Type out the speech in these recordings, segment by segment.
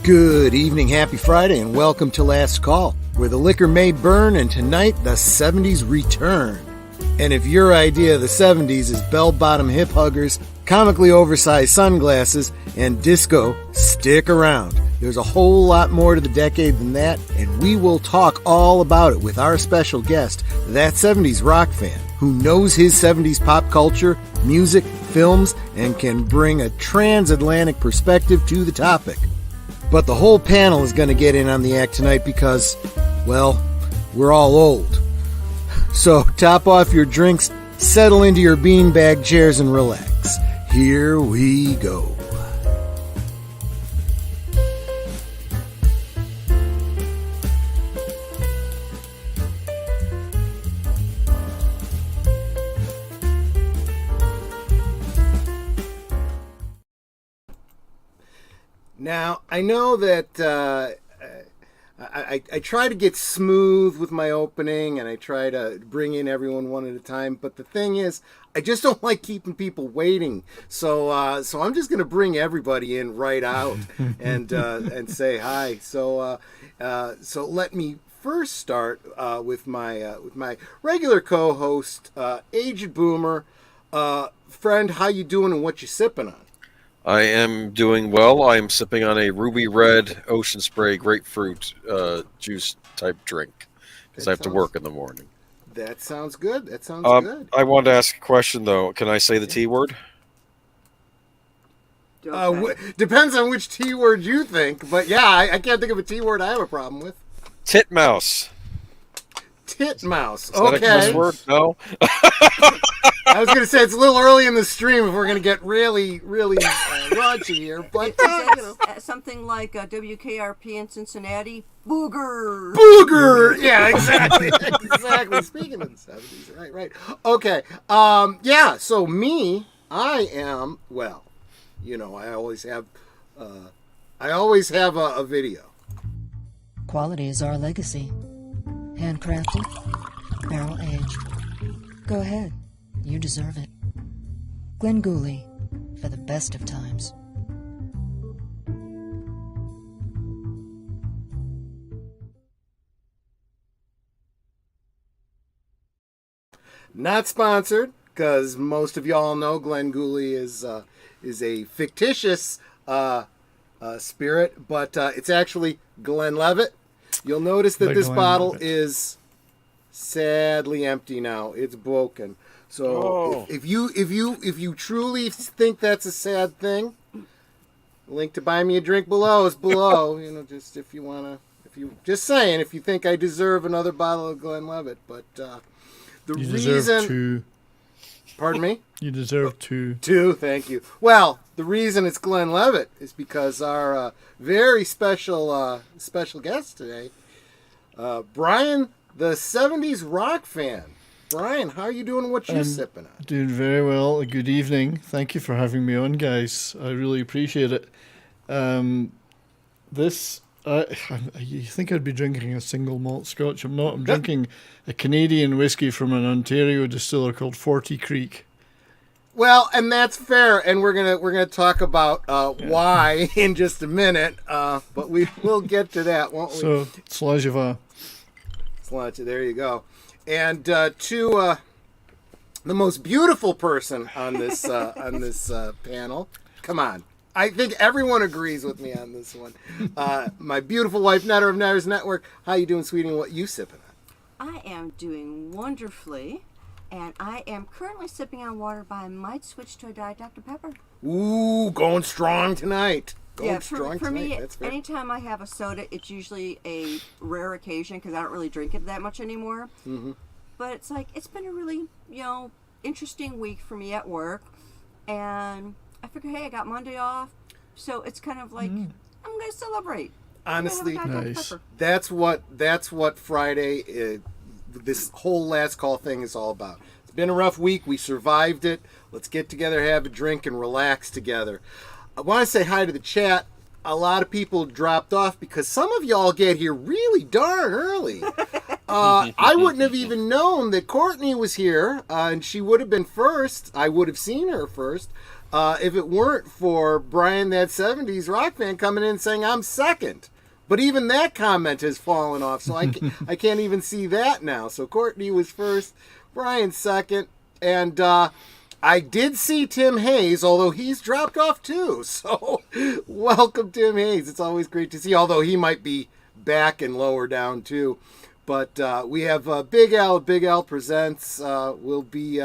Good evening, happy Friday, and welcome to Last Call, where the liquor may burn, and tonight the 70s return. And if your idea of the 70s is bell-bottom hip huggers, comically oversized sunglasses, and disco, stick around. There's a whole lot more to the decade than that, and we will talk all about it with our special guest, that 70s rock fan, who knows his 70s pop culture, music, films, and can bring a transatlantic perspective to the topic. But the whole panel is going to get in on the act tonight because, well, we're all old. So top off your drinks, settle into your beanbag chairs, and relax. Here we go. Now, I know that I try to get smooth with my opening, and I try to bring in everyone one at a time, but the thing is, I just don't like keeping people waiting. So I'm just going to bring everybody in right out and say hi. So let me first start with my regular co-host, Aged Boomer. Friend, how you doing and what you sipping on? I am doing well. I am sipping on a ruby red ocean spray grapefruit juice type drink because I have to work in the morning. That sounds good. That sounds good. I wanted to ask a question though. Can I say the T word? Depends on which T word you think, but yeah, I can't think of a T word I have a problem with. Titmouse. Titmouse. Is that a cuss word? No. I was going to say it's a little early in the stream if we're going to get really, really raunchy here, but something like WKRP in Cincinnati, Booger. Booger. Yeah, exactly, exactly. Speaking of the 70s, right. Okay. Yeah. So me, I am well. You know, I always have a video. Quality is our legacy. Handcrafted, barrel aged. Go ahead. You deserve it. Glenn Gooley, for the best of times. Not sponsored, because most of y'all know Glenn Gooley is a fictitious spirit, but it's actually Glenlivet. You'll notice that this bottle is sadly empty now. It's broken. So if you truly think that's a sad thing, link to buy me a drink below is below. You know, just if you think I deserve another bottle of Glenlivet, but you deserve two. Pardon me? You deserve two. Two, thank you. Well, the reason it's Glenlivet is because our very special guest today, Brian, the 70s rock fan. Brian, how are you doing? What you sipping on? Doing very well. Good evening. Thank you for having me on, guys. I really appreciate it. You think I'd be drinking a single malt scotch? I'm not. I'm drinking a Canadian whiskey from an Ontario distiller called 40 Creek. Well, and that's fair, and we're gonna talk about why in just a minute. But we'll get to that, won't we? So, Slajeva. There you go. And to the most beautiful person on this panel, come on. I think everyone agrees with me on this one. My beautiful wife, Netter of Netters Network. How you doing, sweetie, and what you sipping on? I am doing wonderfully, and I am currently sipping on water, but I might switch to a Diet Dr. Pepper. Ooh, going strong tonight. For me, anytime I have a soda, it's usually a rare occasion because I don't really drink it that much anymore. Mm-hmm. But it's like, it's been a really, interesting week for me at work. And I figured, hey, I got Monday off. So it's kind of like, I'm going to celebrate. Honestly, nice. That's what Friday, this whole last call thing is all about. It's been a rough week. We survived it. Let's get together, have a drink, and relax together. I want to say hi to the chat. A lot of people dropped off because some of y'all get here really darn early. I wouldn't have even known that Courtney was here, and she would have been first. I would have seen her first. if it weren't for Brian, that 70s rock fan, coming in and saying I'm second. But even that comment has fallen off, so I can't even see that now. So Courtney was first, Brian second, and I did see Tim Hayes, although he's dropped off too. So welcome, Tim Hayes. It's always great to see, although he might be back and lower down too. But we have Big Al. Big Al Presents. We'll be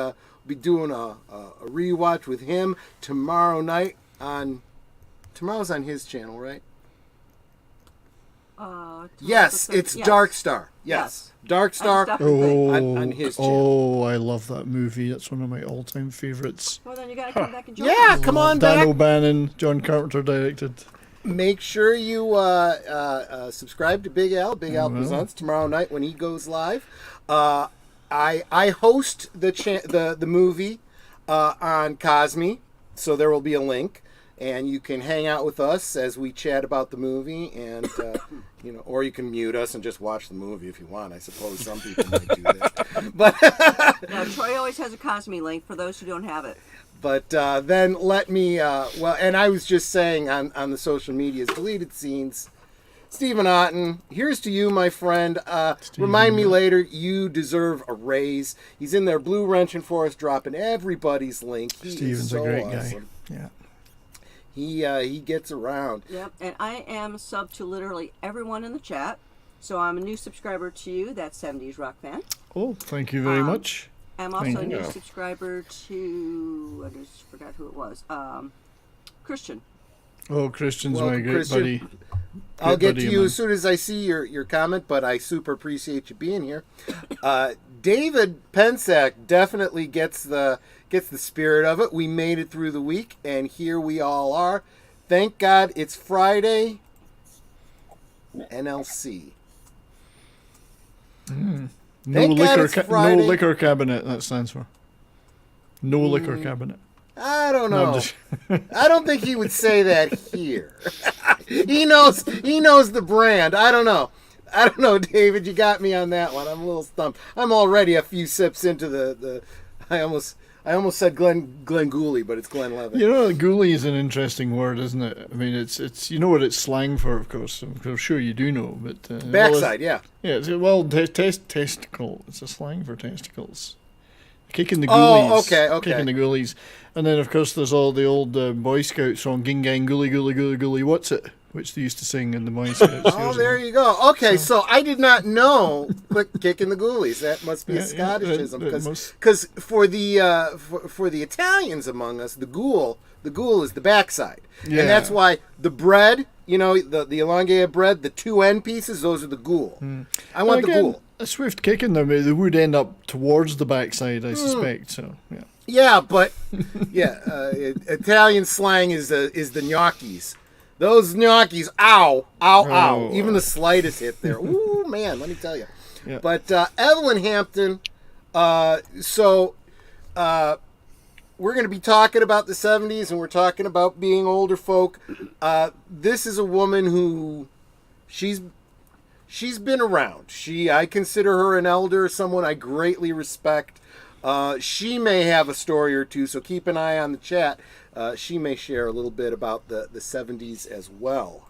doing a rewatch with him tomorrow night tomorrow's on his channel, right? Yes, it's yes. Dark Star. Yes. Dark Star on his channel. Oh, I love that movie. That's one of my all-time favorites. Well, then you got to come back and join Yeah, us. come on Dan back. O'Bannon, John Carpenter directed. Make sure you subscribe to Big Al. Big Al Presents tomorrow night when he goes live. I host the movie on Cosme, so there will be a link. And you can hang out with us as we chat about the movie, and or you can mute us and just watch the movie if you want. I suppose some people might do that. But no, Troy always has a Cosme link for those who don't have it. But then let me and I was just saying on the social medias, deleted scenes. Stephen Otten, here's to you, my friend. Remind me later, you deserve a raise. He's in there blue wrenching for us, dropping everybody's link. Steven's a great guy. Yeah. He gets around. Yep, and I am sub to literally everyone in the chat. So I'm a new subscriber to you, that 70s rock fan. Oh, thank you very much. I'm also a new subscriber to, I just forgot who it was, Christian. Oh, Christian's my great buddy. I'll get to you as soon as I see your comment, but I super appreciate you being here. David Pensack definitely gets the spirit of it. We made it through the week, and here we all are. Thank God it's Friday. NLC. No liquor cabinet, that stands for. No liquor cabinet. I don't know. I don't think he would say that here. He knows the brand. I don't know, David. You got me on that one. I'm a little stumped. I'm already a few sips into the I almost said Glenn Gooley, but it's Glenn Levitt. Gooley is an interesting word, isn't it? I mean, it's you know what it's slang for, of course. I'm sure you do know, but backside, yeah. Yeah, testicle. It's a slang for testicles. Kicking the ghoulies. Oh, okay. Kicking the ghoulies. And then, of course, there's all the old Boy Scout song, Ging Gang, Ghoulie, Ghoulie, Ghoulie, Ghoulie, What's It? Which they used to sing in the Boy Scouts. Oh, there you go. Okay, so I did not know Kicking the Ghoulies. That must be a Scottishism. Because for the Italians among us, the ghoul is the backside. Yeah. And that's why the bread, the elongated bread, the two end pieces, those are the ghoul. I want the ghoul. A swift kick in them, they would end up towards the backside, I suspect. So yeah. Yeah, but Italian slang is the gnocchis. Those gnocchis, ow, ow. Even the slightest hit there. Ooh, man, let me tell you. Yeah. But Evelyn Hampton, so we're going to be talking about the 70s, and we're talking about being older folk. This is a woman who, she's been around. I consider her an elder, someone I greatly respect. She may have a story or two, so keep an eye on the chat. She may share a little bit about the 70s as well,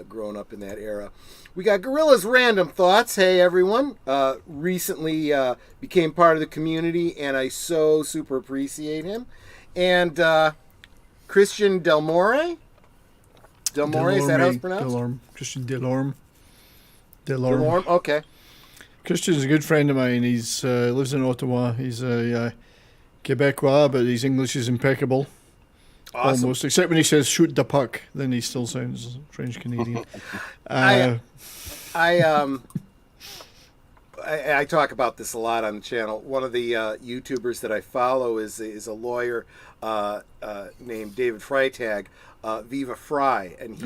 growing up in that era. We got Gorilla's Random Thoughts. Hey, everyone. Recently became part of the community, and I so super appreciate him. And Christian Delmore? Delmore, is that how it's pronounced? Delorme. Christian Delorme. Delorme, okay. Christian's a good friend of mine. He's lives in Ottawa. He's a Quebecois, but his English is impeccable. Awesome. Almost, except when he says shoot the puck, then he still sounds French Canadian. I talk about this a lot on the channel. One of the YouTubers that I follow is a lawyer named David Freitag, Viva Fry, and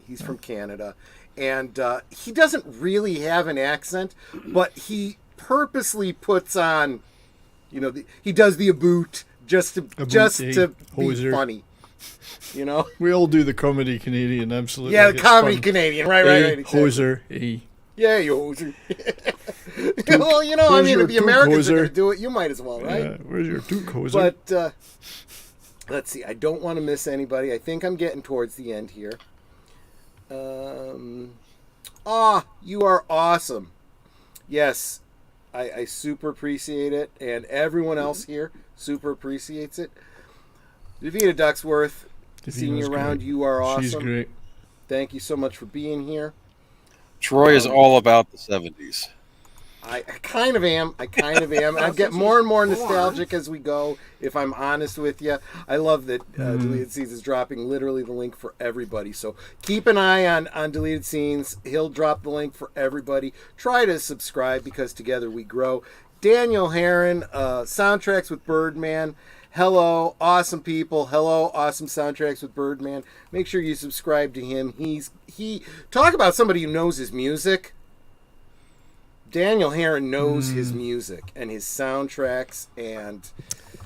he's from Canada. And he doesn't really have an accent, but he purposely puts on, he does the aboot just to be funny. We all do the comedy Canadian, absolutely. Yeah, the comedy fun. Canadian, right. Exactly. Hoser, Yeah, you hoser. Well, if the Americans are going to do it, you might as well, right? Yeah, where's your toque hoser? But Let's see. I don't want to miss anybody. I think I'm getting towards the end here. You are awesome. Yes, I super appreciate it, and everyone else here super appreciates it. Davida Ducksworth, seeing you around, great. you are awesome. She's great. Thank you so much for being here. Troy is all about the 70s. I kind of am. I get more and more nostalgic as we go, if I'm honest with you. I love that Deleted Scenes is dropping literally the link for everybody. So keep an eye on Deleted Scenes. He'll drop the link for everybody. Try to subscribe because together we grow. Daniel Herron, Soundtracks with Birdman. Hello, awesome people. Hello, awesome Soundtracks with Birdman. Make sure you subscribe to him. He talk about somebody who knows his music. Daniel Herron knows his music and his soundtracks, and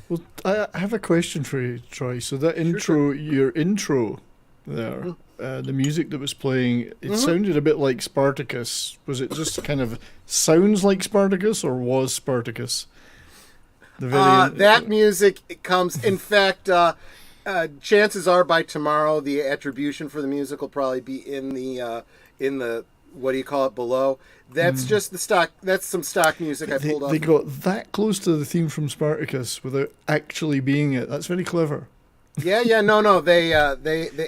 Well, I have a question for you, Troy. So that intro, your intro there, the music that was playing, it sounded a bit like Spartacus. Was it just kind of sounds like Spartacus, or was Spartacus? That music, it comes. In fact, chances are by tomorrow the attribution for the music will probably be in the what do you call it below. That's just the stock. That's some stock music I pulled off. They got that close to the theme from Spartacus without actually being it. That's very clever. No. They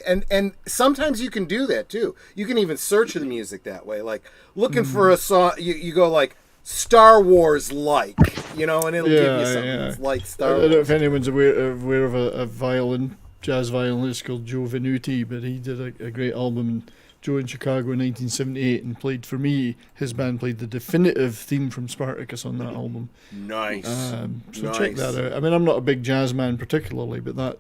and sometimes you can do that too. You can even search the music that way. Like looking for a song, you go like Star Wars and it'll give you something that's like Star Wars. I don't know if anyone's aware of a jazz violinist called Joe Venuti, but he did a great album. Joe in Chicago in 1978 and played for me. His band played the definitive theme from Spartacus on that album. Nice. Check that out. I mean, I'm not a big jazz man particularly, but that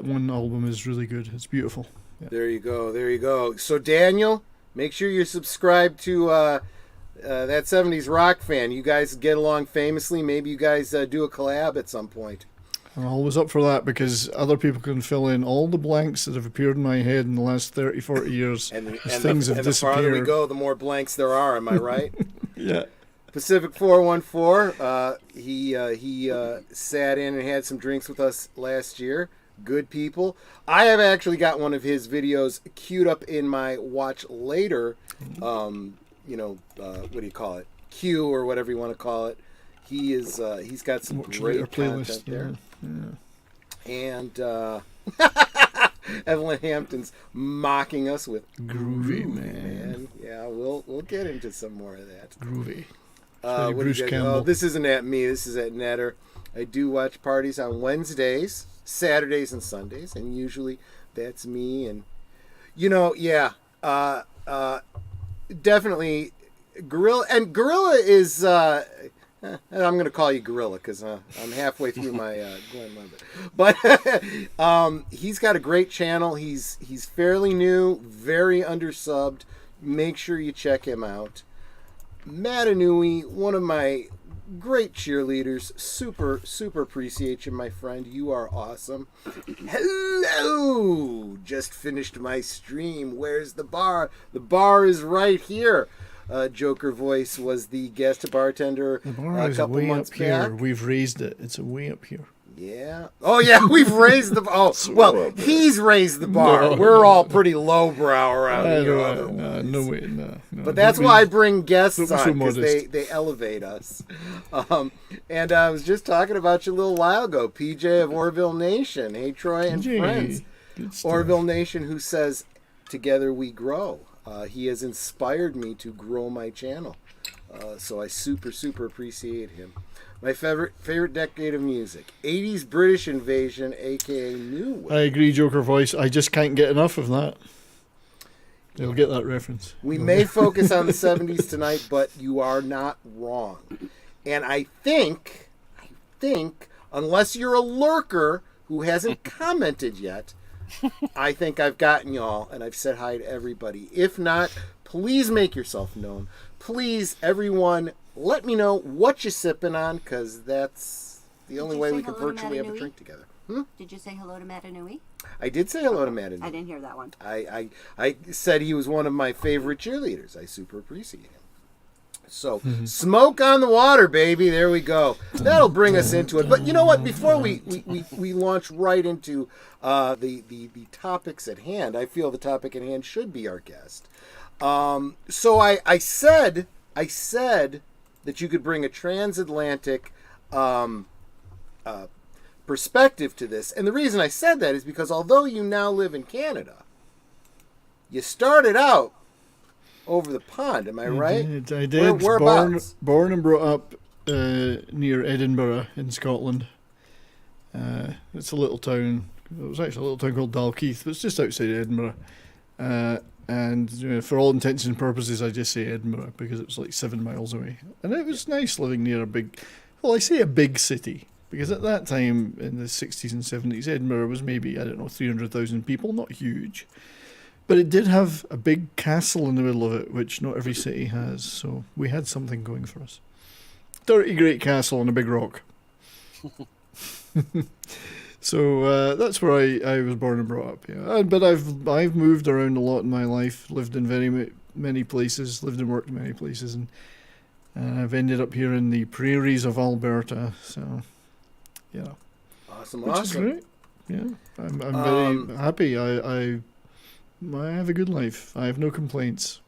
one album is really good. It's beautiful. Yeah. There you go. So Daniel, make sure you're subscribed to that 70s rock fan. You guys get along famously. Maybe you guys do a collab at some point. I'm always up for that because other people can fill in all the blanks that have appeared in my head in the last 30, 40 years. and things have the disappeared. farther we go, the more blanks there are. Am I right? Yeah. Pacific 414. He sat in and had some drinks with us last year. Good people. I have actually got one of his videos queued up in my watch later. What do you call it? Queue or whatever you want to call it. He's got some great content there. Yeah. And Evelyn Hampton's mocking us with groovy, man. Yeah, we'll get into some more of that. Groovy. Bruce Campbell. This isn't at me. This is at Netter. I do watch parties on Wednesdays, Saturdays, and Sundays, and usually that's me. And definitely Gorilla. And Gorilla is. I'm going to call you Gorilla because I'm halfway through my Glenn Levitt. But he's got a great channel. He's fairly new, very undersubbed. Make sure you check him out. Matanui, one of my great cheerleaders. Super, super appreciate you, my friend. You are awesome. Hello! Just finished my stream. Where's the bar? The bar is right here. Joker Voice was the guest bartender a couple months back. Here. We've raised it. It's way up here. Yeah. Oh, yeah. We've raised the. Oh, well, he's raised the bar. No, We're all pretty lowbrow around here. No. But that's why I bring guests on because they elevate us. And I was just talking about you a little while ago, PJ of Orville Nation. Hey, Troy and friends. Orville Nation, who says, "Together we grow." He has inspired me to grow my channel. So I super, super appreciate him. My favorite decade of music. 80s British invasion, a.k.a. New Wave. I agree, Joker Voice. I just can't get enough of that. You'll get that reference. We may focus on the 70s tonight, but you are not wrong. And I think, unless you're a lurker who hasn't commented yet, I think I've gotten y'all, and I've said hi to everybody. If not, please make yourself known. Please, everyone, let me know what you're sipping on, because that's the only way we can virtually have a drink together. Did you say hello to Matanui? I did say hello to Matanui. I didn't hear that one. I said he was one of my favorite cheerleaders. I super appreciate him. So smoke on the water, baby. There we go. That'll bring us into it. But you know what? Before we launch right into the topics at hand, I feel the topic at hand should be our guest. So I said that you could bring a transatlantic perspective to this. And the reason I said that is because although you now live in Canada, you started out over the pond. Am I right? I did. Whereabouts? Born and brought up near Edinburgh in Scotland. It's a little town. It was actually a little town called Dalkeith, but it's just outside Edinburgh. And for all intents and purposes, I just say Edinburgh because it was like 7 miles away. And it was nice living near a big city. Because at that time, in the 60s and 70s, Edinburgh was maybe, 300,000 people, not huge. But it did have a big castle in the middle of it, which not every city has. So we had something going for us. Dirty great castle on a big rock. So that's where I was born and brought up. Yeah, but I've moved around a lot in my life, lived in very many places, lived and worked in many places, and I've ended up here in the prairies of Alberta. So, Awesome. Which is great. Yeah, I'm very happy. I have a good life. I have no complaints.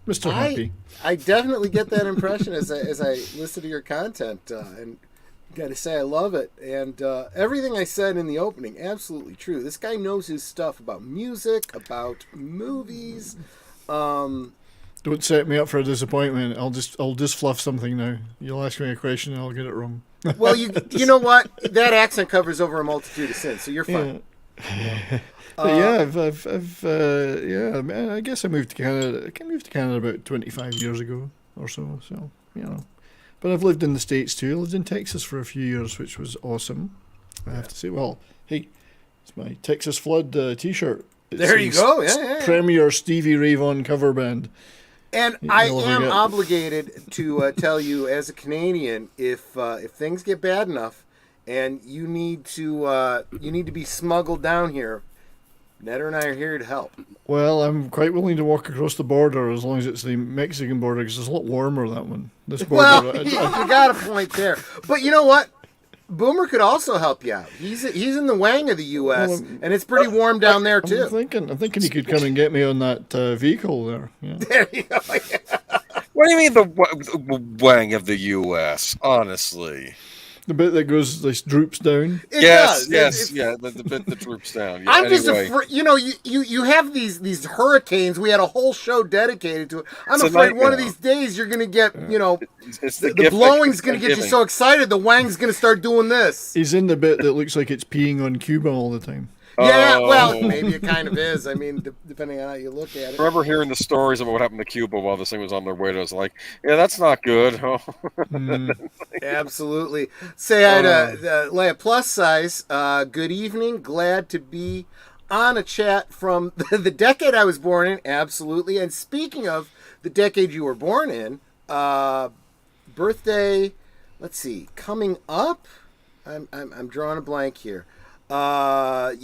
Mr. Happy. I definitely get that impression as I listen to your content, and got to say I love it. And everything I said in the opening, absolutely true. This guy knows his stuff about music, about movies. Don't set me up for a disappointment. I'll just fluff something now. You'll ask me a question and I'll get it wrong. Well, you know what? That accent covers over a multitude of sins, so you're fine. Yeah. Man, I guess I moved to Canada. I moved to Canada about 25 years ago or so. So, but I've lived in the States too. I lived in Texas for a few years, which was awesome. I have to say. Well, hey, it's my Texas Flood T-shirt. There you go. Yeah. Premier Stevie Ray Vaughan cover band. And I am obligated to tell you, as a Canadian, if things get bad enough, and you need to be smuggled down here, Netter and I are here to help. Well, I'm quite willing to walk across the border as long as it's the Mexican border, because it's a lot warmer, that one. This border, well, you got a point there. But you know what? Boomer could also help you out. He's in the wang of the U.S., and it's pretty warm down there too. I'm thinking he could come and get me on that vehicle there. Yeah. There you go. Yeah. What do you mean the wang of the U.S.? Honestly, the bit that droops down. It yes, does. the bit that droops down. Yeah, I'm just afraid. You have these hurricanes. We had a whole show dedicated to it. I'm afraid one of these days you're going to get, it's the blowing's going to get you so excited. The wang's going to start doing this. He's in the bit that looks like it's peeing on Cuba all the time. Yeah, well, maybe it kind of is. I mean, depending on how you look at it. I remember hearing the stories about what happened to Cuba while this thing was on their way. I was like, yeah, that's not good. Absolutely. Say hi to Leia Plus Size. Good evening. Glad to be on a chat from the decade I was born in. Absolutely. And speaking of the decade you were born in, birthday, let's see, coming up. I'm drawing a blank here. In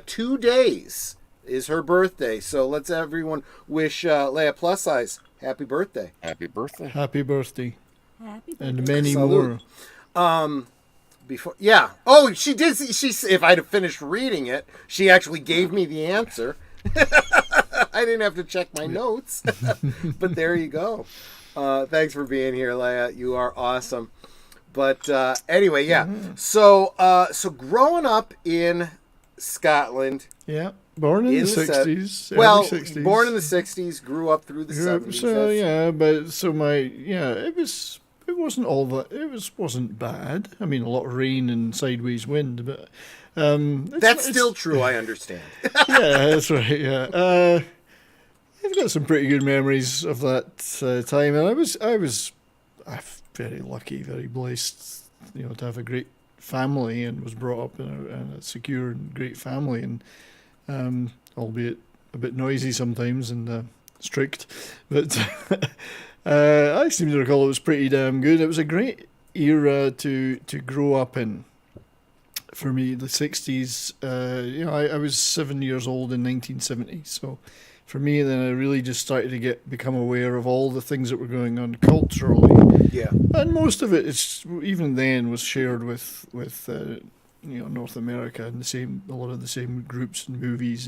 2 days is her birthday. So let's everyone wish Leia Plus Size happy birthday. Happy birthday. Happy birthday. Happy birthday. And many Salute. more. Before, yeah. Oh, she did. She if I'd have finished reading it, she actually gave me the answer. I didn't have to check my notes. But there you go. Thanks for being here, Leia. You are awesome. But anyway, yeah. Mm-hmm. So growing up in Scotland. Yeah, born in the 60s. Well, 60s. Born in the 60s, grew up through the 70s. So it wasn't all that. It wasn't bad. I mean, a lot of rain and sideways wind, but that's still true. I understand. Yeah, that's right. Yeah, I've got some pretty good memories of that time, and I was very lucky, very blessed, to have a great family, and was brought up in a secure and great family, and albeit a bit noisy sometimes and strict, but I seem to recall it was pretty damn good. It was a great era to grow up in. For me, the 60s, I was 7 years old in 1970, so for me, then I really just started to become aware of all the things that were going on culturally. Yeah. And most of it, even then, was shared with North America and a lot of the same groups and movies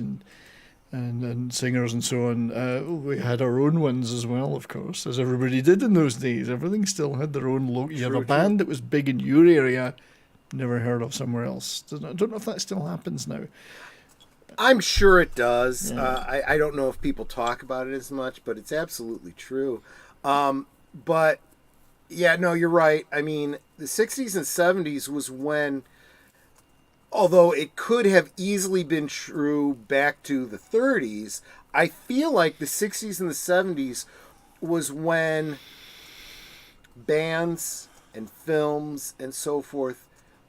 and singers and so on. We had our own ones as well, of course, as everybody did in those days. Everything still had their own logo. You have a band that was big in your area, never heard of somewhere else. I don't know if that still happens now. I'm sure it does. Yeah. I don't know if people talk about it as much, but it's absolutely true. But yeah, no, you're right. I mean, the 60s and 70s was when, although it could have easily been true back to the 30s, I feel like the 60s and the 70s was when bands and films and so forth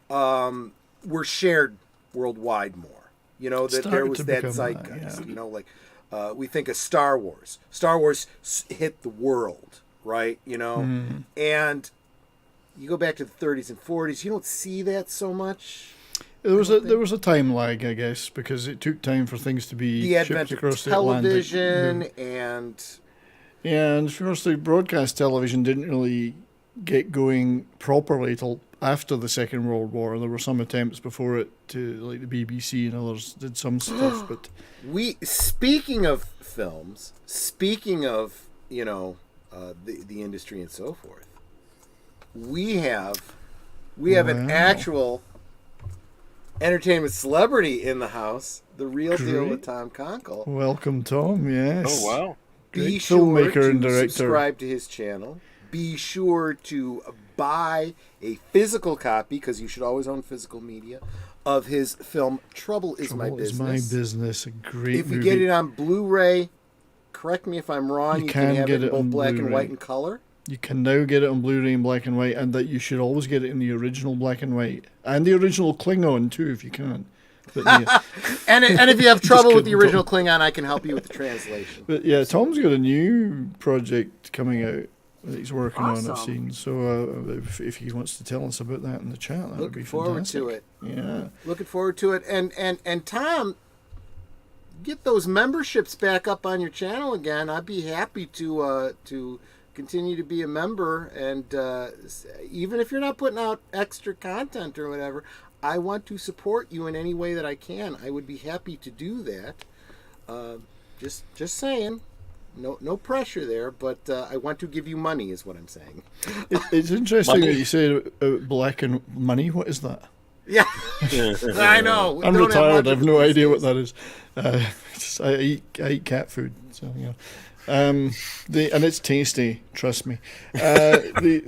were shared worldwide more. You know, that there was that zeitgeist. You know, like we think of Star Wars. Star Wars hit the world, right? You know, and you go back to the 30s and 40s, you don't see that so much. There was a time lag, I guess, because it took time for things to be the shipped advent across of the Atlantic. television and of course the broadcast television didn't really get going properly till after the Second World War. There were some attempts before it to, like the BBC and others did some stuff, but speaking of films, speaking of the industry and so forth, we have an actual entertainment celebrity in the house, the real deal with Tom Conkle. Welcome, Tom. Yes. Oh wow! Be Great sure filmmaker to and director. subscribe to his channel. Be sure to buy a physical copy, because you should always own physical media, of his film Trouble Is My Business. A great If you movie. get it on Blu-ray, correct me if I'm wrong, you can have it in both black and white and color. You can now get it on Blu-ray in black and white, and that you should always get it in the original black and white, and the original Klingon too, if you can. But, and if you have trouble with the original Klingon, I can help you with the translation. But yeah, Tom's got a new project coming out that he's working on, I've seen. So if he wants to tell us about that in the chat, that would be fantastic. Looking forward to it. Yeah. Looking forward to it. And Tom, get those memberships back up on your channel again. I'd be happy to continue to be a member, and even if you're not putting out extra content or whatever, I want to support you in any way that I can. I would be happy to do that. Just saying. No pressure there, but I want to give you money, is what I'm saying. It's interesting that you say black and money. What is that? Yeah, I know. I'm retired. I have no idea what that is. I eat cat food, so you know. And it's tasty. Trust me. They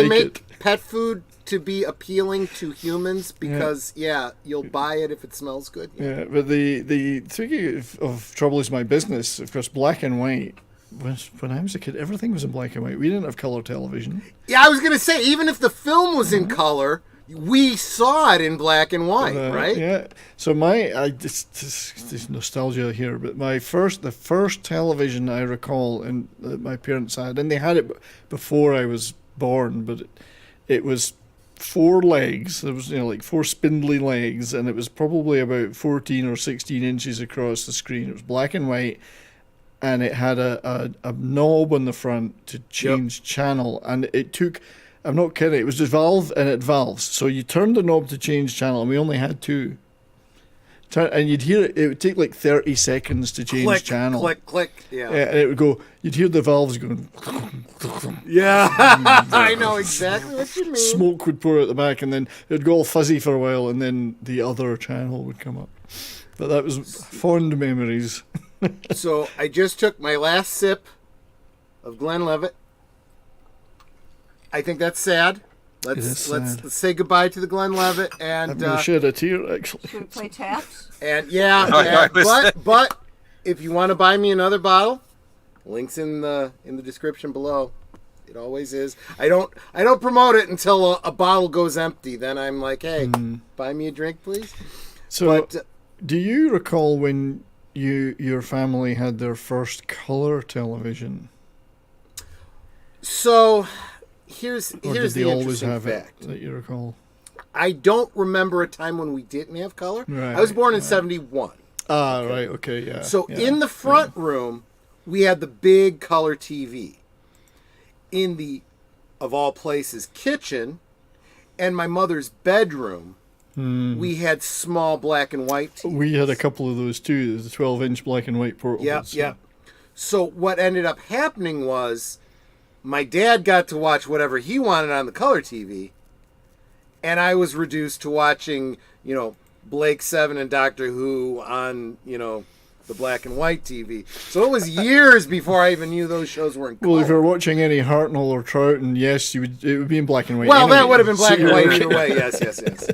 make pet food to be appealing to humans because you'll buy it if it smells good. Yeah, but the thinking of Trouble Is My Business, of course, black and white. When I was a kid, everything was in black and white. We didn't have color television. Yeah, I was gonna say, even if the film was in color, we saw it in black and white, right? Yeah. So this nostalgia here, but the first television I recall that my parents had, and they had it before I was born, but it was 4 legs. There was like 4 spindly legs, and it was probably about 14 or 16 inches across the screen. It was black and white, and it had a knob on the front to change channel, and it took. I'm not kidding. It was a valve, and it valves. So you turned the knob to change channel, and we only had 2. And you'd hear it. It would take like 30 seconds to change channel. Click. Yeah. And it would go. You'd hear the valves going. Yeah, I know exactly what you mean. Smoke would pour out the back, and then it would go all fuzzy for a while, and then the other channel would come up. But that was fond memories. So I just took my last sip of Glenlivet. I think that's sad. Let's say goodbye to the Glenlivet, and I'm gonna shed a tear actually. Should we play taps? And but if you want to buy me another bottle, links in the description below. It always is. I don't promote it until a bottle goes empty. Then I'm like, hey, buy me a drink, please. So, do you recall when your family had their first color television? So, here's did the they always interesting have fact. it that you recall? I don't remember a time when we didn't have color. Right, I was born in 71. Ah, right, okay, yeah. So yeah, in the front room, we had the big color TV. In the, of all places, kitchen and my mother's bedroom, we had small black and white TVs. We had a couple of those too, the 12-inch black and white portables. Yep. So what ended up happening was my dad got to watch whatever he wanted on the color TV, and I was reduced to watching, Blake Seven and Doctor Who on, the black and white TV. So it was years before I even knew those shows were in color. Well, if you're watching any Hartnell or Troughton, yes, it would be in black and white. Well, anyway. that would have been black So and white you're either right. way. Yes.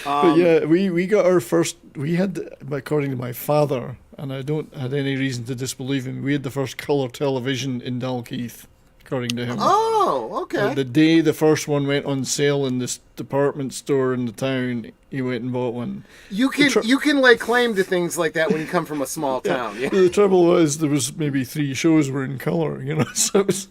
But yeah, we got our first. We had, according to my father, and I don't had any reason to disbelieve him. We had the first colour television in Dalkeith, according to him. Oh, okay. The day the first one went on sale in this department store in the town, he went and bought one. You can lay claim to things like that when you come from a small town. Yeah. The trouble was there was maybe 3 shows were in colour, so it was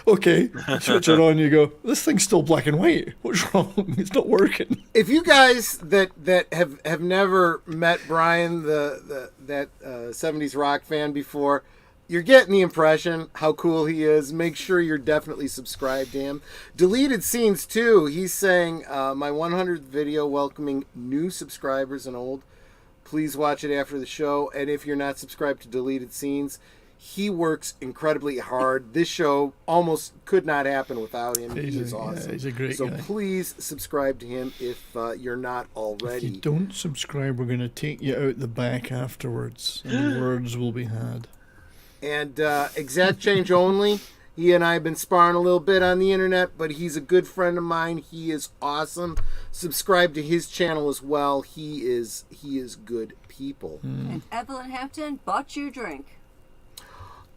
okay, switch it on, you go, this thing's still black and white. What's wrong? It's not working. If you guys that have never met Brian, that 70s rock fan before, you're getting the impression how cool he is. Make sure you're definitely subscribed to him. Deleted Scenes too. He's saying my 100th video welcoming new subscribers and old. Please watch it after the show. And if you're not subscribed to Deleted Scenes, he works incredibly hard. This show almost could not happen without him. He is awesome. Yeah, he's a great guy. So please subscribe to him if you're not already. If you don't subscribe, we're going to take you out the back afterwards, and words will be had. And Exact Change Only, he and I have been sparring a little bit on the internet, but he's a good friend of mine. He is awesome. Subscribe to his channel as well. He is good people. And Evelyn Hampton bought you a drink.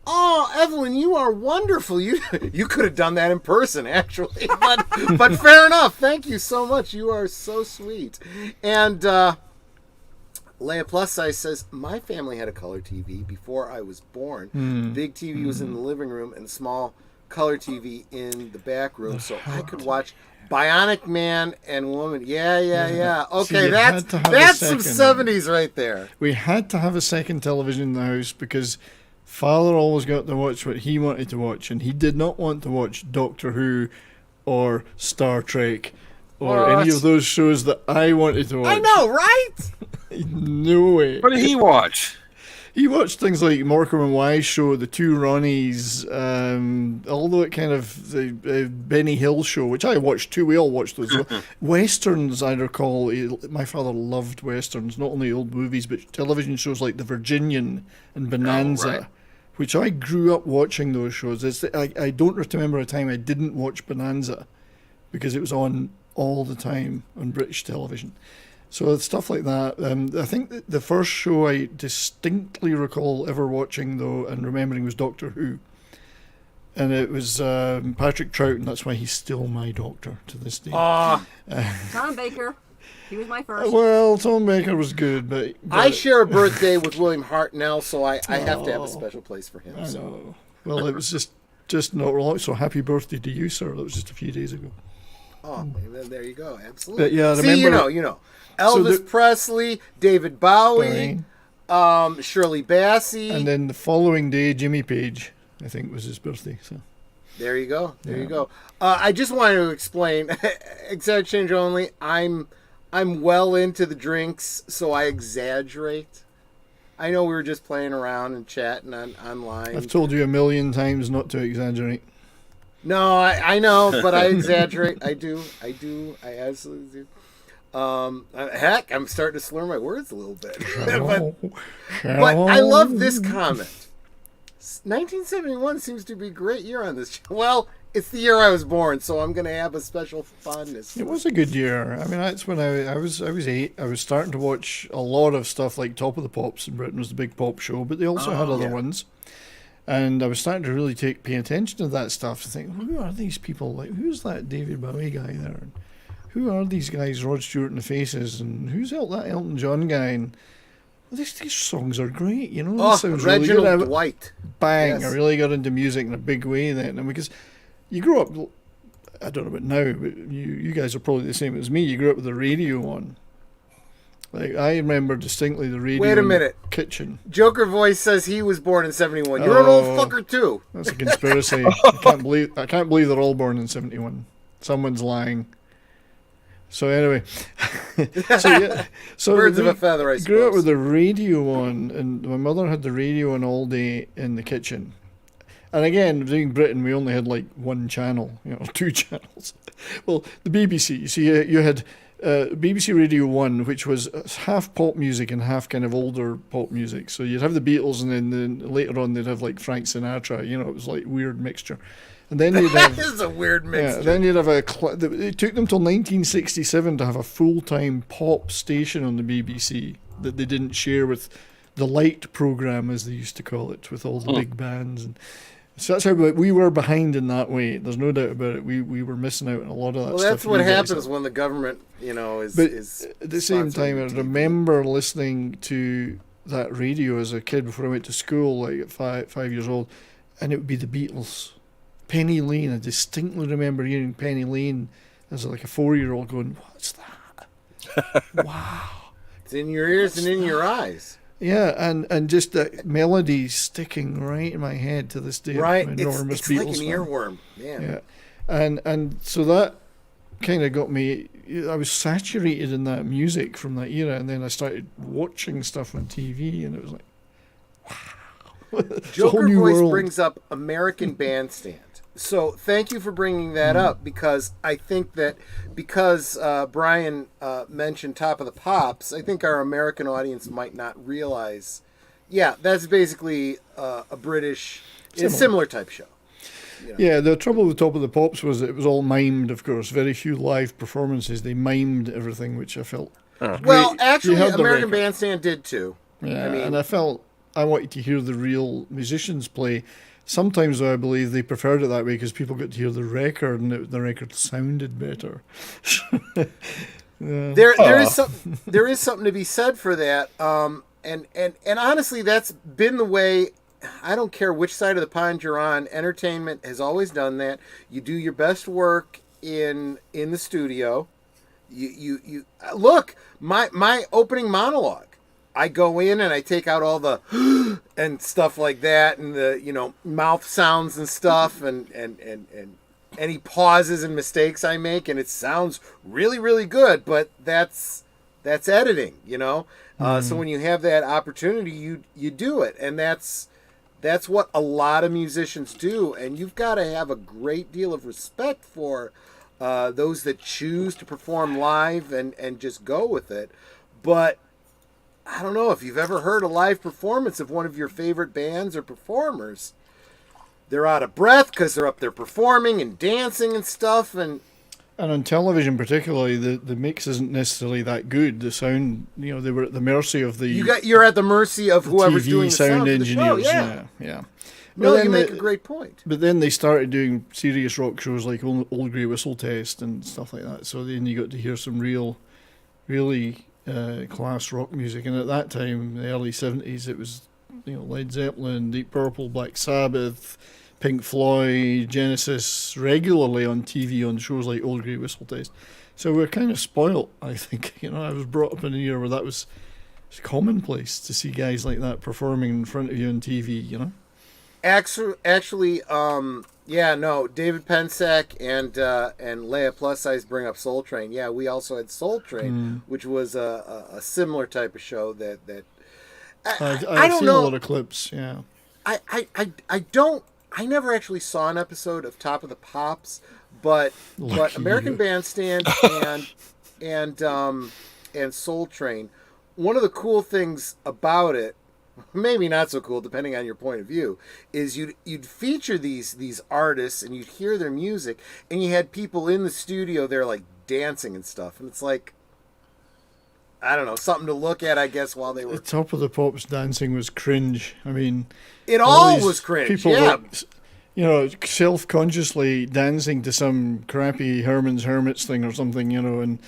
Oh, Evelyn, you are wonderful. You could have done that in person, actually. But fair enough. Thank you so much. You are so sweet. And Leia Plus Size says, my family had a color TV before I was born. Big TV was in the living room and small color TV in the back room, so I could watch Bionic Man and Woman. Yeah. Okay, See, that's some 70s right there. We had to have a second television in the house because Father always got to watch what he wanted to watch, and he did not want to watch Doctor Who or Star Trek or any of those shows that I wanted to watch. I know, right? No way. What did he watch? He watched things like Morecambe and Wise Show, The Two Ronnies, all the kind of the Benny Hill Show, which I watched too. We all watched those. Westerns, I recall. My father loved westerns, not only old movies, but television shows like The Virginian and Bonanza, which I grew up watching those shows. I don't remember a time I didn't watch Bonanza because it was on all the time on British television. So stuff like that. I think that the first show I distinctly recall ever watching, though, and remembering was Doctor Who. And it was Patrick Troughton. That's why he's still my doctor to this day. Tom Baker. He was my first. Well, Tom Baker was good, but I share a birthday with William Hartnell, so I have to have a special place for him. I know. Well, it was just not long. So happy birthday to you, sir. That was just a few days ago. Oh, there you go. Absolutely. But yeah, I See, remember, you know. Elvis Presley, David Bowie, Shirley Bassey. And then the following day, Jimmy Page, I think, was his birthday. So there you go. There you go. I just wanted to explain, Exact Change Only, I'm well into the drinks, so I exaggerate. I know we were just playing around and chatting online. I've told you a million times not to exaggerate. No, I know, but I exaggerate. I do. I absolutely do. Heck, I'm starting to slur my words a little bit. but I love this comment. 1971 seems to be a great year on this. Well, it's the year I was born, so I'm going to have a special fondness. It was a good year. I mean, that's when I was 8. I was starting to watch a lot of stuff like Top of the Pops in Britain was the big pop show, but they also had other ones. And I was starting to really pay attention to that stuff to think, who are these people? Like, who's that David Bowie guy there? And who are these guys, Rod Stewart and the Faces? And who's that Elton John guy? And these songs are great, you know. Oh, sounds Reginald really good. Dwight. Bang! Yes. I really got into music in a big way then, and because you grew up, I don't know about now, but you guys are probably the same as me. You grew up with the radio on, Like, I remember distinctly the radio Wait a in minute. the kitchen. Joker Voice says he was born in 71. You're an old fucker too. That's a conspiracy. I can't believe they're all born in 71. Someone's lying. So anyway, so Birds of a feather, I grew up suppose. with the radio on, and my mother had the radio on all day in the kitchen. And again, being Britain, we only had like one channel, 2 channels. Well, the BBC. You see, you had BBC Radio 1, which was half pop music and half kind of older pop music. So you'd have the Beatles, and then later on they'd have like Frank Sinatra. It was like weird mixture. And then you'd have, That is a weird mixture. yeah, then you'd have it took them till 1967 to have a full-time pop station on the BBC that they didn't share with the Light programme, as they used to call it, with all the big bands. And so that's how we were behind in that way. There's no doubt about it. We were missing out on a lot of that stuff. Well, that's what you guys happens have. when the government, is. But is at the same time, I sponsoring TV. remember listening to that radio as a kid before I went to school, like at 5 years old, and it would be the Beatles. Penny Lane. I distinctly remember hearing Penny Lane as like a 4-year-old going, "What's that? Wow." It's in your ears and in your eyes. Yeah, and just that melody sticking right in my head to this day. Right? I'm an It's enormous like an Beatles fan. earworm. Man. Yeah, and so that kind of got me. I was saturated in that music from that era, and then I started watching stuff on TV, and it was like, wow. It's a whole Joker new Voice world. brings up American Bandstand. So thank you for bringing that up, because I think that because Brian mentioned Top of the Pops, I think our American audience might not realize. Yeah, that's basically a British, similar type show. Yeah, the trouble with Top of the Pops was that it was all mimed, of course. Very few live performances. They mimed everything, which I felt. Well, great. actually, You had the American record. Bandstand did too. Yeah, I mean- and I felt I wanted to hear the real musicians play. Sometimes, though, I believe they preferred it that way because people got to hear the record, and the record sounded better. There is something to be said for that. And honestly, that's been the way. I don't care which side of the pond you're on. Entertainment has always done that. You do your best work in the studio. You look, my opening monologue. I go in and I take out all the and stuff like that, and the mouth sounds and stuff, and any pauses and mistakes I make, and it sounds really, really good. But that's editing, So when you have that opportunity, you do it, and that's what a lot of musicians do, and you've got to have a great deal of respect for those that choose to perform live and just go with it. But I don't know if you've ever heard a live performance of one of your favorite bands or performers. They're out of breath because they're up there performing and dancing and stuff. And on television, particularly, the mix isn't necessarily that good. The sound, they were at the mercy of the you're at the mercy of whoever's TV doing the sound sound for the show. engineers. Yeah. No, But then you make a great point. But then they started doing serious rock shows like Old Grey Whistle Test and stuff like that. So then you got to hear some really class rock music. And at that time, the early 70s, it was Led Zeppelin, Deep Purple, Black Sabbath, Pink Floyd, Genesis, regularly on TV on shows like Old Grey Whistle Test. So we're kind of spoilt, I think. I was brought up in a year where that was commonplace to see guys like that performing in front of you on TV. Actually, David Pensack and Leia Plus Size bring up Soul Train. Yeah, we also had Soul Train, which was a similar type of show that I've don't seen know. a lot of clips. Yeah, I never actually saw an episode of Top of the Pops, but Lucky American you. Bandstand and Soul Train. One of the cool things about it, maybe not so cool depending on your point of view, is you'd feature these artists and you'd hear their music, and you had people in the studio there like dancing and stuff, and it's like, I don't know, something to look at, I guess, while they were. the Top of the Pops dancing was cringe. I mean, It all all these was cringe. people Yeah. were, self-consciously dancing to some crappy Herman's Hermits thing or something, and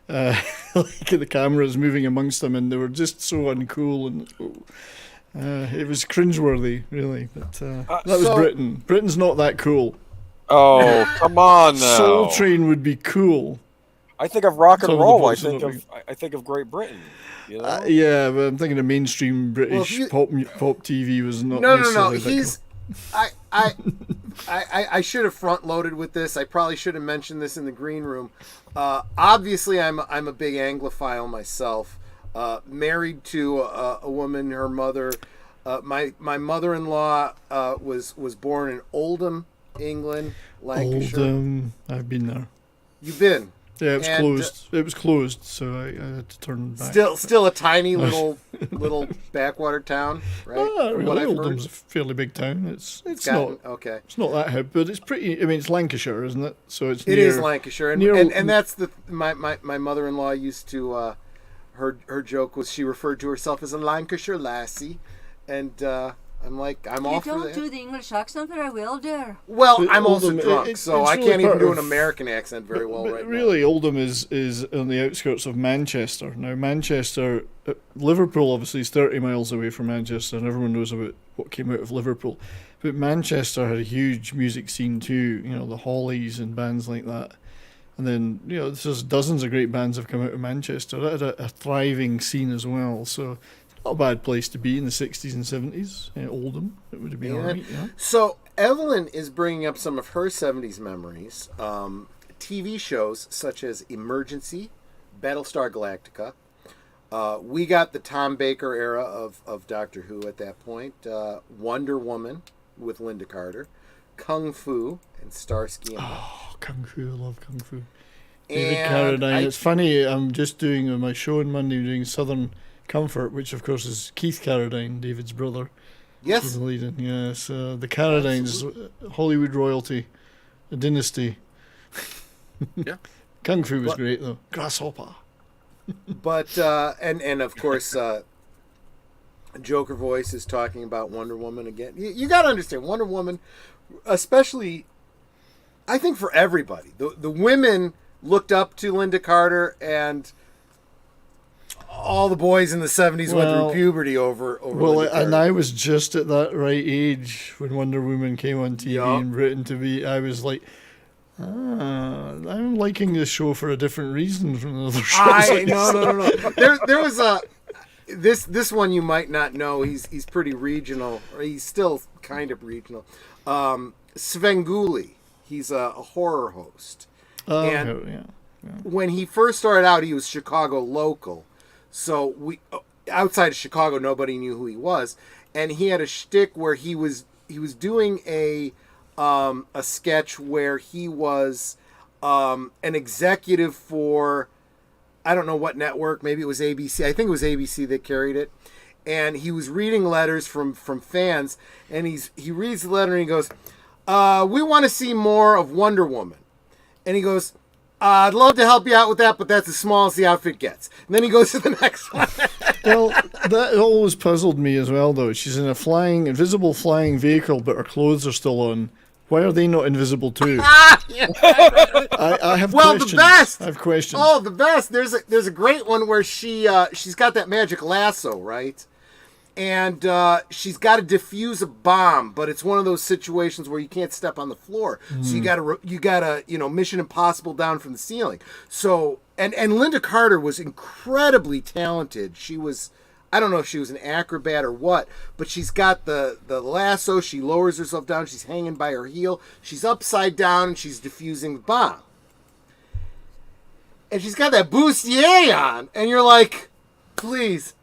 like the cameras moving amongst them, and they were just so uncool, and it was cringeworthy, really. But that was so- Britain. Britain's not that cool. Oh, come on now. Soul Train would be cool. I think of rock and Some of the roll. voices I think of Great Britain. You know? Yeah, but I'm thinking of mainstream British pop TV was not No. necessarily He's. I should have front loaded with this. I probably should have mentioned this in the green room. Obviously, I'm a big Anglophile myself. Married to a woman. Her mother. My mother-in-law was born in Oldham, England, Lancashire. Oldham. I've been there. You've been. Yeah, it was closed. It was closed, so I had to turn back. Still a tiny little backwater town, right? Really, Oldham's a fairly big town. It's not okay. It's not that hip, but it's pretty. I mean, it's Lancashire, isn't it? So it's It is Lancashire, near, and that's my mother-in-law used to. Her joke was she referred to herself as a Lancashire lassie, and I'm like, I'm all for that. You don't do the English accent very well, dear. Well, But I'm also Oldham, drunk, so I really can't even part do an of- American accent very well But right really, Oldham is on the outskirts of Manchester. Now, Manchester, Liverpool obviously is 30 miles away from Manchester, and everyone knows about what came out of Liverpool. But Manchester had a huge music scene too, you know, the Hollies and bands like that. And then, you know, there's dozens of great bands have come out of Manchester. That had a thriving scene as well, so not a bad place to be in the 60s and 70s. Oldham, it would have been now. alright, yeah. So Evelyn is bringing up some of her 70s memories. TV shows such as Emergency, Battlestar Galactica. We got the Tom Baker era of Doctor Who at that point. Wonder Woman with Linda Carter. Kung Fu and Starsky and Hutch. Oh, Kung Fu, I love Kung Fu. And David Carradine. It's funny, I'm just doing my show on Monday, doing Southern Comfort, which of course is Keith Carradine, David's brother. Yes. Was the lead in. Yes, the Carradines, Hollywood royalty, a dynasty. Yeah. Kung Fu was great though. Grasshopper. But and of course Joker Voice is talking about Wonder Woman again. You got to understand Wonder Woman, especially I think for everybody. The women looked up to Linda Carter, and all the boys in the 70s went through puberty over Linda Carter. And I was just at that right age when Wonder Woman came on TV in Britain to be. I was like, I'm liking this show for a different reason from the other shows. No. There was a this one you might not know. He's pretty regional. Or he's still kind of regional. Svengoolie. He's a horror host. When he first started out, he was Chicago local. So outside of Chicago, nobody knew who he was, and he had a shtick where he was doing a sketch where he was an executive for, I don't know what network, maybe it was ABC. I think it was ABC that carried it, and he was reading letters from fans, and he reads the letter and he goes, "We want to see more of Wonder Woman," and he goes, "I'd love to help you out with that, but that's as small as the outfit gets." And then he goes to the next one. Well, that always puzzled me as well, though. She's in a invisible flying vehicle, but her clothes are still on. Why are they not invisible too? I have questions. The best. I have questions. Oh, the best. There's a great one where she's got that magic lasso, right? And she's got to defuse a bomb, but it's one of those situations where you can't step on the floor. So you gotta Mission Impossible down from the ceiling. So and Linda Carter was incredibly talented. She was, I don't know if she was an acrobat or what, but she's got the lasso. She lowers herself down. She's hanging by her heel. She's upside down and she's defusing the bomb. And she's got that bustier on, and you're like, please,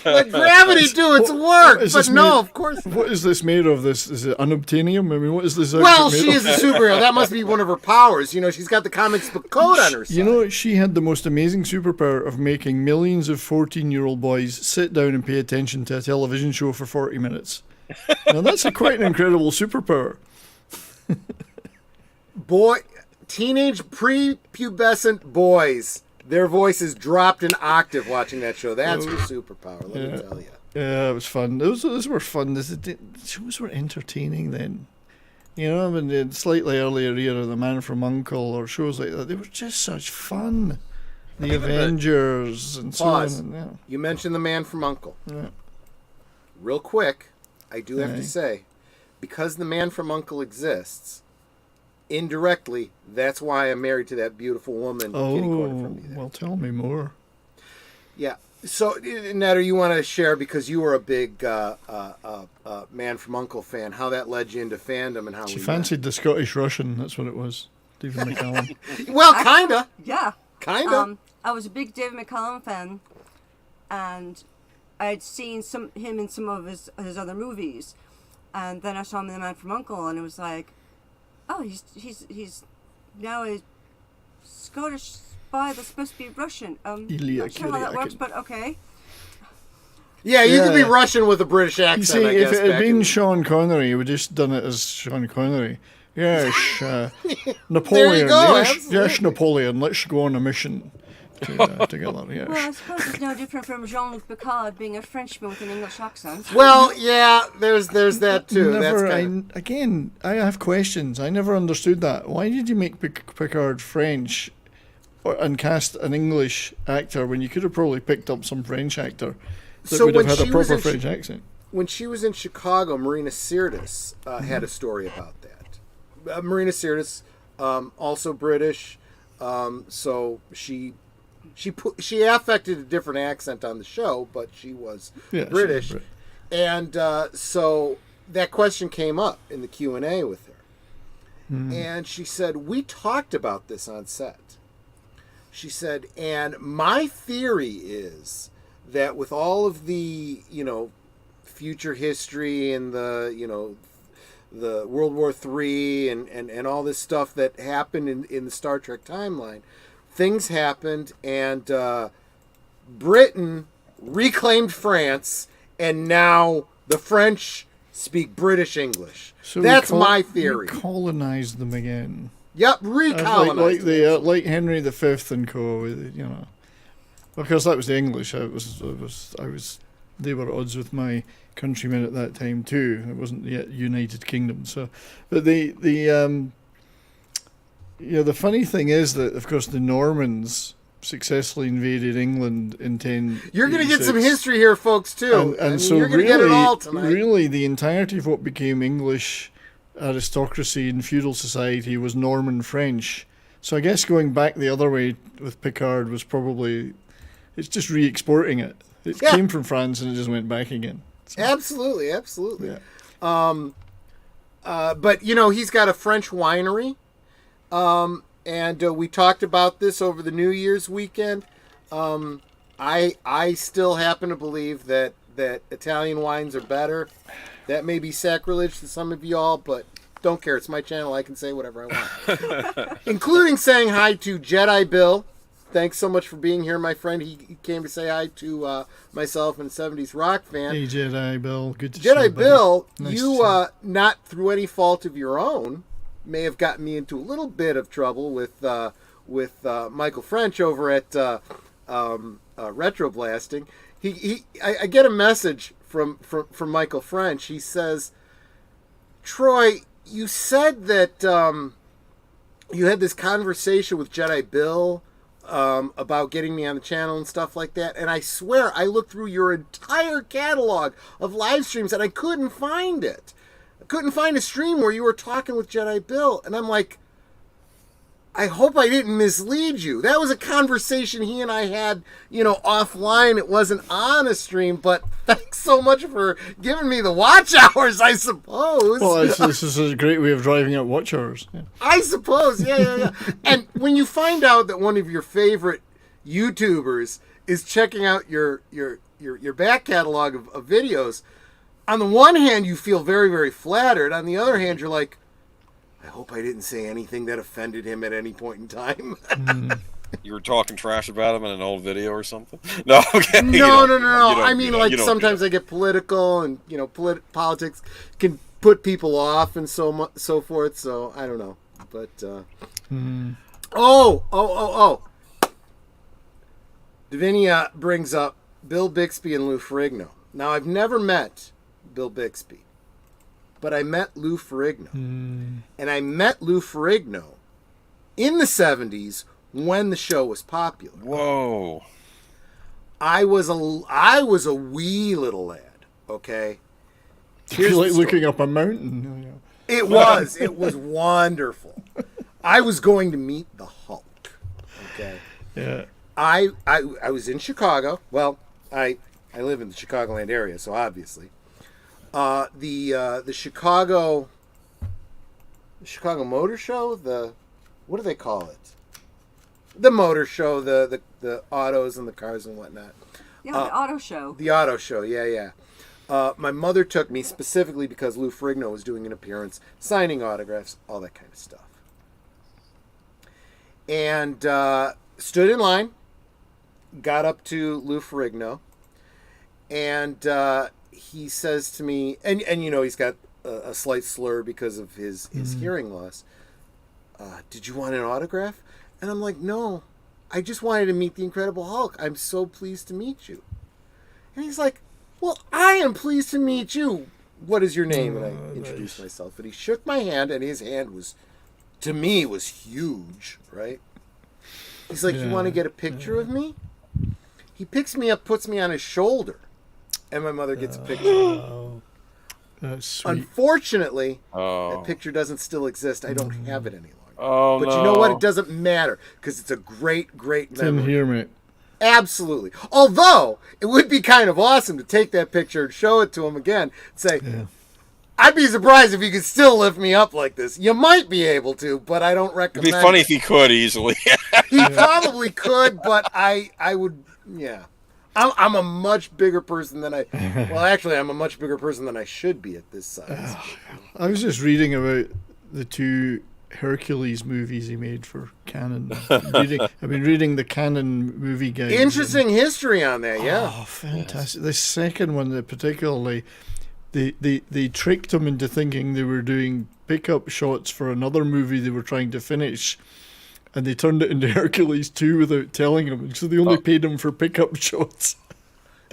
let gravity do its work. But no, of course not. What is this made of? Is it unobtainium? I mean, what is this? Well, she is a superhero. That must be one of her powers. She's got the comics book code on her side. She had the most amazing superpower of making millions of 14-year-old boys sit down and pay attention to a television show for 40 minutes. Now, that's quite an incredible superpower. Teenage prepubescent boys. Their voices dropped an octave watching that show. That's her superpower, let me tell you. Yeah, it was fun. Those were fun. The shows were entertaining then. I mean, the slightly earlier era, The Man from U.N.C.L.E. or shows like that, they were just such fun. The Avengers and so on. Yeah. You mentioned The Man from U.N.C.L.E. Yeah. Real quick, I do have to say, because The Man from U.N.C.L.E. exists, indirectly, that's why I'm married to that beautiful woman kitty corner from me there. Well, tell me more. Yeah. So, Netter, you want to share, because you were a big Man from U.N.C.L.E. fan, how that led you into fandom and how She fancied the Scottish Russian. That's what it was. David McCallum. Well, kinda. Yeah. Kinda. I was a big David McCallum fan, and I'd seen him in some of his other movies, and then I saw him in The Man from U.N.C.L.E., and it was like, oh, he's now a Scottish spy that's supposed to be Russian. Not sure how that works, but okay. Yeah, you could be Russian with a British accent, You see, I guess. if it had been Sean Connery, we just done it as Sean Connery. Yes, Napoleon. There you go, Yes, Napoleon. Let's go on a mission together. Yes. Well, I suppose it's no different from Jean-Luc Picard being a Frenchman with an English accent. Well, yeah, there's that too. Again, I have questions. I never understood that. Why did you make Picard French and cast an English actor when you could have probably picked up some French actor that would have had a proper French accent? When she was in Chicago, Marina Sirtis had a story about that. Marina Sirtis, also British, so she affected a different accent on the show, but she was British. And so that question came up in the Q&A with her. And she said, we talked about this on set. She said, and my theory is that with all of the, future history and the World War III and all this stuff that happened in the Star Trek timeline, things happened, and Britain reclaimed France, and now the French speak British English. So that's my theory. Colonized them again. Yep, recolonized. Like Henry V and co. Because that was the English. They were at odds with my countrymen at that time too. It wasn't yet United Kingdom. So, but the funny thing is that, of course, the Normans successfully invaded England in 1086. You're going to get some history here, folks, too. And so you're going to get it all tonight. Really, the entirety of what became English aristocracy and feudal society was Norman French. So I guess going back the other way with Picard was probably, it's just re-exporting it. It came from France and it just went back again. So. Absolutely. Yeah. But, he's got a French winery. And we talked about this over the New Year's weekend. I still happen to believe that Italian wines are better. That may be sacrilege to some of y'all, but don't care. It's my channel. I can say whatever I want. Including saying hi to Jedi Bill. Thanks so much for being here, my friend. He came to say hi to myself and 70s rock fan. Hey, Jedi Bill. Good to see you, Jedi Bill, nice you, not through any fault of your own, may have gotten me into a little bit of trouble with Michael French over at Retro Blasting. I get a message from Michael French. He says, Troy, you said that you had this conversation with Jedi Bill about getting me on the channel and stuff like that, and I swear I looked through your entire catalog of live streams and I couldn't find it. Couldn't find a stream where you were talking with Jedi Bill, and I'm like, I hope I didn't mislead you. That was a conversation he and I had, offline. It wasn't on a stream, but thanks so much for giving me the watch hours, I suppose. Well, this is a great way of driving out watch hours. Yeah. I suppose, yeah. And when you find out that one of your favorite YouTubers is checking out your back catalog of videos, on the one hand, you feel very, very flattered. On the other hand, you're like, I hope I didn't say anything that offended him at any point in time. You were talking trash about him in an old video or something? No, okay. No. I mean, sometimes I get political, and politics can put people off and so forth. So I don't know, but Davinia brings up Bill Bixby and Lou Ferrigno. Now, I've never met Bill Bixby, but I met Lou Ferrigno. And I met Lou Ferrigno in the 70s when the show was popular. Whoa. I was a wee little lad, okay? Here's like looking up a mountain. It was wonderful. I was going to meet the Hulk. Okay. Yeah. I was in Chicago. Well, I live in the Chicagoland area, so obviously, the Chicago Motor Show. What do they call it? The motor show, the autos and the cars and whatnot. Yeah, the auto show. The auto show, yeah. My mother took me specifically because Lou Ferrigno was doing an appearance, signing autographs, all that kind of stuff. And stood in line, got up to Lou Ferrigno, and he says to me, and he's got a slight slur because of his hearing loss. Did you want an autograph? And I'm like, no, I just wanted to meet the Incredible Hulk. I'm so pleased to meet you. And he's like, well, I am pleased to meet you. What is your name? And I introduced myself. And he shook my hand, and his hand was, to me, was huge, right? He's like, you want to get a picture of me? He picks me up, puts me on his shoulder, and my mother gets a picture. Oh, that's sweet. Unfortunately, that picture doesn't still exist. I don't have it any longer. Oh, but you know what? It doesn't matter because it's a great memory. Didn't hear me. Absolutely. Although, it would be kind of awesome to take that picture and show it to him again and say, I'd be surprised if you could still lift me up like this. You might be able to, but I don't recommend It'd be funny if he could easily. He probably could, but I would, yeah. I'm a much bigger person than I'm a much bigger person than I should be at this size. I was just reading about the two Hercules movies he made for Canon. I've been reading the Canon movie guide. Interesting history on that, yeah. Oh, fantastic. The second one, particularly, they tricked him into thinking they were doing pickup shots for another movie they were trying to finish, and they turned it into Hercules 2 without telling him, so they only paid him for pickup shots.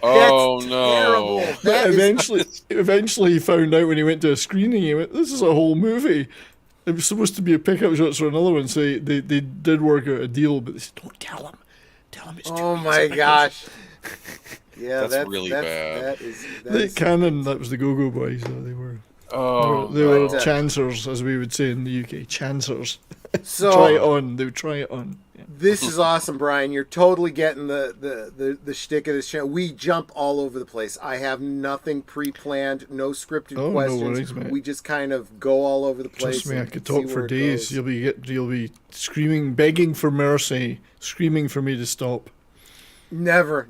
Oh, That's no. terrible. But eventually he found out when he went to a screening, he went, this is a whole movie. It was supposed to be a pickup shots for another one, so they did work out a deal, but they said, don't tell him. Tell him it's 2 Oh weeks my of gosh. Yeah, That's really bad. The Canon, that was the Go-Go Boys, so they were. Oh, They were But, chancers, as we would say in the UK. Chancers. So Try it on. They would try it on. Yeah. this is awesome, Brian. You're totally getting the shtick of this channel. We jump all over the place. I have nothing pre-planned, no scripted Oh, no questions. worries, mate. We just kind of go all over the place. Trust me, I and could see talk where for it days. goes. You'll be screaming, begging for mercy, screaming for me to stop. Never.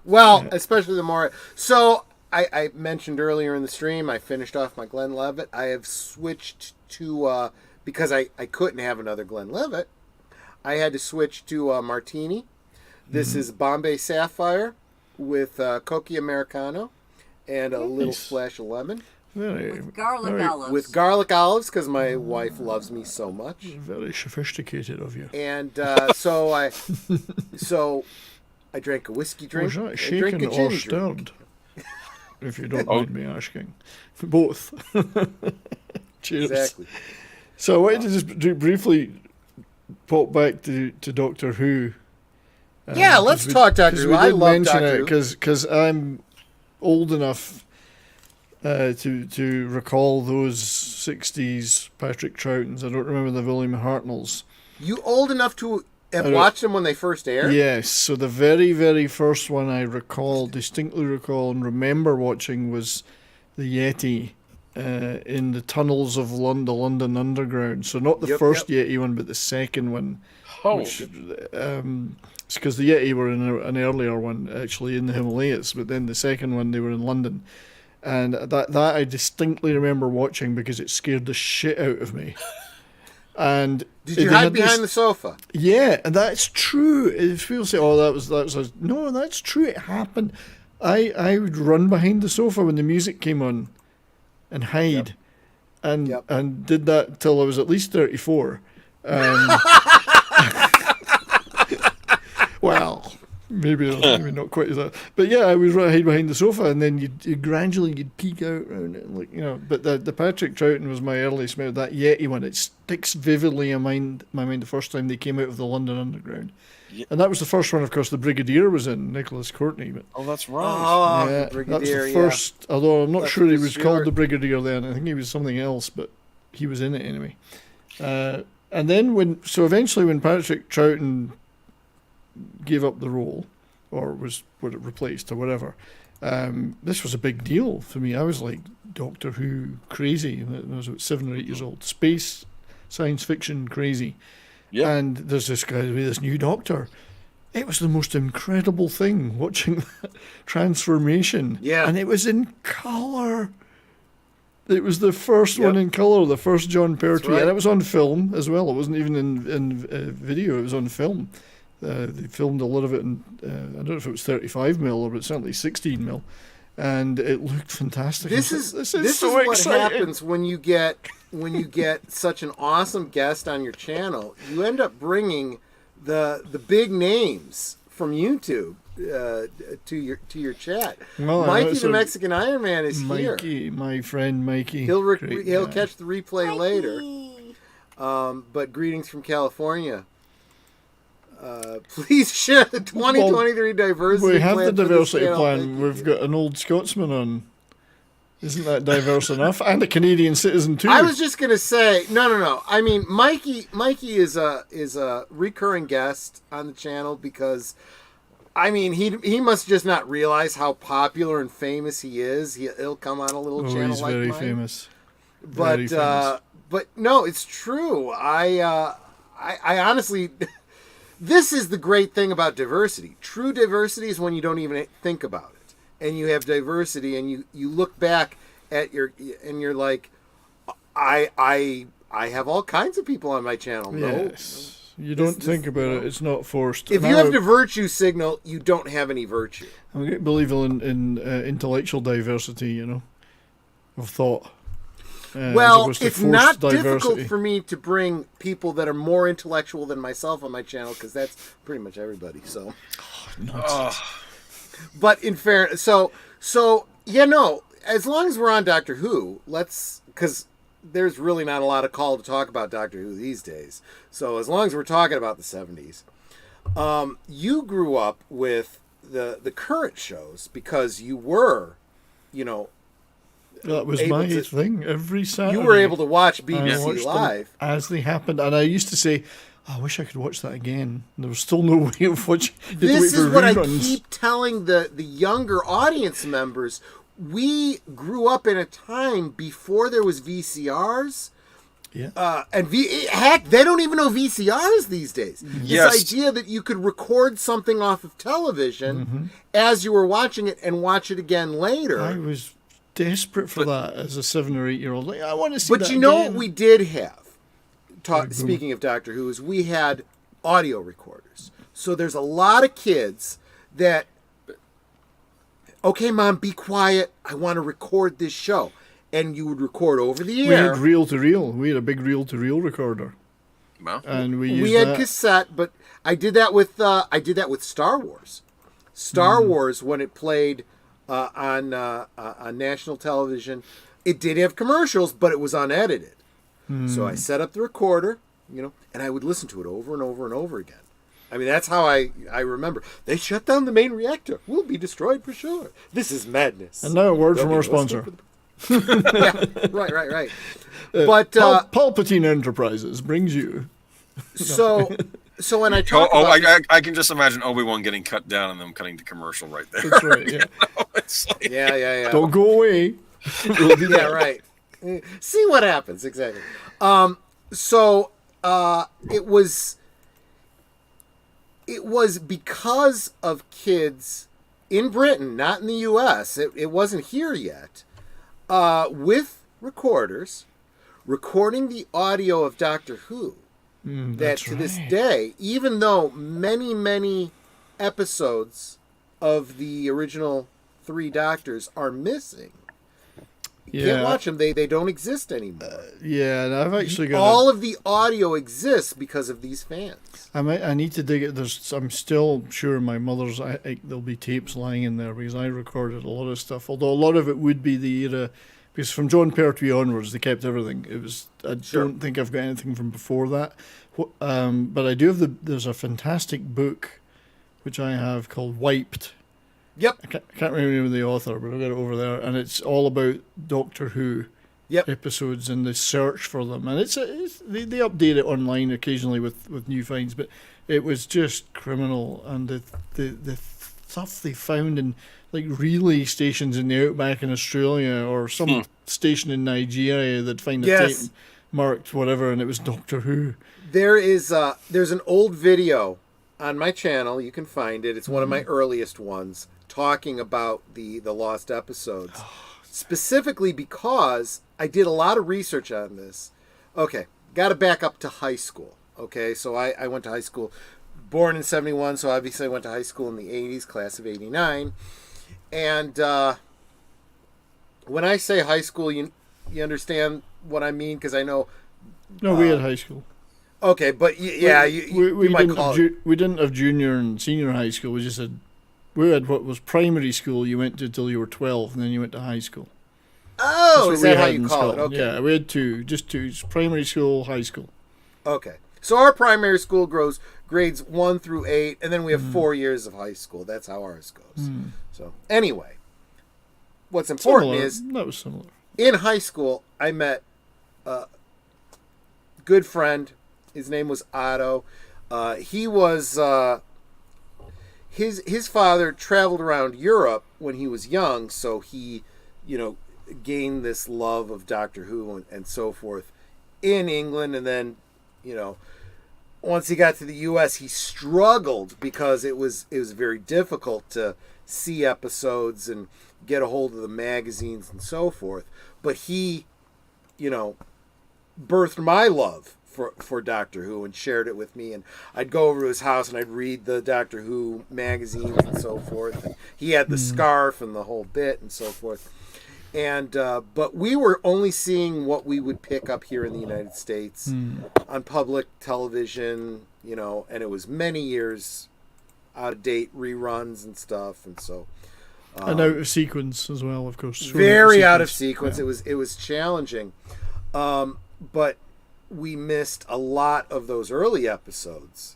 Well, especially the more. So I mentioned earlier in the stream, I finished off my Glenn Levitt. I have switched to because I couldn't have another Glenn Levitt. I had to switch to Martini. This is Bombay Sapphire with Cochi Americano and a little splash of lemon. With garlic olives. With garlic olives, because my wife loves me so much. Very sophisticated of you. And so I drank a whiskey drink. Was that I drank shaken a or gin stirred? drink. If you don't mind me asking. Both. Cheers. Exactly. So I wanted to just briefly pop back to Doctor Who. Yeah, let's talk Doctor Who. I love Doctor Who. Because I'm old enough to recall those 60s Patrick Troughtons. I don't remember the William Hartnells. You old enough to have watched them when they first aired? Yes, so the very, very first one I distinctly recall and remember watching was the Yeti in the tunnels of the London Underground. So not the first Yeti one, but the second one. Oh. It's because the Yeti were in an earlier one, actually, in the Himalayas, but then the second one, they were in London. And that I distinctly remember watching because it scared the shit out of me. And did you hide behind the sofa? Yeah, and that's true. If people say, "Oh, that was no, that's true. It happened." I would run behind the sofa when the music came on, and hide, and did that till I was at least 34. Well, maybe not quite as that. But yeah, I was hide behind the sofa, and then you'd gradually peek out around it, like, you know. But the Patrick Troughton was my earliest memory. That Yeti one, it sticks vividly in my mind the first time they came out of the London Underground. Yeah. And that was the first one, of course, the Brigadier was in, Nicholas Courtney. But, oh, that's right. Oh, yeah, the Brigadier, that's the first, although I'm not sure he was short. called the Brigadier then. I think he was something else, but he was in it anyway. And then eventually when Patrick Troughton gave up the role, or was replaced or whatever, this was a big deal for me. I was like Doctor Who crazy. I was about 7 or 8 years old. Space, science fiction crazy. Yeah. And there's this guy with this new Doctor. It was the most incredible thing watching that transformation. Yeah. And it was in colour. It was the first one in colour, the first John Pertwee. Right. And it was on film as well. It wasn't even in video, it was on film. They filmed a lot of it in, I don't know if it was 35mm or certainly 16mm. And it looked fantastic. This is so what happens when you get such an awesome guest on your channel. You end up bringing the big names from YouTube to your chat. Well, Mikey the Mexican Iron Man is here. Mikey, my friend Mikey. He'll catch the replay later. But greetings from California. Please share the 2023 diversity plan. We have the diversity channel. plan. We've got an old Scotsman on. Isn't that diverse enough? And a Canadian citizen too. I was just gonna say, no. I mean, Mikey is a recurring guest on the channel because, I mean, he must just not realize how popular and famous he is. He'll come on a little channel he's like very mine. famous. But no, it's true. I honestly. This is the great thing about diversity. True diversity is when you don't even think about it, and you have diversity, and you look back at you're like, I have all kinds of people on my channel. Yes, you don't think about it. It's not forced. If you have the virtue signal, you don't have any virtue. I'm a great believer in intellectual diversity. Of thought. Well, it's not difficult for me to bring people that are more intellectual than myself on my channel because that's pretty much everybody. So, but in fairness, so as long as we're on Doctor Who, because there's really not a lot of call to talk about Doctor Who these days. So as long as we're talking about the 70s, you grew up with the current shows because you were, that was my thing every Saturday. You were able to watch BBC Live as they happened, and I used to say, I wish I could watch that again. And there was still no way of watching. This is what I keep telling the younger audience members. We grew up in a time before there was VCRs. Yeah. Heck, they don't even know VCRs these days. Yes. This idea that you could record something off of television as you were watching it and watch it again later. I was desperate for that as a 7 or 8 year old. Like, I want to see that. But you know what we did have? Speaking of Doctor Who, is we had audio recorders. So there's a lot of kids that, okay, Mom, be quiet. I want to record this show. And you would record over the air. We had reel to reel. We had a big reel to reel recorder. Wow. And we had cassette, but I did that with Star Wars. Star Wars, when it played on national television, it did have commercials, but it was unedited. So I set up the recorder, and I would listen to it over and over and over again. I mean, that's how I remember. They shut down the main reactor. We'll be destroyed for sure. This is madness. And now a word from our sponsor. Yeah, right. But Palpatine Enterprises brings you. So when I talk I can just imagine Obi-Wan getting cut down and them cutting the commercial right there. That's right, yeah. It's like, yeah. Don't go away. We'll do that, right. See what happens, exactly. It was because of kids in Britain, not in the U.S. It wasn't here yet. With recorders, recording the audio of Doctor Who. That to this day, even though many, many episodes of the original 3 Doctors are missing, Can't watch them. They don't exist anymore. Yeah, and I've actually got all of the audio exists because of these fans. I need to dig it. I'm still sure my mother's. There'll be tapes lying in there because I recorded a lot of stuff. Although a lot of it would be the era, because from John Pertwee onwards they kept everything. It was. I don't think I've got anything from before that. But I do have there's a fantastic book, which I have called Wiped. Yep. I can't remember the author, but I've got it over there, and it's all about Doctor Who episodes and the search for them. And they update it online occasionally with new finds, but it was just criminal. And the stuff they found in like relay stations in the outback in Australia or some station in Nigeria that find a tape marked whatever, and it was Doctor Who. There's an old video on my channel. You can find it. It's one of my earliest ones, talking about the lost episodes, specifically because I did a lot of research on this. Okay, got to back up to high school. Okay, so I went to high school, born in 71, so obviously I went to high school in the 80s, class of 89. And when I say high school, you understand what I mean? Because I know... No, we had high school. Okay, but you might call it... We didn't have junior and senior high school. We just had... We had what was primary school you went to till you were 12, and then you went to high school. Oh, is that how you call it? Okay. Yeah, we had two. Primary school, high school. Okay. So our primary school grows grades 1 through 8, and then we have 4 years of high school. That's how ours goes. So anyway, what's important is... That was similar. In high school, I met a good friend. His name was Otto. He was... His father traveled around Europe when he was young, so he, gained this love of Doctor Who and so forth in England. And then, once he got to the U.S., he struggled because it was very difficult to see episodes and get a hold of the magazines and so forth. But he, birthed my love for Doctor Who and shared it with me, and I'd go over to his house and I'd read the Doctor Who magazines and so forth, and he had the scarf and the whole bit and so forth. And but we were only seeing what we would pick up here in the United States on public television, and it was many years out of date reruns and stuff, and so and out of sequence as well, of course. Very out of sequence. Yeah. It was challenging, but we missed a lot of those early episodes,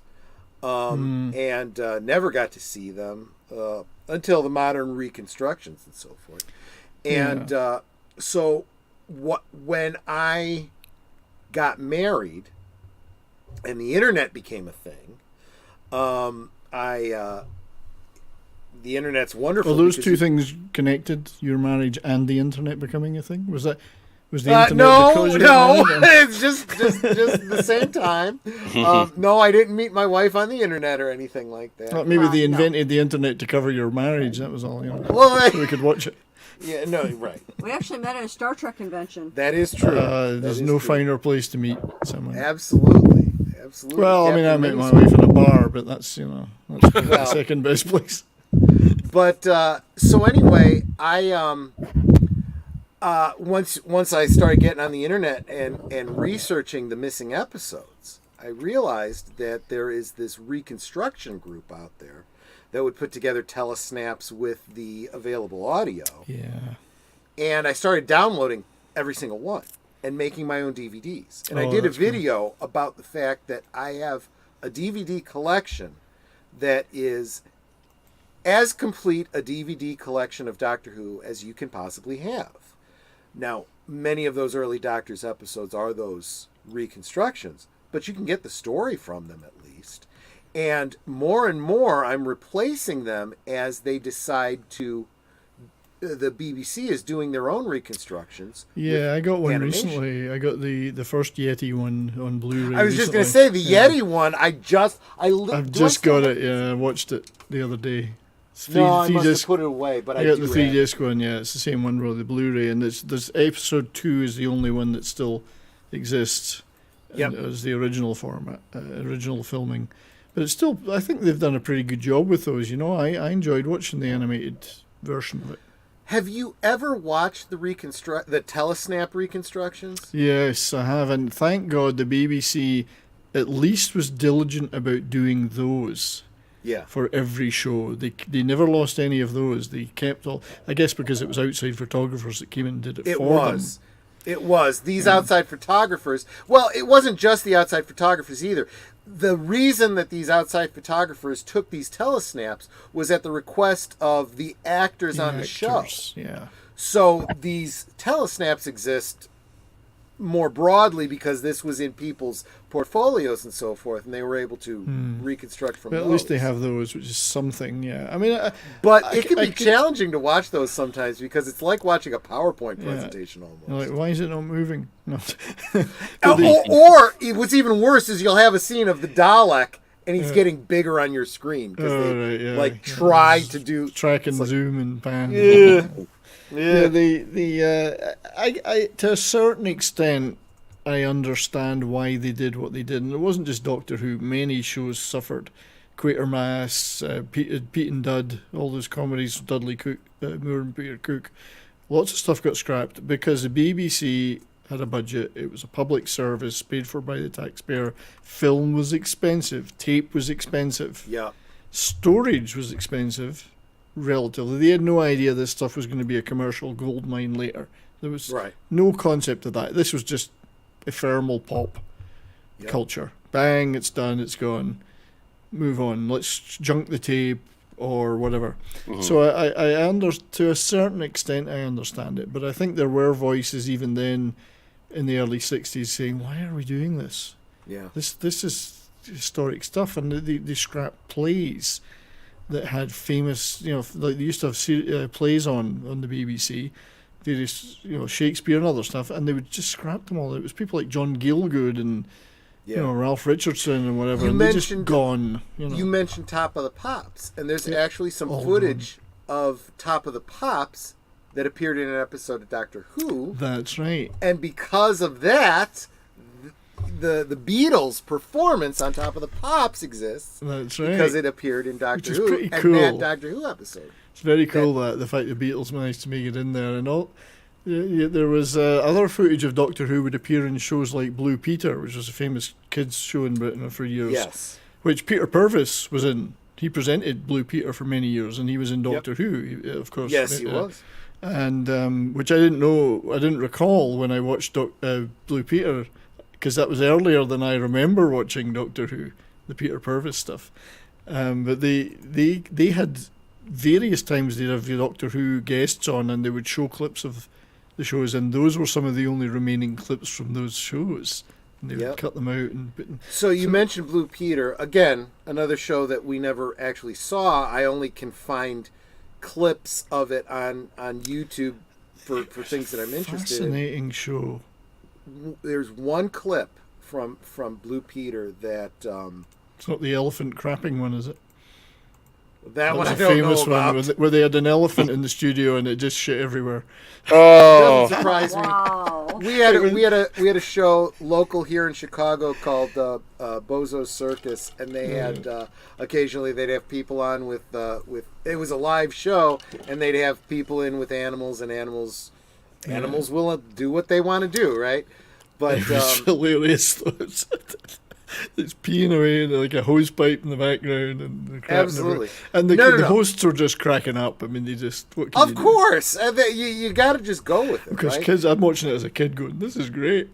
and never got to see them until the modern reconstructions and so forth. And so when I got married and the internet became a thing, the internet's wonderful. Are those two things connected? Your marriage and the internet becoming a thing? Was the internet no, it's just the same time. No, I didn't meet my wife on the internet or anything like that. Well, maybe they invented the internet to cover your marriage. That was all. Well, so we could watch it. Yeah, no, right. We actually met at a Star Trek convention. That is true. There's no finer place to meet someone. Absolutely. Well, Captain, I met my wife in a bar, but that's the second best place. But so anyway, I once I started getting on the internet and researching the missing episodes, I realized that there is this reconstruction group out there that would put together telesnaps with the available audio. Yeah. And I started downloading every single one and making my own DVDs. And I did a video about the fact that I have a DVD collection that is as complete a DVD collection of Doctor Who as you can possibly have. Now, many of those early Doctor's episodes are those reconstructions, but you can get the story from them at least. And more, I'm replacing them as they decide to... The BBC is doing their own reconstructions. Yeah, I got one recently. I got the first Yeti one on Blu-ray. I was just going to say, the Yeti one, I've just got it, yeah. I watched it the other day. I must have put it away, but I got the 3-disc one, yeah. It's the same one with the Blu-ray, and this episode 2 is the only one that still exists as the original format, original filming. But it's still, I think they've done a pretty good job with those, I enjoyed watching the animated version of it. Have you ever watched the telesnap reconstructions? Yes, I have, and thank God the BBC at least was diligent about doing those. Yeah. For every show. They never lost any of those. They kept all, I guess because it was outside photographers that came in and did it for them. It was. These outside photographers, well, it wasn't just the outside photographers either. The reason that these outside photographers took these telesnaps was at the request of the actors on the show. Yeah. So these telesnaps exist more broadly because this was in people's portfolios and so forth, and they were able to reconstruct from But those. at least they have those, which is something, yeah. I mean, but it can be challenging to watch those sometimes because it's like watching a PowerPoint presentation almost. You're like, why is it not moving? No. Or what's even worse is you'll have a scene of the Dalek and he's getting bigger on your screen because they try to do track and zoom and pan. Yeah. Yeah, I to a certain extent, I understand why they did what they did, and it wasn't just Doctor Who. Many shows suffered. Quatermass, Pete and Dud, all those comedies, Dudley Cook, Moore and Peter Cook. Lots of stuff got scrapped because the BBC had a budget. It was a public service paid for by the taxpayer. Film was expensive. Tape was expensive. Yeah. Storage was expensive. Relatively, they had no idea this stuff was going to be a commercial gold mine later. There was no concept of that. This was just ephemeral pop culture. Bang, it's done, it's gone. Move on. Let's junk the tape or whatever. Mm-hmm. So to a certain extent, I understand it. But I think there were voices even then in the early 60s saying, why are we doing this? Yeah. This is historic stuff. And they scrapped plays that had famous, like they used to have plays on the BBC, various, Shakespeare and other stuff, and they would just scrap them all. It was people like John Gielgud and, Ralph Richardson and whatever, and they're just gone. You mentioned Top of the Pops, and there's actually some footage of Top of the Pops that appeared in an episode of Doctor Who. That's right. And because of that, the Beatles' performance on Top of the Pops exists. That's right. Because it appeared in Doctor Who pretty cool. and that Doctor Who episode. It's very cool that the fact the Beatles managed to make it in there and all. There was other footage of Doctor Who would appear in shows like Blue Peter, which was a famous kids show in Britain for years. Yes. Which Peter Purves was in. He presented Blue Peter for many years, and he was in Doctor Who, of course. Yes, he was. And which I didn't recall when I watched Blue Peter, because that was earlier than I remember watching Doctor Who, the Peter Purves stuff. But they had various times they'd have the Doctor Who guests on, and they would show clips of the shows, and those were some of the only remaining clips from those shows. And they would cut them out. So you mentioned Blue Peter. Again, another show that we never actually saw. I only can find clips of it on YouTube for things that I'm interested in. Fascinating show. There's one clip from Blue Peter that... it's not the elephant crapping one, is it? That one I don't know about. One where they had an elephant in the studio and it just shit everywhere. Oh, doesn't surprise me. Wow. We had a show local here in Chicago called Bozo's Circus, and they had occasionally they'd have people on with it was a live show, and they'd have people in with animals, and animals will do what they want to do, right? But it was hilarious. It's peeing away in like a hose pipe in the background, and absolutely. And the hosts are just cracking up. I mean, they just of course, you got to just go with it, because right? kids. I'm watching it as a kid, going, "This is great."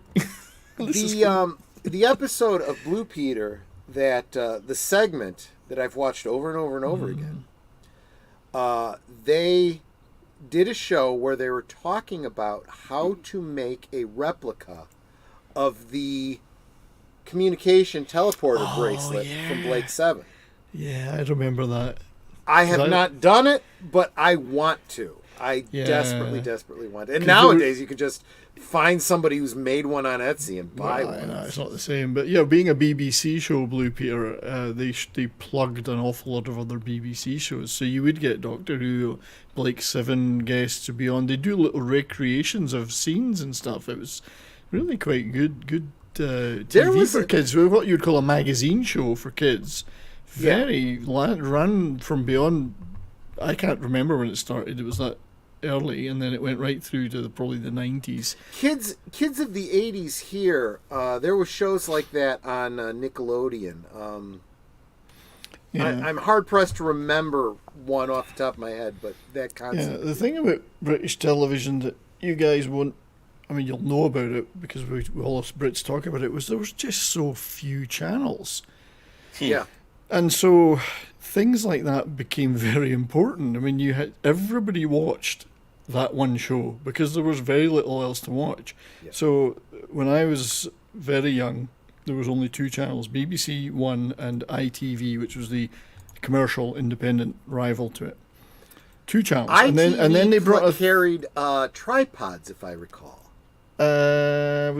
The episode of Blue Peter that the segment that I've watched over and over and over again. They did a show where they were talking about how to make a replica of the communication teleporter bracelet from Blake 7. Yeah, I remember that. I have not done it, but I want to. I desperately want to. And nowadays you can just find somebody who's made one on Etsy and buy one. No, it's not the same. But yeah, being a BBC show, Blue Peter, they plugged an awful lot of other BBC shows. So you would get Doctor Who, Blake 7 guests to be on. They do little recreations of scenes and stuff. It was really quite good TV for kids. What you'd call a magazine show for kids. Very ran from beyond. I can't remember when it started. It was that early, and then it went right through to probably the 90s. Kids of the 80s here, there were shows like that on Nickelodeon. I'm hard-pressed to remember one off the top of my head, but that concept. Yeah, the thing about British television that you guys won't, I mean, you'll know about it because we all us Brits talk about it, was there was just so few channels. Yeah. And so things like that became very important. I mean, everybody watched that one show because there was very little else to watch. Yeah. So when I was very young, there was only 2 channels, BBC One and ITV, which was the commercial independent rival to it. 2 channels. ITV and then they brought carried tripods, if I recall. I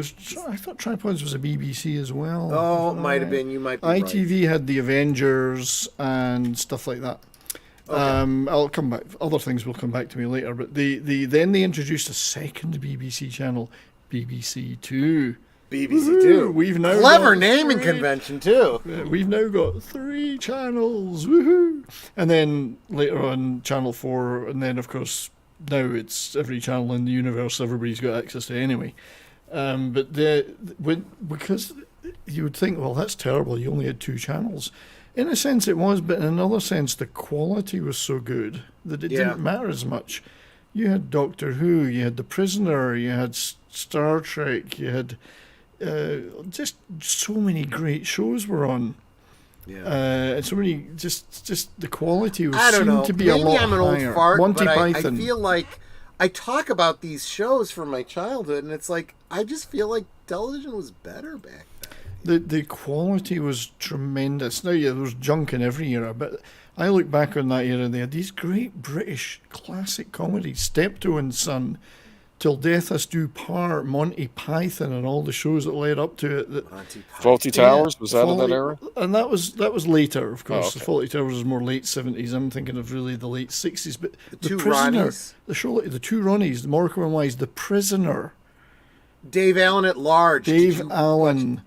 thought Tripods was a BBC as well. Oh, it might have been. You might be ITV right. had the Avengers and stuff like that. Okay. I'll come back. Other things will come back to me later. But then they introduced a second BBC channel, BBC Two. BBC Two. We've now clever naming convention too. We've now got 3 channels. Woohoo! And then later on, Channel 4, and then of course now it's every channel in the universe everybody's got access to anyway. But because you would think, well, that's terrible. You only had 2 channels. In a sense, it was, but in another sense, the quality was so good that it didn't matter as much. You had Doctor Who, you had The Prisoner, you had Star Trek, you had just so many great shows were on. Yeah. And so many, just the quality was seemed to be a lot higher. Maybe I'm an old fart, Monty but Python. I feel like I talk about these shows from my childhood, and it's like I just feel like television was better back then. The quality was tremendous. Now, yeah, there was junk in every era, but I look back on that era, and they had these great British classic comedies, Steptoe and Son, Till Death Us Do Part, Monty Python, and all the shows that led up to it. Fawlty Towers, was that in that era? And that was later, of course. Oh, okay. Fawlty Towers was more late 70s. I'm thinking of really the late 60s. But the Two Prisoner, Ronnies. the show, the Two Ronnies, the Morecambe and Wise, The Prisoner, Dave Allen at Large. Dave Allen.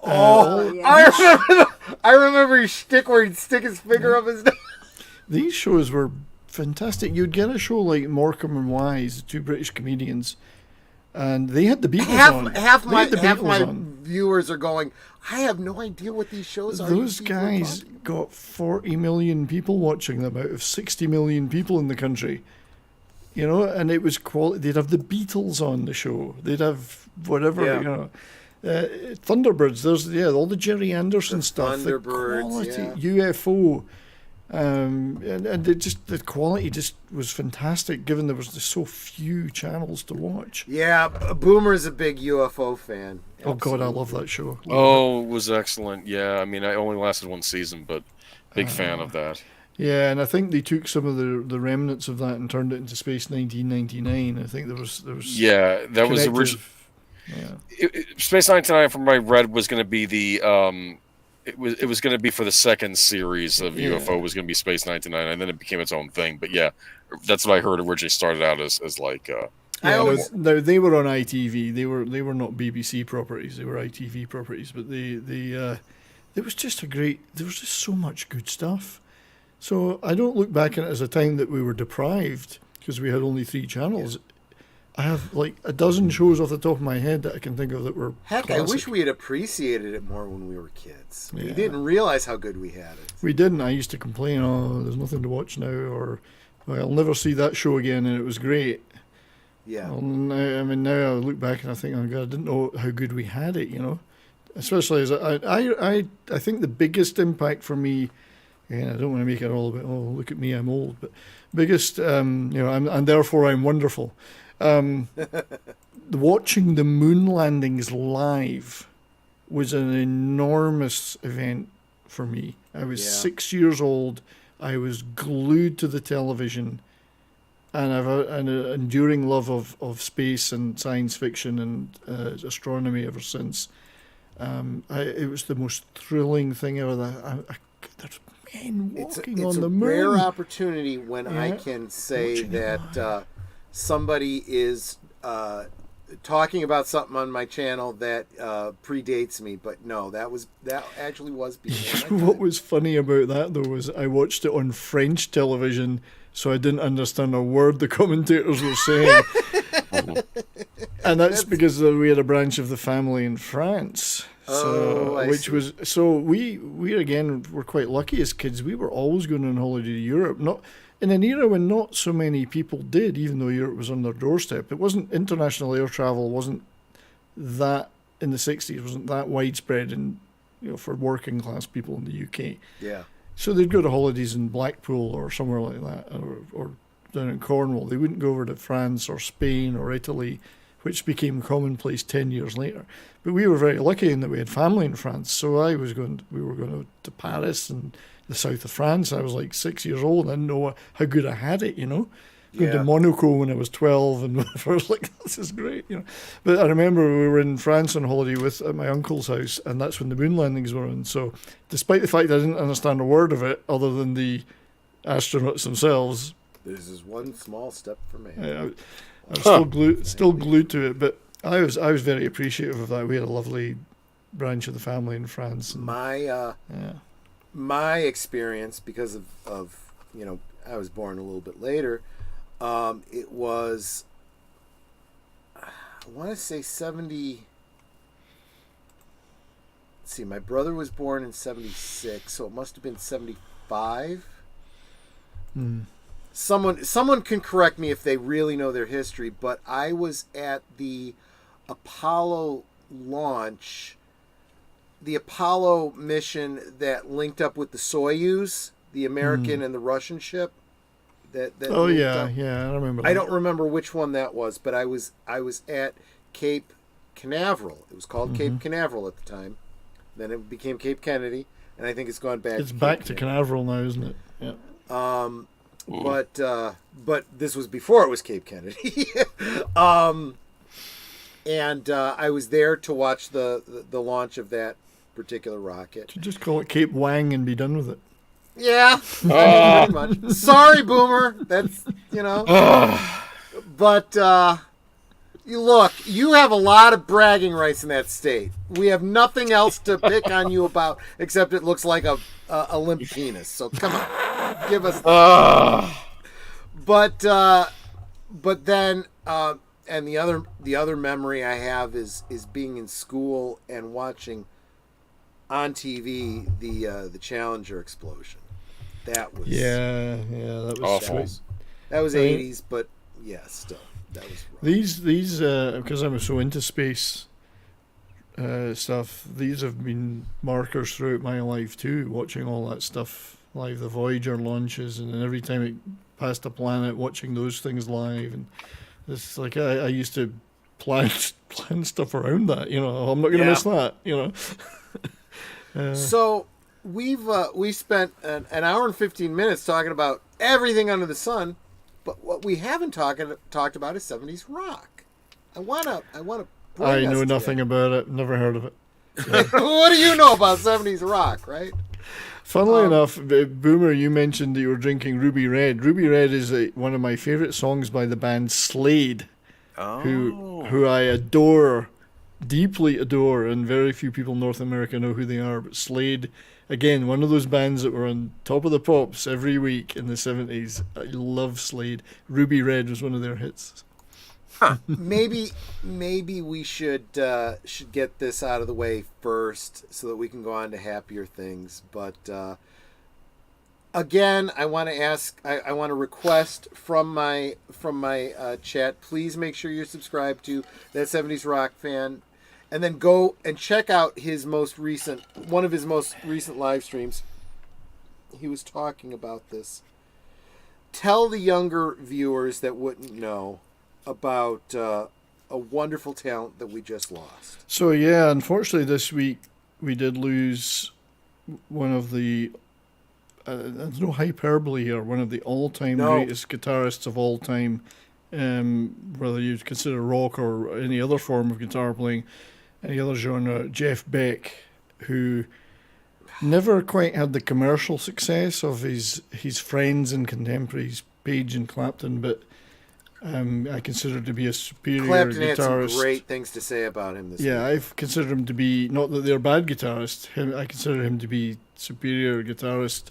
I remember his shtick where he'd stick his finger up his nose. These shows were fantastic. You'd get a show like Morecambe and Wise, 2 British comedians, and they had the Beatles on. Half my viewers are going, I have no idea what these shows are. Those guys got 40 million people watching them out of 60 million people in the country. You know, and it was quality. They'd have the Beatles on the show. They'd have whatever, you know. Thunderbirds, there's all the Jerry Anderson stuff. Thunderbirds, the quality, UFO. And the quality just was fantastic, given there was just so few channels to watch. Yeah, Boomer's a big UFO fan. Oh God, I love that show. Oh, it was excellent. Yeah, I mean, I only lasted 1 season, but big fan of that. Yeah, and I think they took some of the remnants of that and turned it into Space 1999. I think there was. Yeah, that was original. Yeah. Space 99, from what I read, was going to be the. It was going to be for the second series of UFO was going to be Space 99, and then it became its own thing. But yeah, that's what I heard originally started out as like. No, they were on ITV. They were not BBC properties. They were ITV properties. But it was just there was just so much good stuff. So I don't look back on it as a time that we were deprived because we had only 3 channels. Yeah. I have like a dozen shows off the top of my head that I can think of that were classic. I wish we had appreciated it more when we were kids. We didn't realize how good we had it. We didn't. I used to complain, there's nothing to watch now, or I'll never see that show again, and it was great. Yeah. Well, now I look back and I think, oh God, I didn't know how good we had it, you know. Especially as I think the biggest impact for me, and I don't want to make it all about, look at me, I'm old, but biggest, and therefore I'm wonderful. Watching the moon landings live was an enormous event for me. I was 6 years old. I was glued to the television, and I've an enduring love of space and science fiction and astronomy ever since. It was the most thrilling thing ever. There's men walking on the moon. It's a rare opportunity when I can say that somebody is talking about something on my channel that predates me, but no, that actually was before my time. What was funny about that though was I watched it on French television, so I didn't understand a word the commentators were saying. And that's because we had a branch of the family in France. We again were quite lucky as kids. We were always going on holiday to Europe, not in an era when not so many people did, even though Europe was on their doorstep. It wasn't international air travel wasn't that in the 60s wasn't that widespread in for working class people in the UK. Yeah. So they'd go to holidays in Blackpool or somewhere like that, or down in Cornwall. They wouldn't go over to France or Spain or Italy, which became commonplace 10 years later. But we were very lucky in that we had family in France. So we were going to Paris and the south of France. I was like 6 years old. I didn't know how good I had it, Going to Monaco when I was 12, and I was like, this is great, But I remember we were in France on holiday at my uncle's house, and that's when the moon landings were on. So despite the fact I didn't understand a word of it, other than the astronauts themselves, this is one small step for man. I was still glued to it, but I was very appreciative of that. We had a lovely branch of the family in France. And, my experience, because of I was born a little bit later. It was, I want to say 70. Let's see, my brother was born in 76, so it must have been 75. Someone can correct me if they really know their history, but I was at the Apollo launch, the Apollo mission that linked up with the Soyuz, the American and the Russian ship. I remember that. I don't remember which one that was, but I was at Cape Canaveral. It was called Cape Canaveral at the time. Then it became Cape Kennedy, and I think it's gone back. It's back to Canaveral now, isn't it? Yeah. But this was before it was Cape Kennedy. And I was there to watch the launch of that particular rocket. To just call it Cape Wang and be done with it. Yeah, pretty much. Sorry, Boomer. That's But you have a lot of bragging rights in that state. We have nothing else to pick on you about except it looks like a limp penis. So come on, give us. But then and the other memory I have is being in school and watching on TV the Challenger explosion. That was that was awful. That was 80s, but still that was rough. These because I'm so into space stuff. These have been markers throughout my life too. Watching all that stuff live, the Voyager launches, and then every time it passed a planet, watching those things live, and it's like I used to plan stuff around that. I'm not going to miss that. So we spent an hour and 15 minutes talking about everything under the sun, but what we haven't talked about is 70s rock. I wanna. I know nothing about it. Never heard of it. What do you know about 70s rock, right? Funnily enough, Boomer, you mentioned that you were drinking Ruby Red. Ruby Red is one of my favorite songs by the band Slade, who I adore. Deeply adore, and very few people in North America know who they are, but Slade, again, one of those bands that were on top of the pops every week in the 70s. I love Slade. Ruby Red was one of their hits. Maybe we should get this out of the way first so that we can go on to happier things, but again, I want to request from my chat, please make sure you're subscribed to That 70s Rock Fan. And then go and check out one of his most recent live streams. He was talking about this. Tell the younger viewers that wouldn't know about a wonderful talent that we just lost. So yeah, unfortunately this week we did lose one of the, there's no hyperbole here, one of the all-time greatest guitarists of all time, whether you consider rock or any other form of guitar playing, any other genre, Jeff Beck, who never quite had the commercial success of his friends and contemporaries, Page and Clapton, but I consider him to be a superior Clapton guitarist. Had some great things to say about him this week. I've considered him to be, not that they're bad guitarists, I consider him to be superior guitarist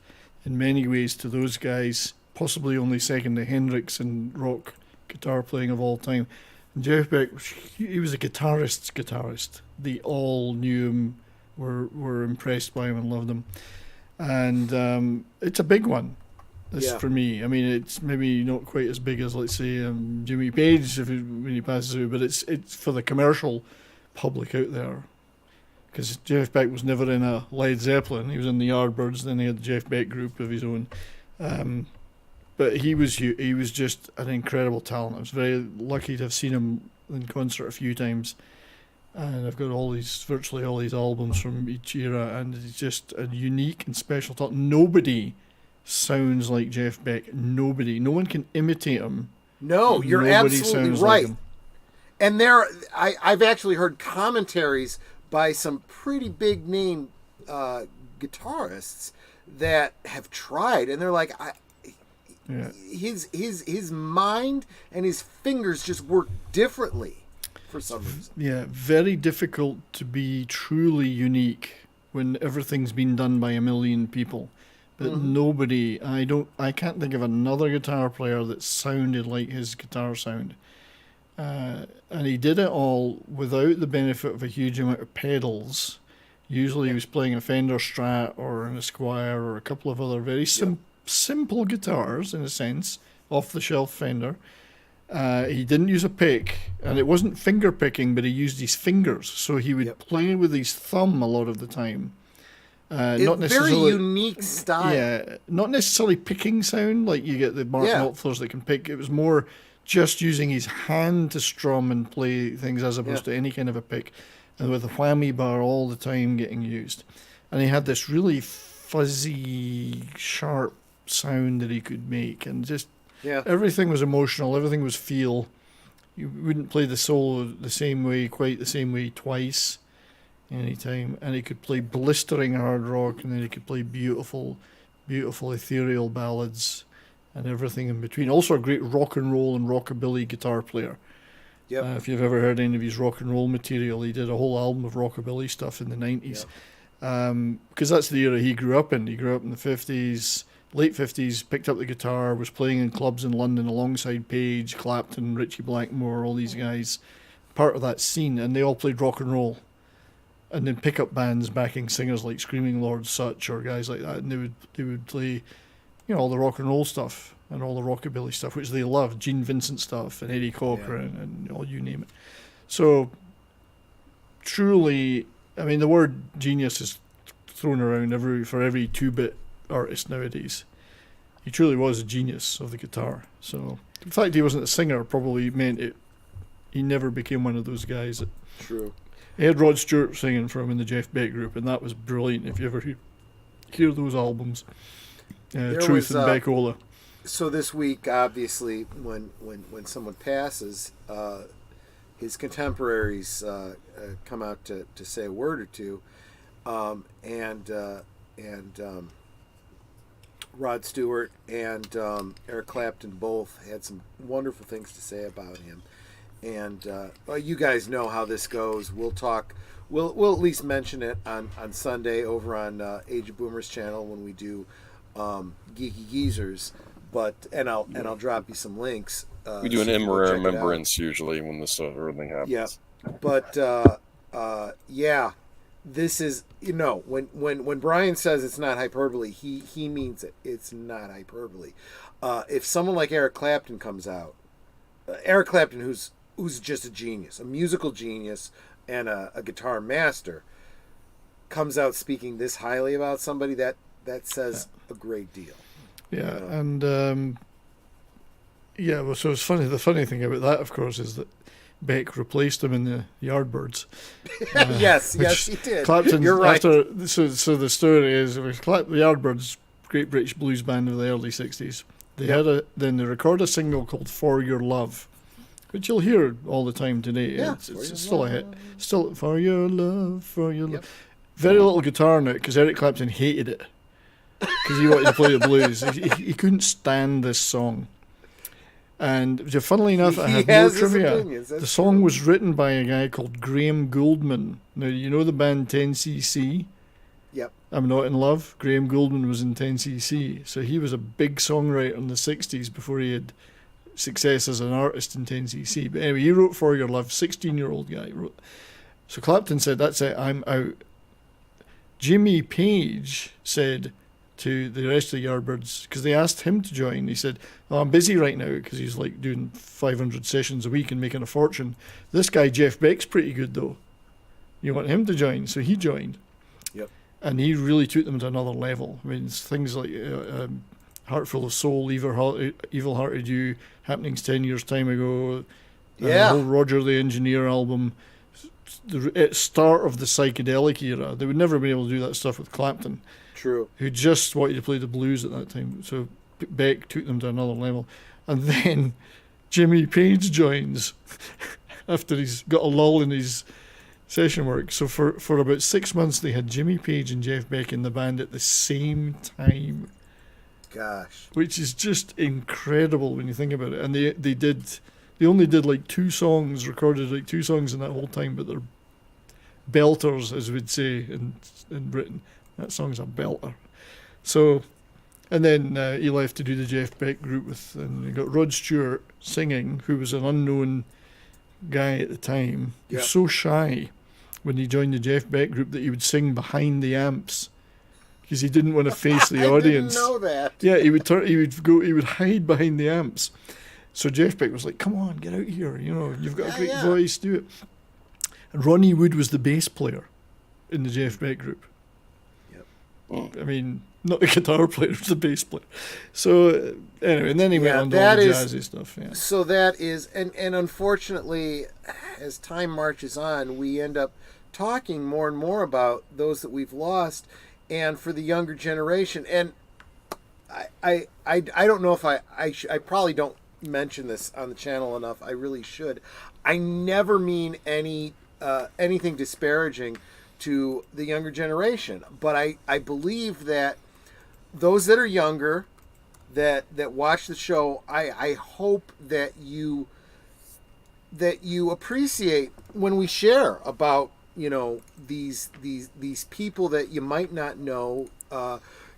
in many ways to those guys. possibly only second to Hendrix in rock guitar playing of all time. And Jeff Beck, he was a guitarist's guitarist. They all knew him, were impressed by him and loved him. And it's a big one. This for me. I mean, it's maybe not quite as big as, let's say, Jimmy Page when he passes away, but it's for the commercial public out there. Because Jeff Beck was never in a Led Zeppelin. He was in the Yardbirds, then he had the Jeff Beck group of his own. But he was just an incredible talent. I was very lucky to have seen him in concert a few times. And I've got virtually all these albums from each era, and it's just a unique and special talent. Nobody sounds like Jeff Beck. Nobody. No one can imitate him. No, you're absolutely right. Like and I've actually heard commentaries by some pretty big name guitarists that have tried, and they're like, his mind and his fingers just work differently for some reason. Yeah, very difficult to be truly unique when everything's been done by a million people. But nobody, I can't think of another guitar player that sounded like his guitar sound. And he did it all without the benefit of a huge amount of pedals. Usually he was playing a Fender Strat or an Esquire or a couple of other very simple guitars, in a sense, off-the-shelf Fender. He didn't use a pick, and it wasn't finger picking, but he used his fingers. So he would play with his thumb a lot of the time. Not very unique style. Yeah, not necessarily picking sound like you get the Martin Knopflers that can pick. It was more just using his hand to strum and play things as opposed to any kind of a pick, and with a whammy bar all the time getting used. And he had this really fuzzy, sharp sound that he could make, and just everything was emotional, everything was feel. You wouldn't play the solo quite the same way twice. Anytime, and he could play blistering hard rock, and then he could play beautiful ethereal ballads and everything in between. Also a great rock and roll and rockabilly guitar player. If you've ever heard any of his rock and roll material, he did a whole album of rockabilly stuff in the 90s. Because that's the era he grew up in. He grew up in the 50s, late 50s, picked up the guitar, was playing in clubs in London alongside Page, Clapton, Ritchie Blackmore, all these guys, part of that scene, and they all played rock and roll. And then pick-up bands backing singers like Screaming Lord Sutch or guys like that, and they would play, all the rock and roll stuff and all the rockabilly stuff, which they loved, Gene Vincent stuff and Eddie Cochran and all you name it. So truly, I mean, the word genius is thrown around for every 2-bit artist nowadays. He truly was a genius of the guitar. So the fact he wasn't a singer probably meant he never became one of those guys that. True. He had Rod Stewart singing for him in the Jeff Beck group, and that was brilliant. If you ever hear those albums, Truth and Beckola. So this week, obviously, when someone passes, his contemporaries come out to say a word or two, and Rod Stewart and Eric Clapton both had some wonderful things to say about him. And you guys know how this goes. We'll talk. We'll at least mention it on Sunday over on Age of Boomers channel when we do Geeky Geezers. But I'll drop you some links. We do an in remembrance usually when this everything happens. Yeah, but this is when Brian says it's not hyperbole, he means it. It's not hyperbole. If someone like Eric Clapton comes out, Eric Clapton, who's just a genius, a musical genius, and a guitar master, comes out speaking this highly about somebody, that says a great deal. Yeah, and well, so it's funny. The funny thing about that, of course, is that Beck replaced him in the Yardbirds. Yes, he did. Clapton, you're right. So the story is, the Yardbirds, great British blues band of the early '60s. They record a single called "For Your Love," which you'll hear all the time today. Yeah, it's still a hit. Still, for your love, for your love. Very little guitar in it because Eric Clapton hated it because he wanted to play the blues. He couldn't stand this song. And funnily enough, I have more trivia. The song was written by a guy called Graham Gouldman. Now, you know the band 10cc? Yep. I'm Not in Love. Graham Gouldman was in 10cc, so he was a big songwriter in the 60s before he had success as an artist in 10cc. But anyway, he wrote For Your Love, 16-year-old guy wrote. So Clapton said, that's it, I'm out. Jimmy Page said to the rest of the Yardbirds, because they asked him to join, he said, oh, I'm busy right now, because he's like doing 500 sessions a week and making a fortune. This guy Jeff Beck's pretty good though. You want him to join? So he joined. Yep. And he really took them to another level. I mean, it's things like Heart Full of Soul, Evil Hearted You, Happenings 10 Years Time Ago, the whole Roger the Engineer album, the start of the psychedelic era. They would never have been able to do that stuff with Clapton. True. Who just wanted to play the blues at that time. So Beck took them to another level. And then Jimmy Page joins after he's got a lull in his session work. So for about 6 months they had Jimmy Page and Jeff Beck in the band at the same time. Gosh. Which is just incredible when you think about it. And they only did like 2 songs, recorded like 2 songs in that whole time, but they're belters, as we'd say in Britain. That song's a belter. So, and then he left to do the Jeff Beck group and he got Rod Stewart singing, who was an unknown guy at the time. He was so shy when he joined the Jeff Beck group that he would sing behind the amps because he didn't want to face the audience. I didn't know that. Yeah, he would hide behind the amps. So Jeff Beck was like, "Come on, get out here! You know, you've got a great voice, do it." And Ronnie Wood was the bass player in the Jeff Beck group. I mean, not a guitar player, it was a bass player. So, anyway, and then he went on to all the jazzy stuff. Yeah. So that is, and unfortunately, as time marches on, we end up talking more and more about those that we've lost, and for the younger generation. And I don't know if I probably don't mention this on the channel enough. I really should. I never mean anything disparaging to the younger generation, but I believe that those that are younger that watch the show, I hope that you appreciate when we share about, you know, these people that you might not know.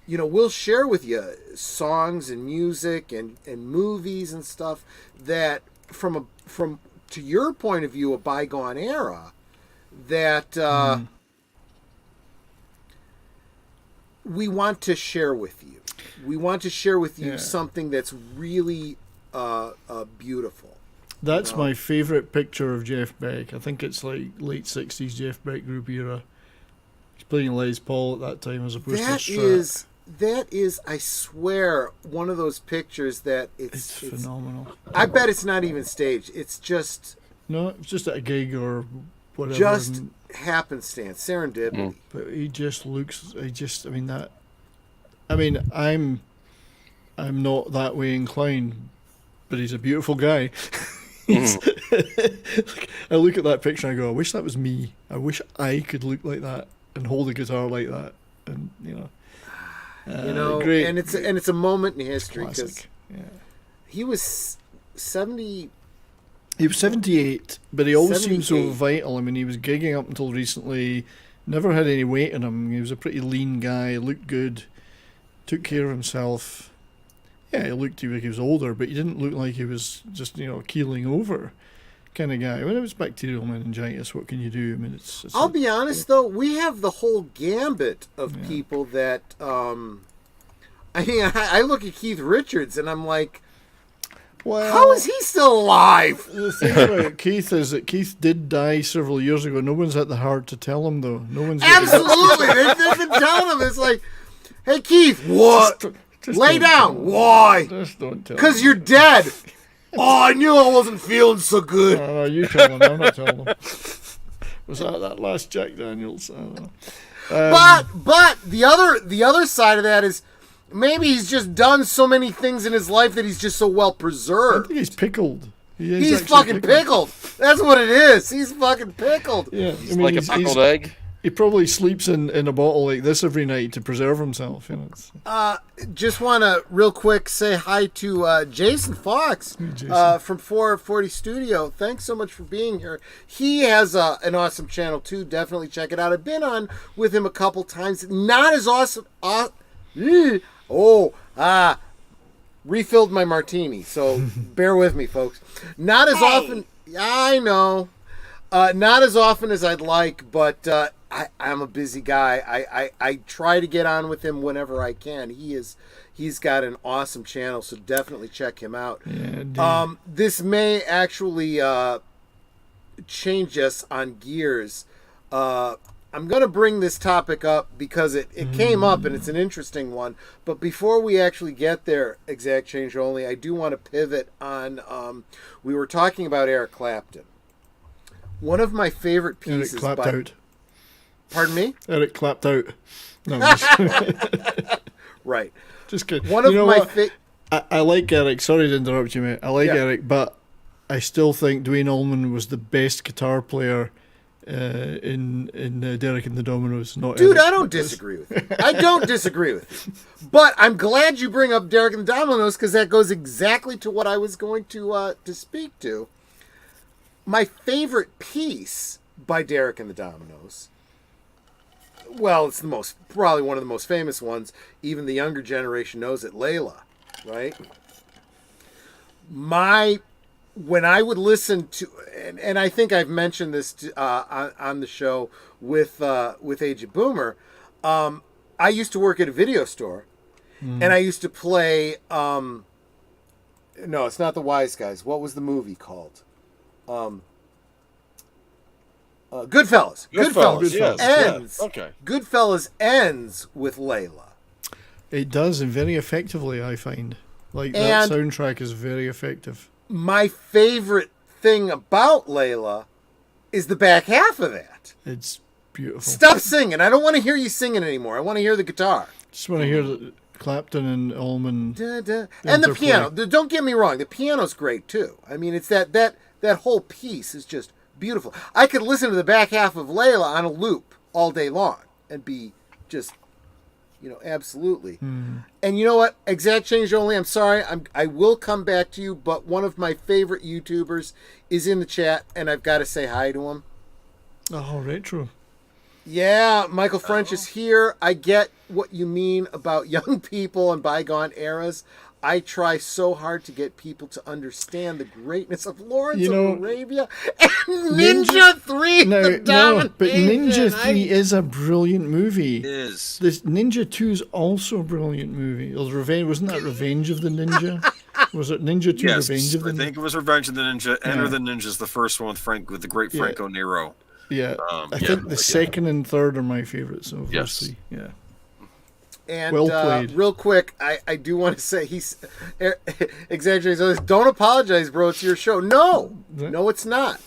You know, we'll share with you songs and music and movies and stuff that from to your point of view, a bygone era, that we want to share with you. We want to share with you something that's really beautiful. That's my favourite picture of Jeff Beck. I think it's like late 60s Jeff Beck group era. He's playing Les Paul at that time as opposed to Strat. That is, I swear, one of those pictures that it's phenomenal. I bet it's not even staged. It's just... No, it's just at a gig or whatever. Just happenstance, serendipity. But he just looks... I'm not that way inclined, but he's a beautiful guy. I look at that picture and I go, I wish that was me. I wish I could look like that and hold a guitar like that. And, great, and it's a moment in history because he was 70. He was 78, but he always seemed so vital. I mean, he was gigging up until recently. Never had any weight on him. He was a pretty lean guy. Looked good. Took care of himself. Yeah, he looked like he was older, but he didn't look like he was just, keeling over kind of guy. When it was bacterial meningitis, what can you do? I mean, it's I'll be honest, though. We have the whole gambit of people that... I look at Keith Richards, and I'm like, well, how is he still alive? The thing about Keith is that Keith did die several years ago. No one's had the heart to tell him, though. No one's... Absolutely! They've been telling him. It's like, hey, Keith, what? Just lay down. Why? Just don't tell him. Because you're dead. Oh, I knew I wasn't feeling so good. No, you tell him. I'm not telling him. Was that last Jack Daniels? I don't know. But the other side of that is maybe he's just done so many things in his life that he's just so well preserved. I think he's pickled. He's fucking pickled. That's what it is. He's fucking pickled. Yeah, like a pickled egg. He probably sleeps in a bottle like this every night to preserve himself. You know. Just want to real quick say hi to Jason Fox from 440 Studio. Thanks so much for being here. He has an awesome channel too. Definitely check it out. I've been on with him a couple times. Not as awesome. Refilled my martini, so bear with me, folks. Not as often. I know. Not as often as I'd like, but I'm a busy guy. I try to get on with him whenever I can. He's got an awesome channel, so definitely check him out. Yeah, this may actually change us on gears. I'm going to bring this topic up because it came up and it's an interesting one. But before we actually get there, exact change only, I do want to pivot on. We were talking about Eric Clapton. One of my favorite pieces. Eric clapped out. Pardon me? Eric clapped out. No, right. Just kidding. One of my I like Eric. Sorry to interrupt you, mate. I like Eric, but I still think Duane Allman was the best guitar player in Derek and the Dominoes. Not Dude, Eric. I don't disagree with you. I don't disagree with you. But I'm glad you bring up Derek and the Dominoes because that goes exactly to what I was going to speak to. My favorite piece by Derek and the Dominoes, well, it's probably one of the most famous ones. Even the younger generation knows it, Layla, right? When I would listen to, and I think I've mentioned this on the show with Aged Boomer, I used to work at a video store, and I used to play. No, it's not The Wise Guys. What was the movie called? Goodfellas. Goodfellas. Yes. Ends. Yeah. Okay. Goodfellas ends with Layla. It does, and very effectively, I find. Like, that soundtrack is very effective. My favorite thing about Layla is the back half of that. It's beautiful. Stop singing. I don't want to hear you singing anymore. I want to hear the guitar. Just want to hear Clapton and Allman. And the piano. Don't get me wrong. The piano's great, too. I mean, it's that whole piece is just beautiful. I could listen to the back half of Layla on a loop all day long and be just, absolutely. And you know what? Exact change only. I'm sorry. I will come back to you, but one of my favorite YouTubers is in the chat, and I've got to say hi to him. Oh, retro. Yeah, Michael French is here. I get what you mean about young people and bygone eras. I try so hard to get people to understand the greatness of Lawrence of Arabia and Ninja 3. But Ninja 3 is a brilliant movie. It is. This Ninja 2 is also a brilliant movie. It was wasn't that Revenge of the Ninja? Was it Ninja 2 Revenge of the Ninja? I think it was Revenge of the Ninja. Enter the Ninja's the first one with the great Franco Nero. Yeah, I think the second and third are my favorites. So yes. Yeah. And well played. Real quick, I do want to say he's exaggerating. Don't apologize, bro. It's your show. No, it's not.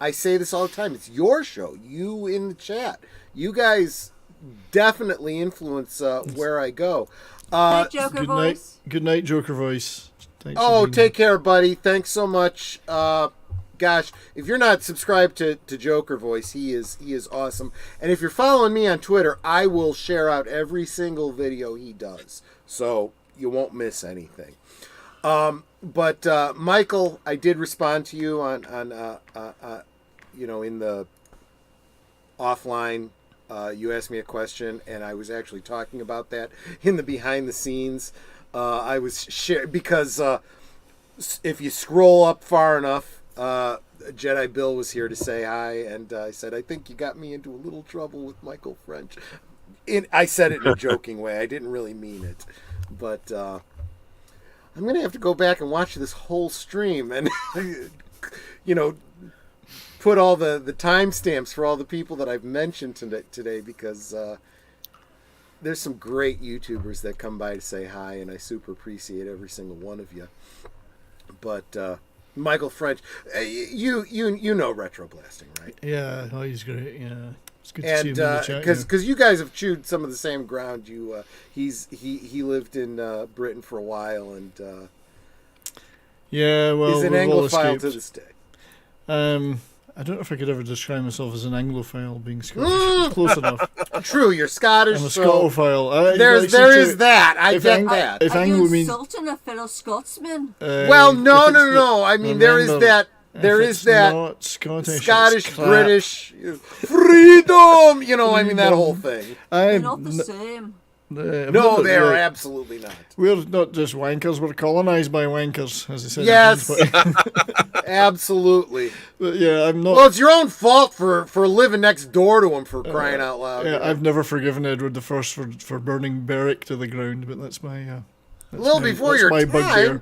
I say this all the time. It's your show. You in the chat. You guys definitely influence where I go. Joker voice. Good night, Joker voice. Thanks take care, buddy. Thanks so much. Gosh, if you're not subscribed to Joker Voice, he is awesome. And if you're following me on Twitter, I will share out every single video he does, so you won't miss anything. But Michael, I did respond to you on in the offline. You asked me a question, and I was actually talking about that in the behind the scenes. I was because if you scroll up far enough. Jedi Bill was here to say hi, and I said, I think you got me into a little trouble with Michael French. I said it in a joking way. I didn't really mean it. But I'm going to have to go back and watch this whole stream and, put all the timestamps for all the people that I've mentioned today because there's some great YouTubers that come by to say hi, and I super appreciate every single one of you. But... Michael French, you know Retro Blasting, right? Yeah, he's great. Yeah, it's good to see him in the chat. Because you guys have chewed some of the same ground. He lived in Britain for a while, and he's an Anglophile to this day. I don't know if I could ever describe myself as an Anglophile being Scottish. Close enough. True, you're Scottish. I'm a so Scotophile. there is that. I get that. If Are Anglo you means insulting a fellow Scotsman? Well, no. I mean, there is that. There is that not Scottish, Scottish, British freedom. I mean that whole thing. They're not the same. No, they are absolutely not. We're not just wankers, we're colonised by wankers, as they said. Yes, absolutely. But yeah, I'm not. Well, it's your own fault for living next door to him, for crying out loud. Yeah, I've never forgiven Edward I for burning Berwick to the ground, but that's my. Before your time. Bugbear.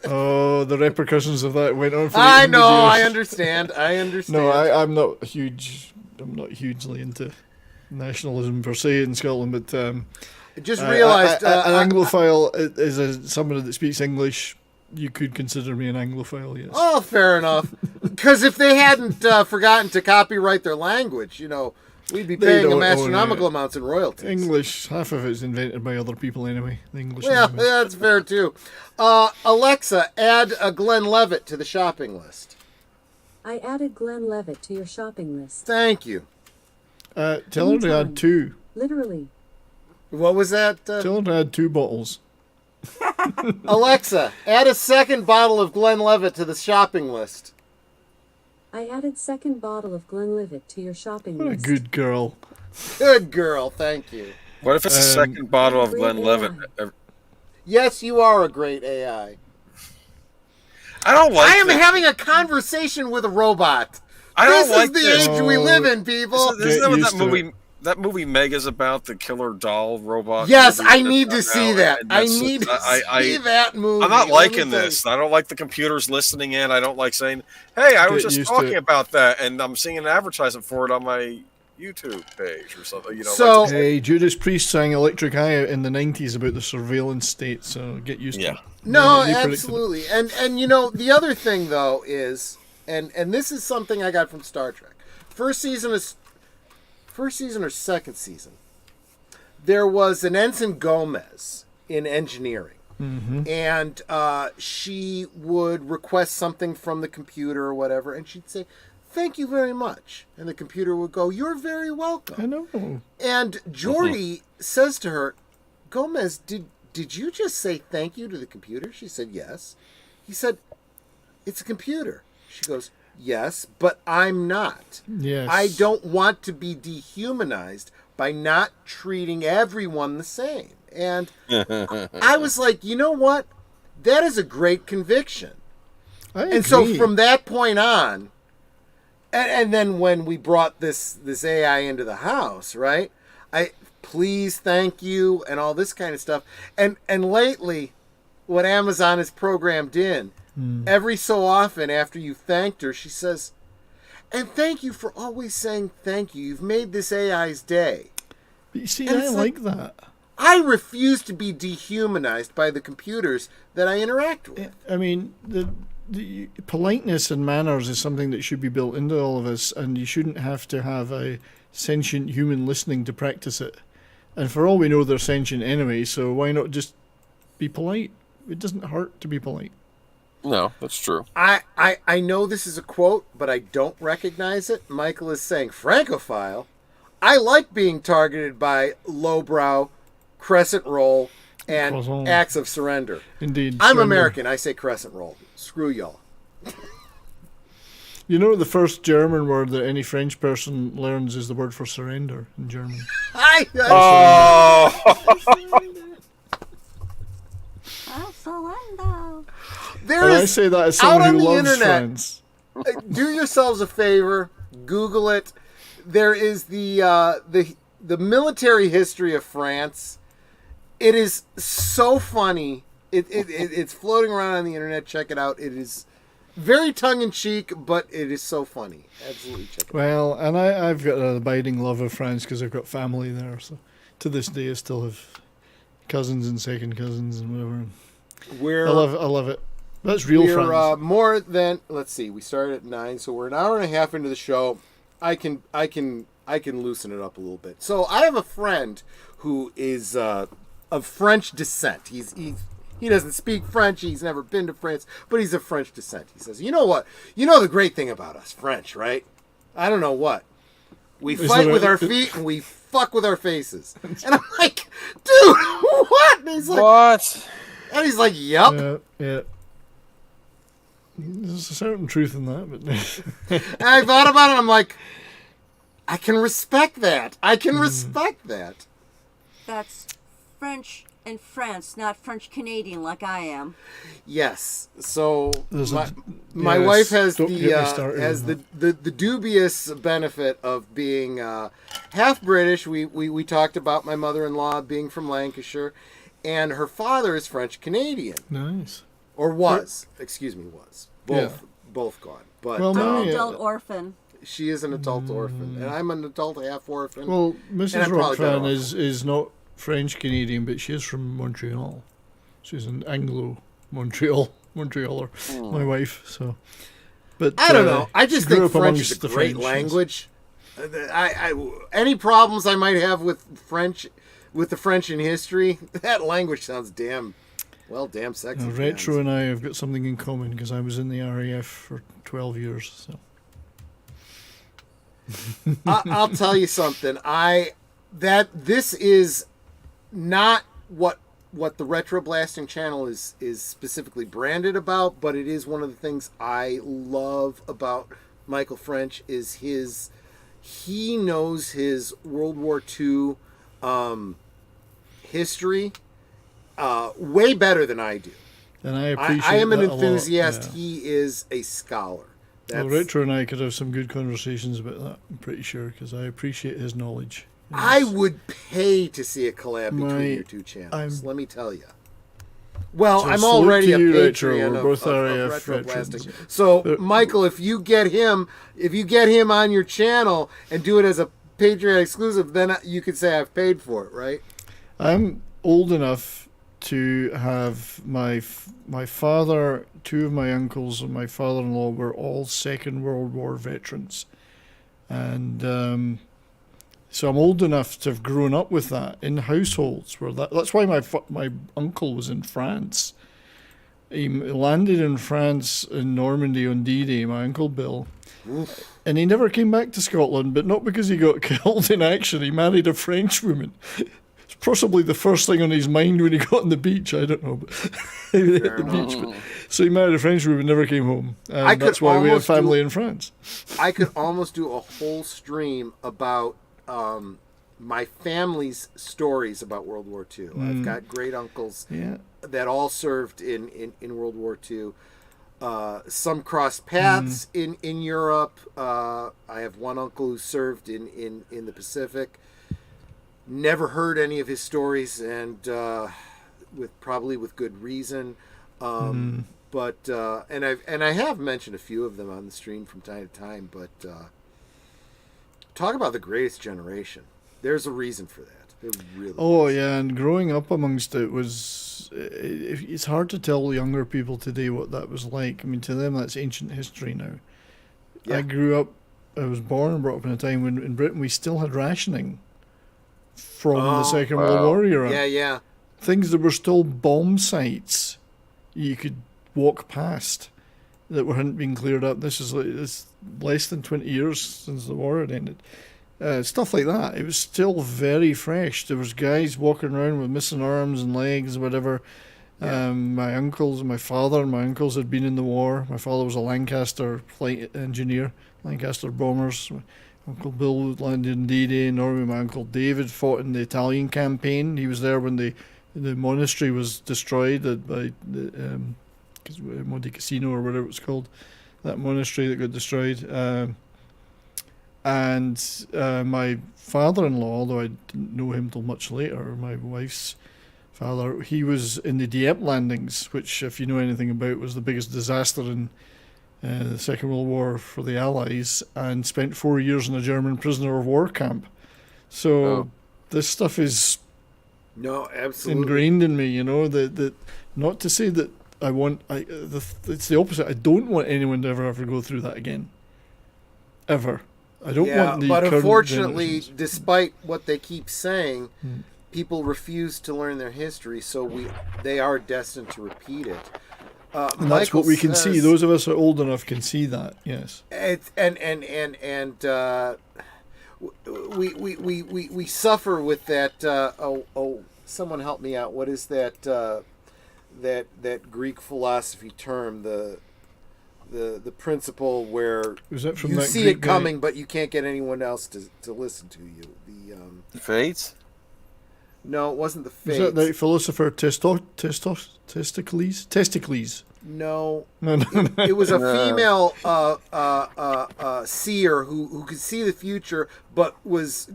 Oh, the repercussions of that went on for. I know. Years. I understand. No, I'm not huge. I'm not hugely into nationalism per se in Scotland, but I just realized an Anglophile is somebody that speaks English. You could consider me an Anglophile, yes. Oh, fair enough. Because if they hadn't forgotten to copyright their language, we'd be paying them astronomical amounts in royalties. English, half of it's invented by other people anyway. The English. Yeah, that's fair too. Alexa, add a Glenn Levitt to the shopping list. I added Glenn Levitt to your shopping list. Thank you. Tell her to add 2. Literally. What was that? Tell her to add 2 bottles. Alexa, add a second bottle of Glenn Levitt to the shopping list. I added second bottle of Glenn Levitt to your shopping What a list. good girl. Good girl, thank you. What if it's a second bottle of Glenn Levitt? Yes, you are a great AI. I don't like I am this. having a conversation with a robot. I don't This is like the this. age we live in, people. Isn't that what used that to movie? That movie Mega's about, the killer doll robot. Yes, movie I that's need to out see now, that. and I that's- need to see that movie. I'm not Let me liking tell this. I don't like the computers listening in. I don't like saying, "Hey, I was Get just used to talking it. about that," and I'm seeing an advertisement for it on my YouTube page or something. So- like, Hey, Judas Priest sang Electric Eye in the 90s about the surveillance state, so get used to it. No, Yeah, you absolutely. And the other thing though is, and this is something I got from Star Trek. First season or second season, there was an Ensign Gomez in engineering. Mm-hmm. And she would request something from the computer or whatever, and she'd say, "Thank you very much." And the computer would go, "You're very welcome." I know. And Geordi says to her, "Gomez, did you just say thank you to the computer?" She said, "Yes." He said, "It's a computer." She goes, "Yes, but I'm not. Yes. I don't want to be dehumanized by not treating everyone the same." And I was like, you know what? That is a great conviction. And so from that point on, and then when we brought this AI into the house, right? Please, thank you, and all this kind of stuff. And lately, what Amazon has programmed in, every so often after you thanked her, she says, "And thank you for always saying thank you. You've made this AI's day." But you see, And I it's like that. I refuse to be dehumanized by the computers that I interact with. I mean, the politeness and manners is something that should be built into all of us, and you shouldn't have to have a sentient human listening to practice it. And for all we know, they're sentient anyway, so why not just be polite? It doesn't hurt to be polite. No, that's true. I know this is a quote, but I don't recognize it. Michael is saying, "Francophile, I like being targeted by lowbrow, crescent roll, and Croissant. acts of surrender." Indeed. I'm surrender. American. I say crescent roll. Screw y'all. You know, the first German word that any French person learns is the word for surrender in German. Oh, I surrender. There And I is, say that as out someone on who the loves internet, France. do yourselves a favor, Google it. There is the military history of France. It is so funny. It's floating around on the internet. Check it out. It is very tongue-in-cheek, but it is so funny. Absolutely check it out. Well, and I've got an abiding love of France because I've got family there. So to this day, I still have cousins and second cousins and whatever. I love it. That's real We're France. more than, let's see, we started at 9, so we're an hour and a half into the show. I can loosen it up a little bit. So I have a friend who is of French descent. He doesn't speak French. He's never been to France, but he's of French descent. He says, you know what? You know the great thing about us French, right? I don't know what. We fight with our feet and we fuck with our faces. And I'm like, dude, what? And he's like, what? And he's like, yep. Yeah. There's a certain truth in that, but and I thought about it. I'm like, I can respect that. I can respect that. That's French in France, not French Canadian like I am. Yes. So my wife has the dubious benefit of being half British. We talked about my mother-in-law being from Lancashire, and her father is French Canadian. Nice. Or was. Excuse me, was. Both gone. But adult orphan. She is an adult orphan, and I'm an adult half orphan. Well, Mrs. Rockfan is not French Canadian, but she is from Montreal. She's an Anglo-Montrealer, my wife. So, but I don't know. I just think French is a great language. Any problems I might have with the French in history, that language sounds damn sexy. Retro and I have got something in common because I was in the RAF for 12 years. So. I'll tell you something. This is not what the Retro Blasting channel is specifically branded about, but it is one of the things I love about Michael French is he knows his World War II history way better than I do. And I appreciate I am an that enthusiast. A lot, yeah. He is a scholar. Well, Retro and I could have some good conversations about that, I'm pretty sure, because I appreciate his knowledge. Yes. I would pay to see a collab between your two channels, let me tell you. Well, I'm already a Patreon of Retro Blasting. So, Michael, if you get him on your channel and do it as a Patreon exclusive, then you could say I've paid for it, right? I'm old enough to have my father, two of my uncles, and my father-in-law were all Second World War veterans, and so I'm old enough to have grown up with that in households where that's why my uncle was in France. He landed in France in Normandy on D-Day, my Uncle Bill. Oof. And he never came back to Scotland, but not because he got killed in action. He married a French woman. It's possibly the first thing on his mind when he got on the beach. I don't know, but he hit the beach. But, so he married a French woman, never came home. And that's why we have family in France. I could almost do a whole stream about my family's stories about World War II. I've got great uncles that all served in World War II. Some crossed paths in Europe. I have one uncle who served in the Pacific. Never heard any of his stories, and with good reason. But I have mentioned a few of them on the stream from time to time. But talk about the greatest generation. There's a reason for that. There really is. Yeah, and growing up amongst it was, it's hard to tell younger people today what that was like. I mean, to them that's ancient history now. Yeah. I was born and brought up in a time when in Britain we still had rationing from the Second World War era. Yeah. Things that were still bomb sites you could walk past that hadn't been cleared up. This is less than 20 years since the war had ended. Stuff like that. It was still very fresh. There was guys walking around with missing arms and legs, whatever. Yeah. My father and my uncles had been in the war. My father was a Lancaster flight engineer, Lancaster bombers. My Uncle Bill landed in D-Day in Norway. My Uncle David fought in the Italian campaign. He was there when the monastery was destroyed by the Monte Cassino or whatever it was called. That monastery that got destroyed. And my father-in-law, although I didn't know him till much later, my wife's father, he was in the Dieppe landings, which, if you know anything about, was the biggest disaster in the Second World War for the Allies, and spent 4 years in a German prisoner of war camp. So this stuff is absolutely ingrained in me, you know. That not to say that it's the opposite. I don't want anyone to ever have to go through that again, ever. I don't want the but unfortunately, despite what they keep saying, people refuse to learn their history, so they are destined to repeat it. And that's what we can see. Those of us who are old enough can see that. Yes. We suffer with that. Someone help me out. What is that? That Greek philosophy term, the principle where was that from you that see Greek it coming, but you can't get anyone else to listen to you. The Fates? No, it wasn't the Fates. Was that the philosopher Testicles? No. No. It was a female seer who could see the future, but was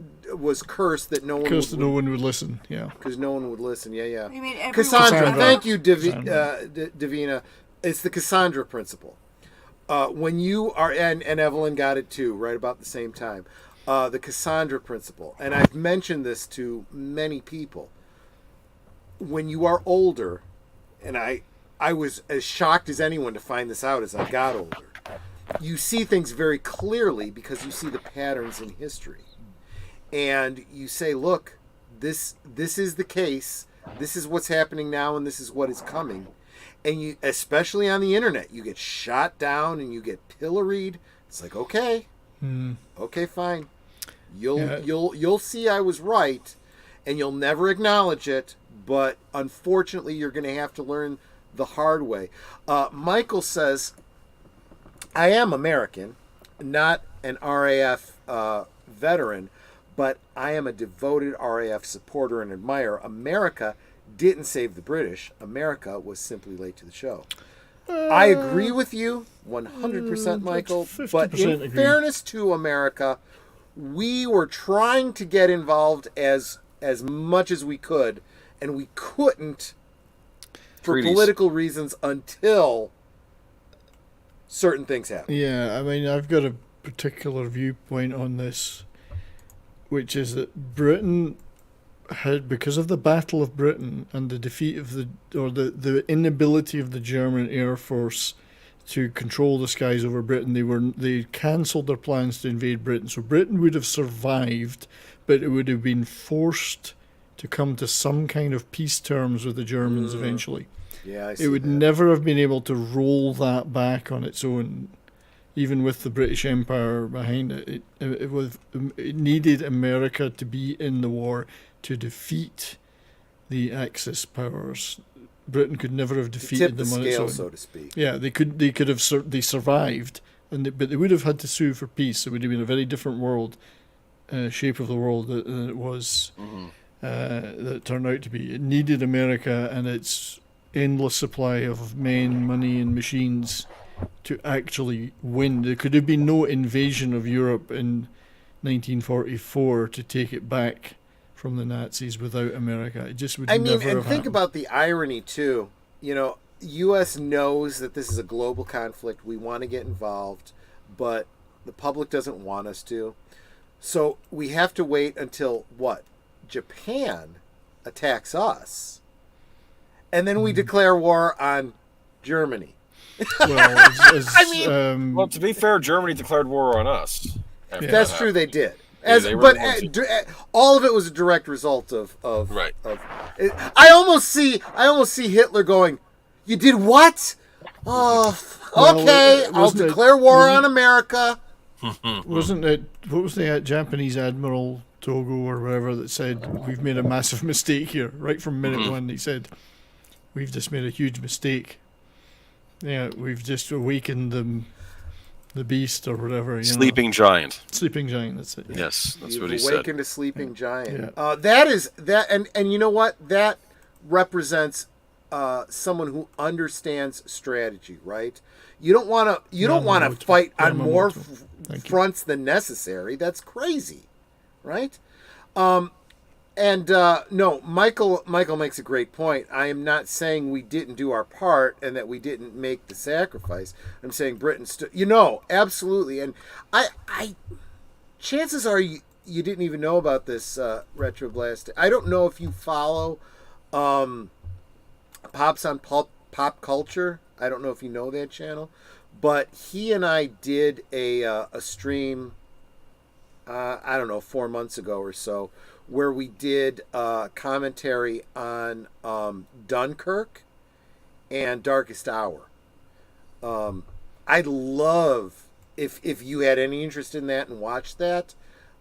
cursed that no one would listen. Yeah, because no one would listen. Yeah. I mean, Cassandra. Thank you, Davina. It's the Cassandra principle. When you are, and Evelyn got it too, right about the same time. The Cassandra principle, and I've mentioned this to many people. When you are older, and I was as shocked as anyone to find this out as I got older. You see things very clearly because you see the patterns in history. And you say, look, this is the case. This is what's happening now, and this is what is coming. And you, especially on the internet, you get shot down and you get pilloried. It's like, okay, okay, fine. You'll see I was right, and you'll never acknowledge it. But unfortunately, you're going to have to learn the hard way. Michael says, I am American, not an RAF veteran, but I am a devoted RAF supporter and admirer. America didn't save the British. America was simply late to the show. I agree with you 100%, Michael, but in fairness to America, we were trying to get involved as much as we could, and we couldn't for political reasons until certain things happen. Yeah, I mean, I've got a particular viewpoint on this, which is that Britain had, because of the Battle of Britain and the defeat of the inability of the German Air Force to control the skies over Britain, they cancelled their plans to invade Britain. So Britain would have survived, but it would have been forced to come to some kind of peace terms with the Germans eventually. Yeah, I see it would that. never have been able to roll that back on its own, even with the British Empire behind it. It needed America to be in the war to defeat the Axis powers. Britain could never have defeated them on its own. So to speak. Yeah, they survived, but they would have had to sue for peace. It would have been a very different world, shape of the world than it was. That it turned out to be. It needed America and its endless supply of men, money, and machines to actually win. There could have been no invasion of Europe in 1944 to take it back from the Nazis without America. It just would never have happened. Think about the irony too. You know, U.S. knows that this is a global conflict. We want to get involved, but the public doesn't want us to. So we have to wait until what? Japan attacks us, and then we declare war on Germany. Well, to be fair, Germany declared war on us. That's true, they did. All of it was a direct result of right. I almost see Hitler going, "You did what? Oh, okay, I'll declare war on America." Wasn't it? What was the Japanese Admiral Togo or whatever that said, "We've made a massive mistake here"? Right from minute one, he said, "We've just made a huge mistake. Yeah, we've just awakened the beast or whatever." Sleeping giant. Sleeping giant. That's it. Yeah. Yes, that's what he said. Awakened a sleeping giant. Yeah. That is that, and you know what? That represents someone who understands strategy, right? You don't want to fight on more fronts than necessary. That's crazy, right? No, Michael makes a great point. I am not saying we didn't do our part and that we didn't make the sacrifice. I'm saying Britain absolutely. And I chances are you didn't even know about this Retroblast. I don't know if you follow Pops on Pop Culture. I don't know if you know that channel, but he and I did a stream I don't know, 4 months ago or so, where we did commentary on Dunkirk and Darkest Hour. I'd love if you had any interest in that and watched that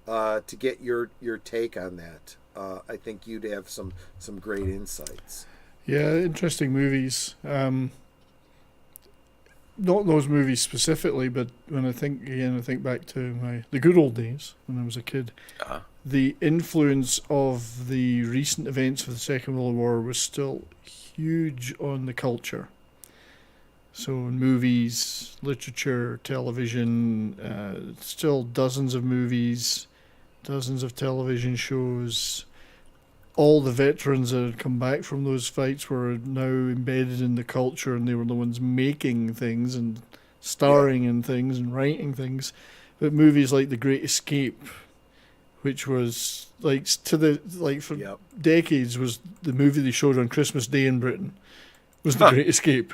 to get your take on that. I think you'd have some great insights. Yeah, interesting movies. Not those movies specifically, but when I think back to the good old days when I was a kid. The influence of the recent events of the Second World War was still huge on the culture. So in movies, literature, television, still dozens of movies, dozens of television shows. All the veterans that had come back from those fights were now embedded in the culture, and they were the ones making things and starring in things and writing things. But movies like The Great Escape, which was for decades was the movie they showed on Christmas Day in Britain, was The Great Escape.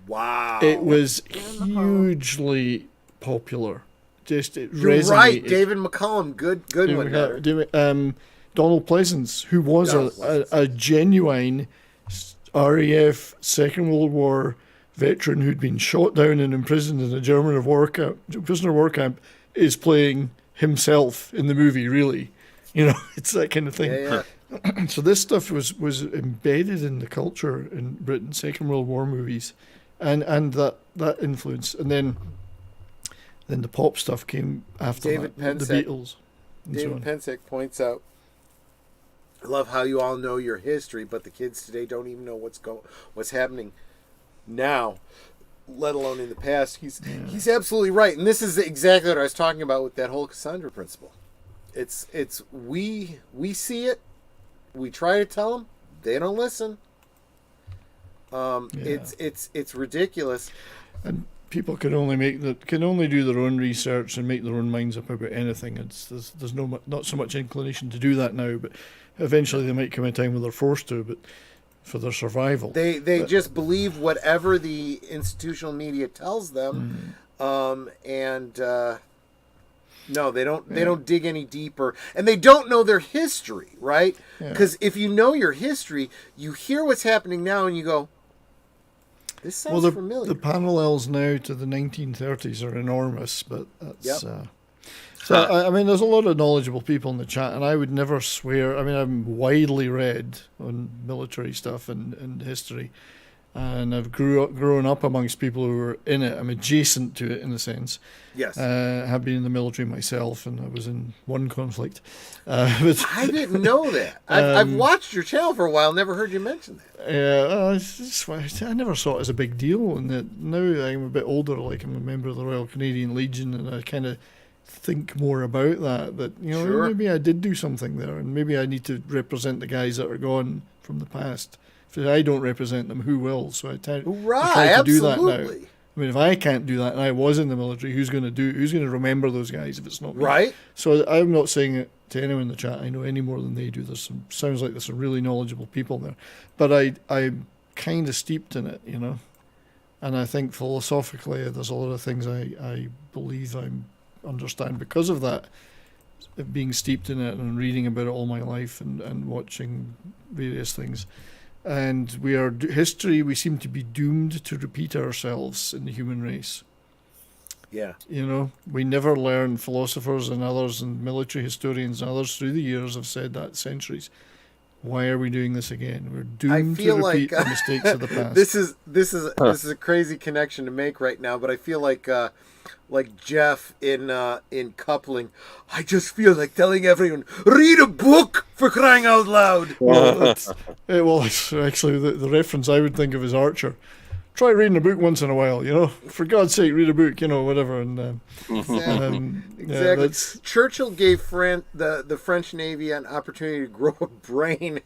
Wow, it was hugely popular. Just it You're resonated. right, David McCallum, good one there. Donald Pleasance, who was a genuine RAF Second World War veteran who'd been shot down and imprisoned in a prisoner of war camp, is playing himself in the movie. Really, it's that kind of thing. Yeah. So this stuff was embedded in the culture in Britain, Second World War movies, and that influence, and then the pop stuff came after David that, the Pensick. Beatles. David Pensick points out, I love how you all know your history, but the kids today don't even know what's happening now, let alone in the past. He's absolutely right, and this is exactly what I was talking about with that whole Cassandra principle. It's we see it, we try to tell them, they don't listen. It's ridiculous, and people can only do their own research and make their own minds up about anything. There's not so much inclination to do that now, but eventually they might come a time where they're forced to, but for their survival. They just believe whatever the institutional media tells them, no, they don't dig any deeper, and they don't know their history, right? Because if you know your history, you hear what's happening now, and you go, "This sounds familiar." The parallels now to the 1930s are enormous, but that's. So, I mean, there's a lot of knowledgeable people in the chat, and I would never swear. I mean, I'm widely read on military stuff and history, and I've grown up amongst people who were in it. I'm adjacent to it in a sense. Yes. Have been in the military myself, and I was in one conflict. But I didn't know that. I've watched your channel for a while, never heard you mention that. I never saw it as a big deal, and that now I'm a bit older, like I'm a member of the Royal Canadian Legion, and I kind of think more about that Sure. Maybe I did do something there, and maybe I need to represent the guys that are gone from the past. If I don't represent them, who will? So I try to do that now. I mean, if I can't do that and I was in the military, who's going to remember those guys if it's not me? Right. So I'm not saying it to anyone in the chat I know any more than they do. Sounds like there's some really knowledgeable people there, but I'm kind of steeped in it, and I think philosophically there's a lot of things I believe I understand because of that, being steeped in it and reading about it all my life and watching various things. And history, we seem to be doomed to repeat ourselves in the human race. Yeah. We never learn. Philosophers and others and military historians and others through the years have said that centuries. Why are we doing this again? We're doomed to repeat the mistakes of the past. This is a crazy connection to make right now, but I feel like Jeff in Coupling. I just feel like telling everyone, read a book, for crying out loud. Well, it's actually the reference I would think of as Archer. Try reading a book once in a while, For God's sake, read a book, whatever. And exactly. Churchill gave the French Navy an opportunity to grow a brain.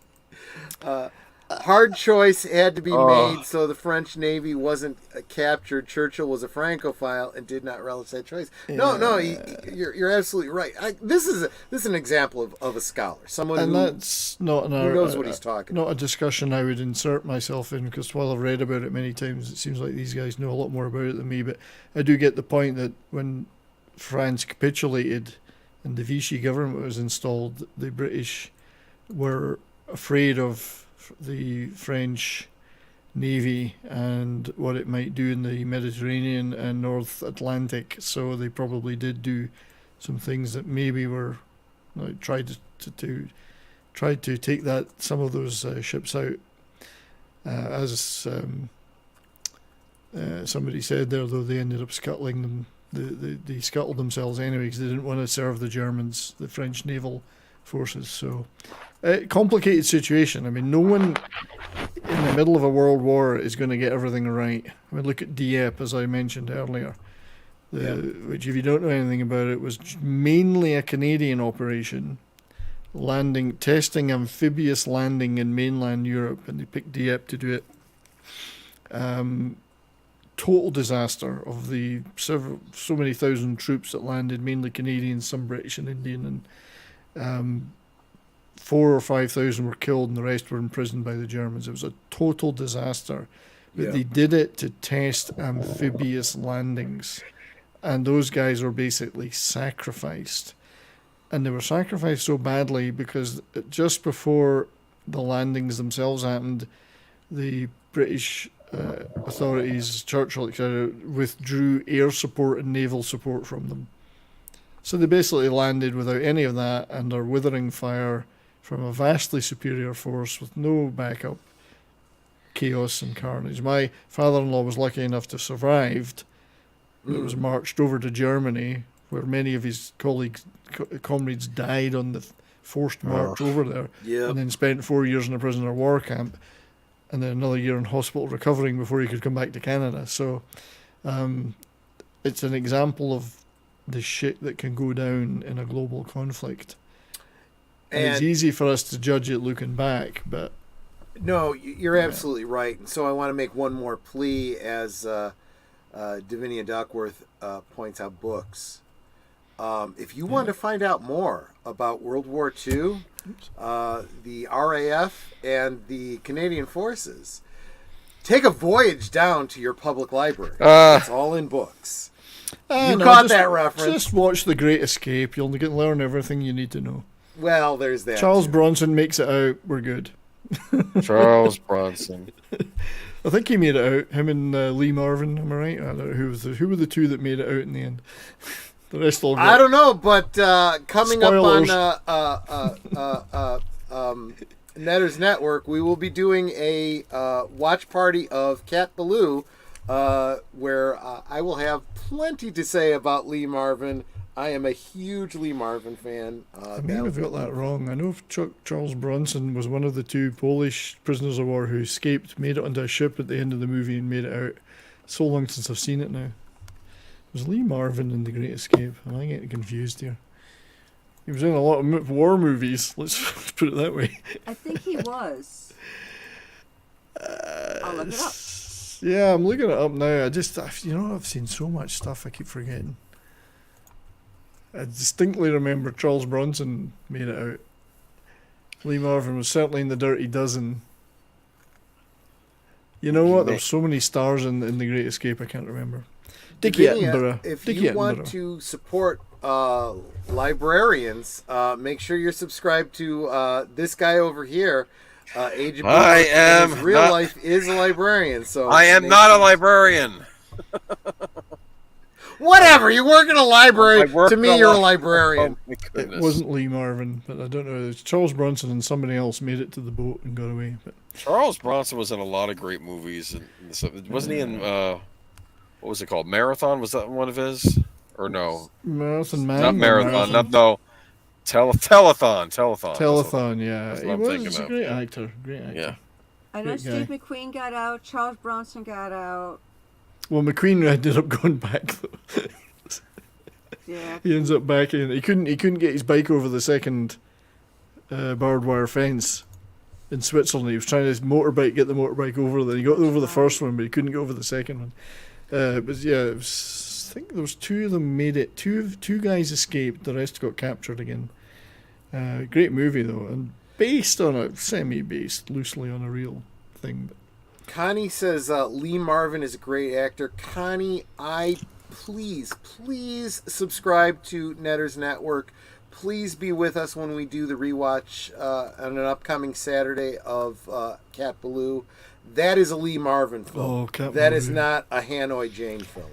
Hard choice had to be made, so the French Navy wasn't captured. Churchill was a Francophile and did not relish that choice. No, you're absolutely right. This is an example of a scholar, someone that's not who knows what he's talking about. Not a discussion I would insert myself in, because while I've read about it many times, it seems like these guys know a lot more about it than me. But I do get the point that when France capitulated and the Vichy government was installed, the British were afraid of the French Navy and what it might do in the Mediterranean and North Atlantic. So they probably did do some things that maybe were tried to take some of those ships out. As somebody said there, though, they ended up scuttling them. They scuttled themselves anyway because they didn't want to serve the Germans, the French naval forces. So, complicated situation. I mean, no one in the middle of a world war is going to get everything right. I mean, look at Dieppe, as I mentioned earlier, which, if you don't know anything about it, was mainly a Canadian operation, testing amphibious landing in mainland Europe, and they picked Dieppe to do it. Total disaster of the so many thousand troops that landed, mainly Canadian, some British and Indian, and 4,000 or 5,000 were killed and the rest were imprisoned by the Germans. It was a total disaster. But they did it to test amphibious landings, and those guys were basically sacrificed. And they were sacrificed so badly because just before the landings themselves happened, the British authorities, Churchill, etc., withdrew air support and naval support from them. So they basically landed without any of that under withering fire from a vastly superior force with no backup. Chaos and carnage. My father-in-law was lucky enough to survive. It was marched over to Germany, where many of his comrades died on the forced march over there, and then spent 4 years in a prisoner of war camp, and then another year in hospital recovering before he could come back to Canada. So it's an example of the shit that can go down in a global conflict. And it's easy for us to judge it looking back, but... No, you're absolutely right. And so I want to make one more plea as Davinia Duckworth points out books. If you want to find out more about World War II, the RAF, and the Canadian Forces, take a voyage down to your public library. It's all in books. You caught that reference. Just watch The Great Escape. You'll learn everything you need to know. Well, there's that. Charles Bronson makes it out. We're good. Charles Bronson. I think he made it out. Him and Lee Marvin. Am I right? I don't know who were the two that made it out in the end. The rest all. I don't know, but coming Spoilers. up on Netter's Network, we will be doing a watch party of Cat Ballou, where I will have plenty to say about Lee Marvin. I am a huge Lee Marvin fan. I may have got that wrong. I know Charles Bronson was one of the two Polish prisoners of war who escaped, made it onto a ship at the end of the movie and made it out. So long since I've seen it now. It was Lee Marvin in The Great Escape. Am I getting confused here? He was in a lot of war movies. Let's put it that way. I think he was. I'll look it up. Yeah, I'm looking it up now. I've seen so much stuff I keep forgetting. I distinctly remember Charles Bronson made it out. Lee Marvin was certainly in The Dirty Dozen. You know what? There's so many stars in The Great Escape I can't remember. Dickie Attenborough. If you want to support librarians, make sure you're subscribed to this guy over here. Age of real life is a librarian. So I am not a librarian. Whatever, you work in a library. To me, you're a librarian. Oh, it wasn't Lee Marvin, but I don't know. It was Charles Bronson and somebody else made it to the boat and got away. But Charles Bronson was in a lot of great movies. Wasn't he in, what was it called? Marathon? Was that one of his? Or no? Marathon Man? Not Marathon. No. Telethon. Telethon, yeah. He was. He's a great actor. Yeah. I know Steve McQueen got out. Charles Bronson got out. Well, McQueen ended up going back though. Yeah. He ends up back in. He couldn't get his bike over the second barbed wire fence in Switzerland. He was trying to get the motorbike over there. He got over the first one, but he couldn't get over the second one. But yeah, I think there was two of them made it. Two guys escaped. The rest got captured again. Great movie though, and based loosely on a real thing. Connie says Lee Marvin is a great actor. Connie, please subscribe to Netter's Network. please be with us when we do the rewatch on an upcoming Saturday of Cat Ballou. That is a Lee Marvin film. Oh, Cat That Ballou. is not a Hanoi Jane film.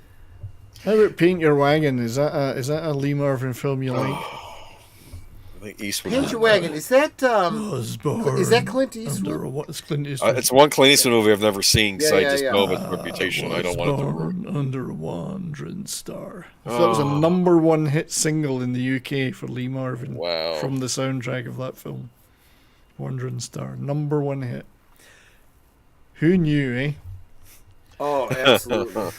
How about Paint Your Wagon? Is that a Lee Marvin film you like? I think Eastwood. Paint Your Wagon. Is that Osborne is that Clint Eastwood? What's Clint Eastwood? It's one Clint Eastwood movie I've never seen, so I Yeah, just yeah. know of its reputation. I don't want it to ruin. Born under a wandering star. So that was a #1 hit single in the UK for Lee Marvin. Wow. From the soundtrack of that film. Wandering Star. #1 hit. Who knew, eh? Oh, absolutely.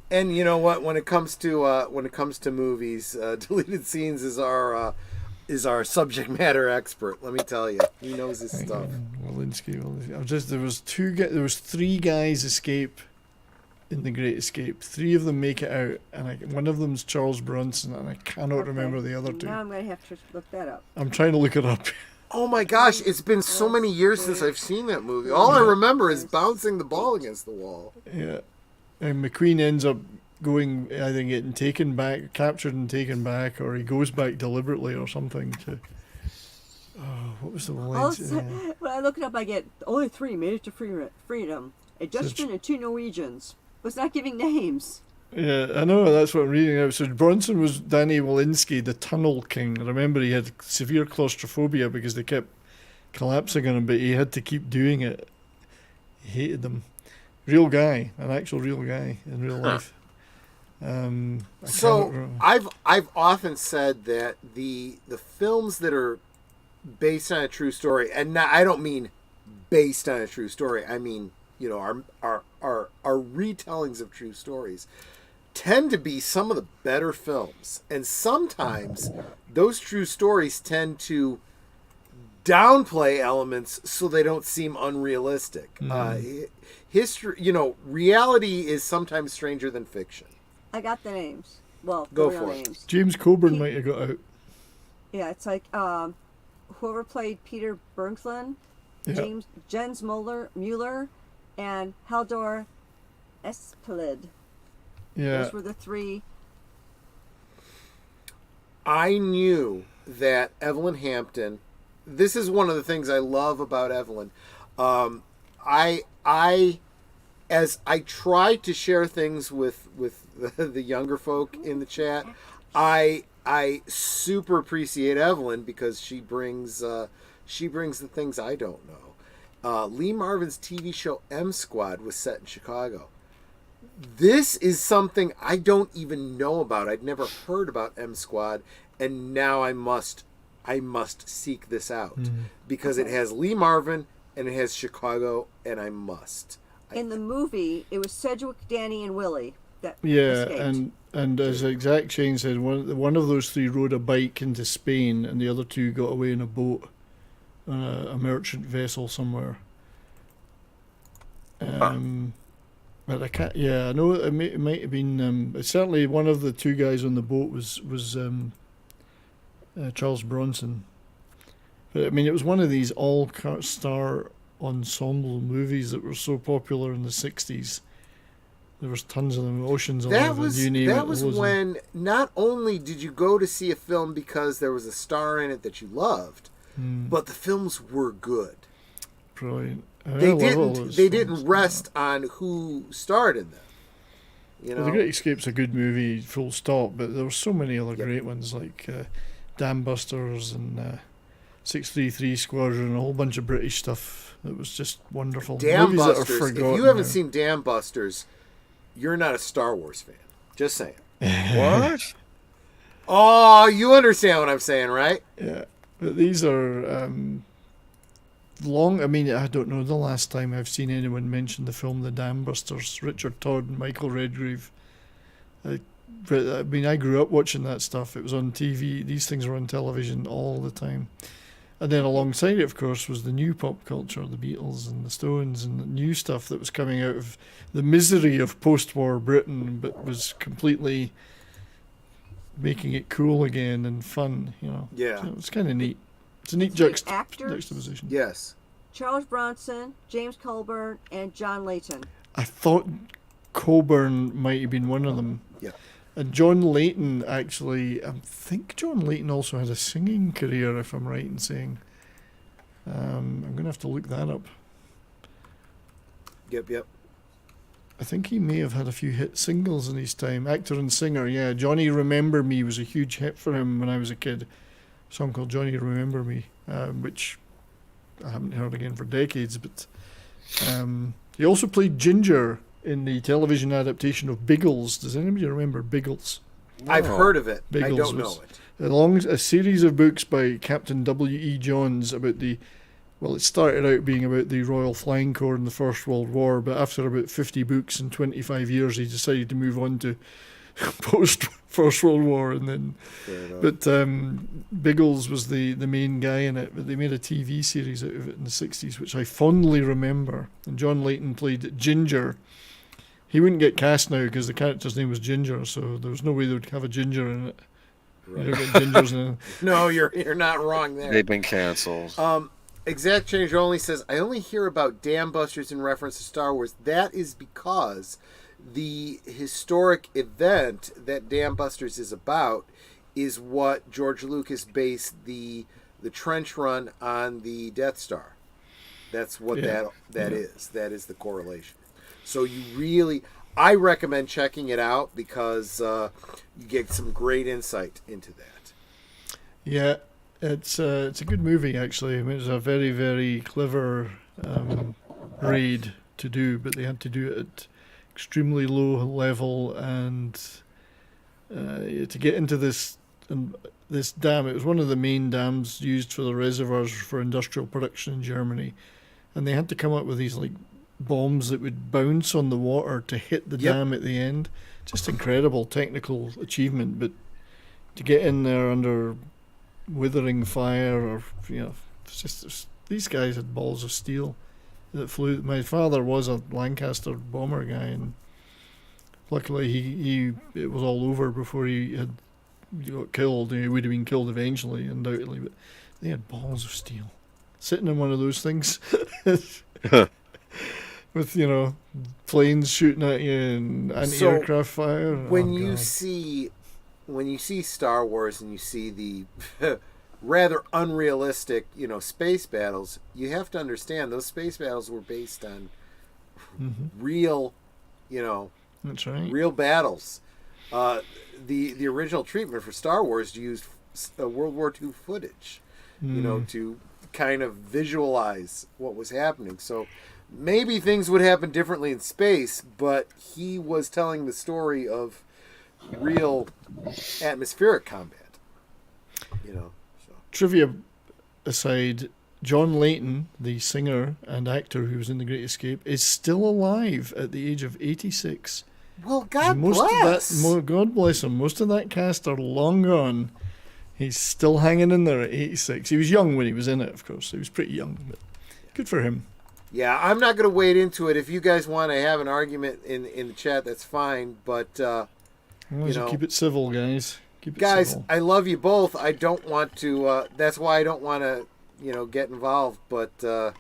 And you know what? When it comes to movies, deleted scenes is our subject matter expert. Let me tell you, he knows his stuff. Walensky. There was 3 guys escape in The Great Escape. 3 of them make it out, and one of them's Charles Bronson, and I cannot remember the other 2. Now I'm going to have to look that up. I'm trying to look it up. Oh my gosh, it's been so many years since I've seen that movie. All I remember is bouncing the ball against the wall. Yeah. And McQueen ends up going, either getting taken back, captured and taken back, or he goes back deliberately or something to... Oh, what was the line? When I look it up, I get only 3 made it to freedom. A Dutchman and 2 Norwegians. Was not giving names. Yeah, I know, that's what I'm reading now. So Bronson was Danny Walensky, the Tunnel King. Remember, he had severe claustrophobia because they kept collapsing on him, but he had to keep doing it. He hated them. Real guy, an actual real guy in real life. So I've often said that the films that are based on a true story, and not, I don't mean based on a true story, I mean, you know, our retellings of true stories tend to be some of the better films. And sometimes those true stories tend to downplay elements so they don't seem unrealistic. History, you know, reality is sometimes stranger than fiction. I got the names. Well, Go the real for it. names. James Coburn might have got out. Yeah, it's like whoever played Peter Berglund, Yeah. Jens Mueller, and Haldor Espelid. Yeah. Those were the 3. I knew that Evelyn Hampton. This is one of the things I love about Evelyn. As I try to share things with the younger folk in the chat, I super appreciate Evelyn because she brings the things I don't know. Lee Marvin's TV show M Squad was set in Chicago. This is something I don't even know about. I'd never heard about M Squad, and now I must seek this out because it has Lee Marvin and it has Chicago, and I must. In the movie, it was Sedgwick, Danny, and Willie that escaped. and as Exact Shane said, one of those 3 rode a bike into Spain, and the other 2 got away in a boat on a merchant vessel somewhere. But I can't. Yeah, I know it might have been. Certainly, one of the 2 guys on the boat was Charles Bronson. But I mean, it was one of these all-star ensemble movies that were so popular in the 60s. There was tons of them, Ocean's 11, you name it. That was when not only did you go to see a film because there was a star in it that you loved, but the films were good. Brilliant. They didn't rest on who starred in them. You know? Well, The Great Escape's a good movie, full stop, but there were so many other great ones like Dam Busters and 633 Squadron, a whole bunch of British stuff that was just wonderful. Dam Movies Busters. that are forgotten If you haven't now. seen Dam Busters, you're not a Star Wars fan. Just saying. What? Oh, you understand what I'm saying, right? Yeah, but these are long. I mean, I don't know the last time I've seen anyone mention the film The Dam Busters. Richard Todd and Michael Redgrave. But I mean, I grew up watching that stuff. It was on TV. These things were on television all the time. And then alongside it, of course, was the new pop culture, the Beatles and the Stones and the new stuff that was coming out of the misery of post-war Britain, but was completely making it cool again and fun, you know. Yeah. So it's kind of neat. It's a neat Actors? juxtaposition. Yes. Charles Bronson, James Coburn, and John Layton. I thought Coburn might have been one of them. Yeah. And John Layton, actually, I think John Layton also had a singing career, if I'm right in saying. I'm going to have to look that up. Yep. I think he may have had a few hit singles in his time. Actor and singer, yeah. Johnny Remember Me was a huge hit for him when I was a kid. A song called Johnny Remember Me, which I haven't heard again for decades. But he also played Ginger in the television adaptation of Biggles. Does anybody remember Biggles? I've heard of it. Biggles I don't know it. A series of books by Captain W.E. Johns about the... Well, it started out being about the Royal Flying Corps in the First World War, but after about 50 books and 25 years, he decided to move on to post-First World War. And then, but Biggles was the main guy in it, but they made a TV series out of it in the 60s, which I fondly remember. And John Layton played Ginger. He wouldn't get cast now because the character's name was Ginger, so there was no way they would have a ginger in it. Right. You don't get gingers in it. No, you're not wrong there. They've been canceled. Exact Change Only says, I only hear about Dam Busters in reference to Star Wars. That is because the historic event that Dam Busters is about is what George Lucas based the trench run on the Death Star. That's what that is. That is the correlation. So I recommend checking it out because you get some great insight into that. Yeah. It's a good movie, actually. I mean, it's a very, very clever raid to do, but they had to do it at extremely low level, and to get into this dam. It was one of the main dams used for the reservoirs for industrial production in Germany, and they had to come up with these like bombs that would bounce on the water to hit the dam at the end. Just incredible technical achievement, but to get in there under withering fire, or these guys had balls of steel that flew. My father was a Lancaster bomber guy, and luckily it was all over before he got killed. He would have been killed eventually, undoubtedly, but they had balls of steel. Sitting in one of those things with planes shooting at you and anti-aircraft fire. When you see Star Wars and you see the rather unrealistic, space battles, you have to understand those space battles were based on real, that's right, real battles. The original treatment for Star Wars used World War II footage, to kind of visualize what was happening. So maybe things would happen differently in space, but he was telling the story of real atmospheric combat, So. Trivia aside, John Layton, the singer and actor who was in The Great Escape, is still alive at the age of 86. Well, God bless. God bless him. Most of that cast are long gone. He's still hanging in there at 86. He was young when he was in it, of course. He was pretty young, but good for him. Yeah, I'm not going to wade into it. If you guys want to have an argument in the chat, that's fine. But keep it civil, guys. Keep it guys, civil. I love you both. I don't want to. That's why I don't want to, get involved. But try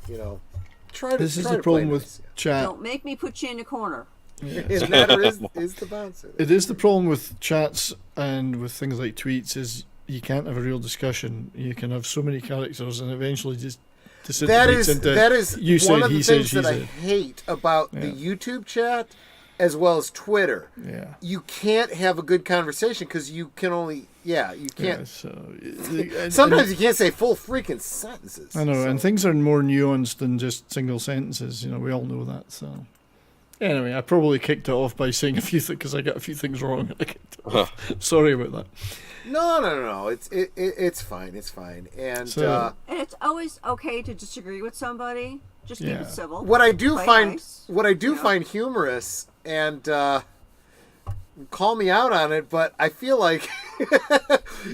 to. This is the problem with chat. Don't make me put you in a corner. Yeah. And that is the bouncer. It is the problem with chats and with things like tweets is you can't have a real discussion. You can have so many characters and eventually just that is you one said, of the things that I hate about the YouTube chat as well as Twitter. Yeah, you can't have a good conversation because you can only you can't. Yeah, sometimes you can't say full freaking sentences. I know, and things are more nuanced than just single sentences. We all know that. So anyway, I probably kicked it off by saying a few things because I got a few things wrong. Sorry about that. No. It's fine. It's fine. And it's always okay to disagree with somebody. Just keep it civil. What I do find humorous, and call me out on it, but I feel like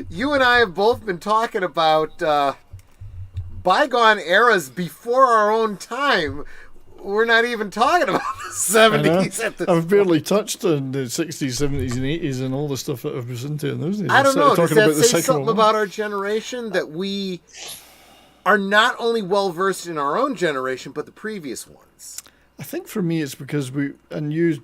you and I have both been talking about bygone eras before our own time. We're not even talking about the 70s at this I've barely touched on the 60s, 70s, and 80s and all the stuff that I was into in those days. I don't know. Does that say something about our generation that we are not only well-versed in our own generation, but the previous ones? I think for me it's because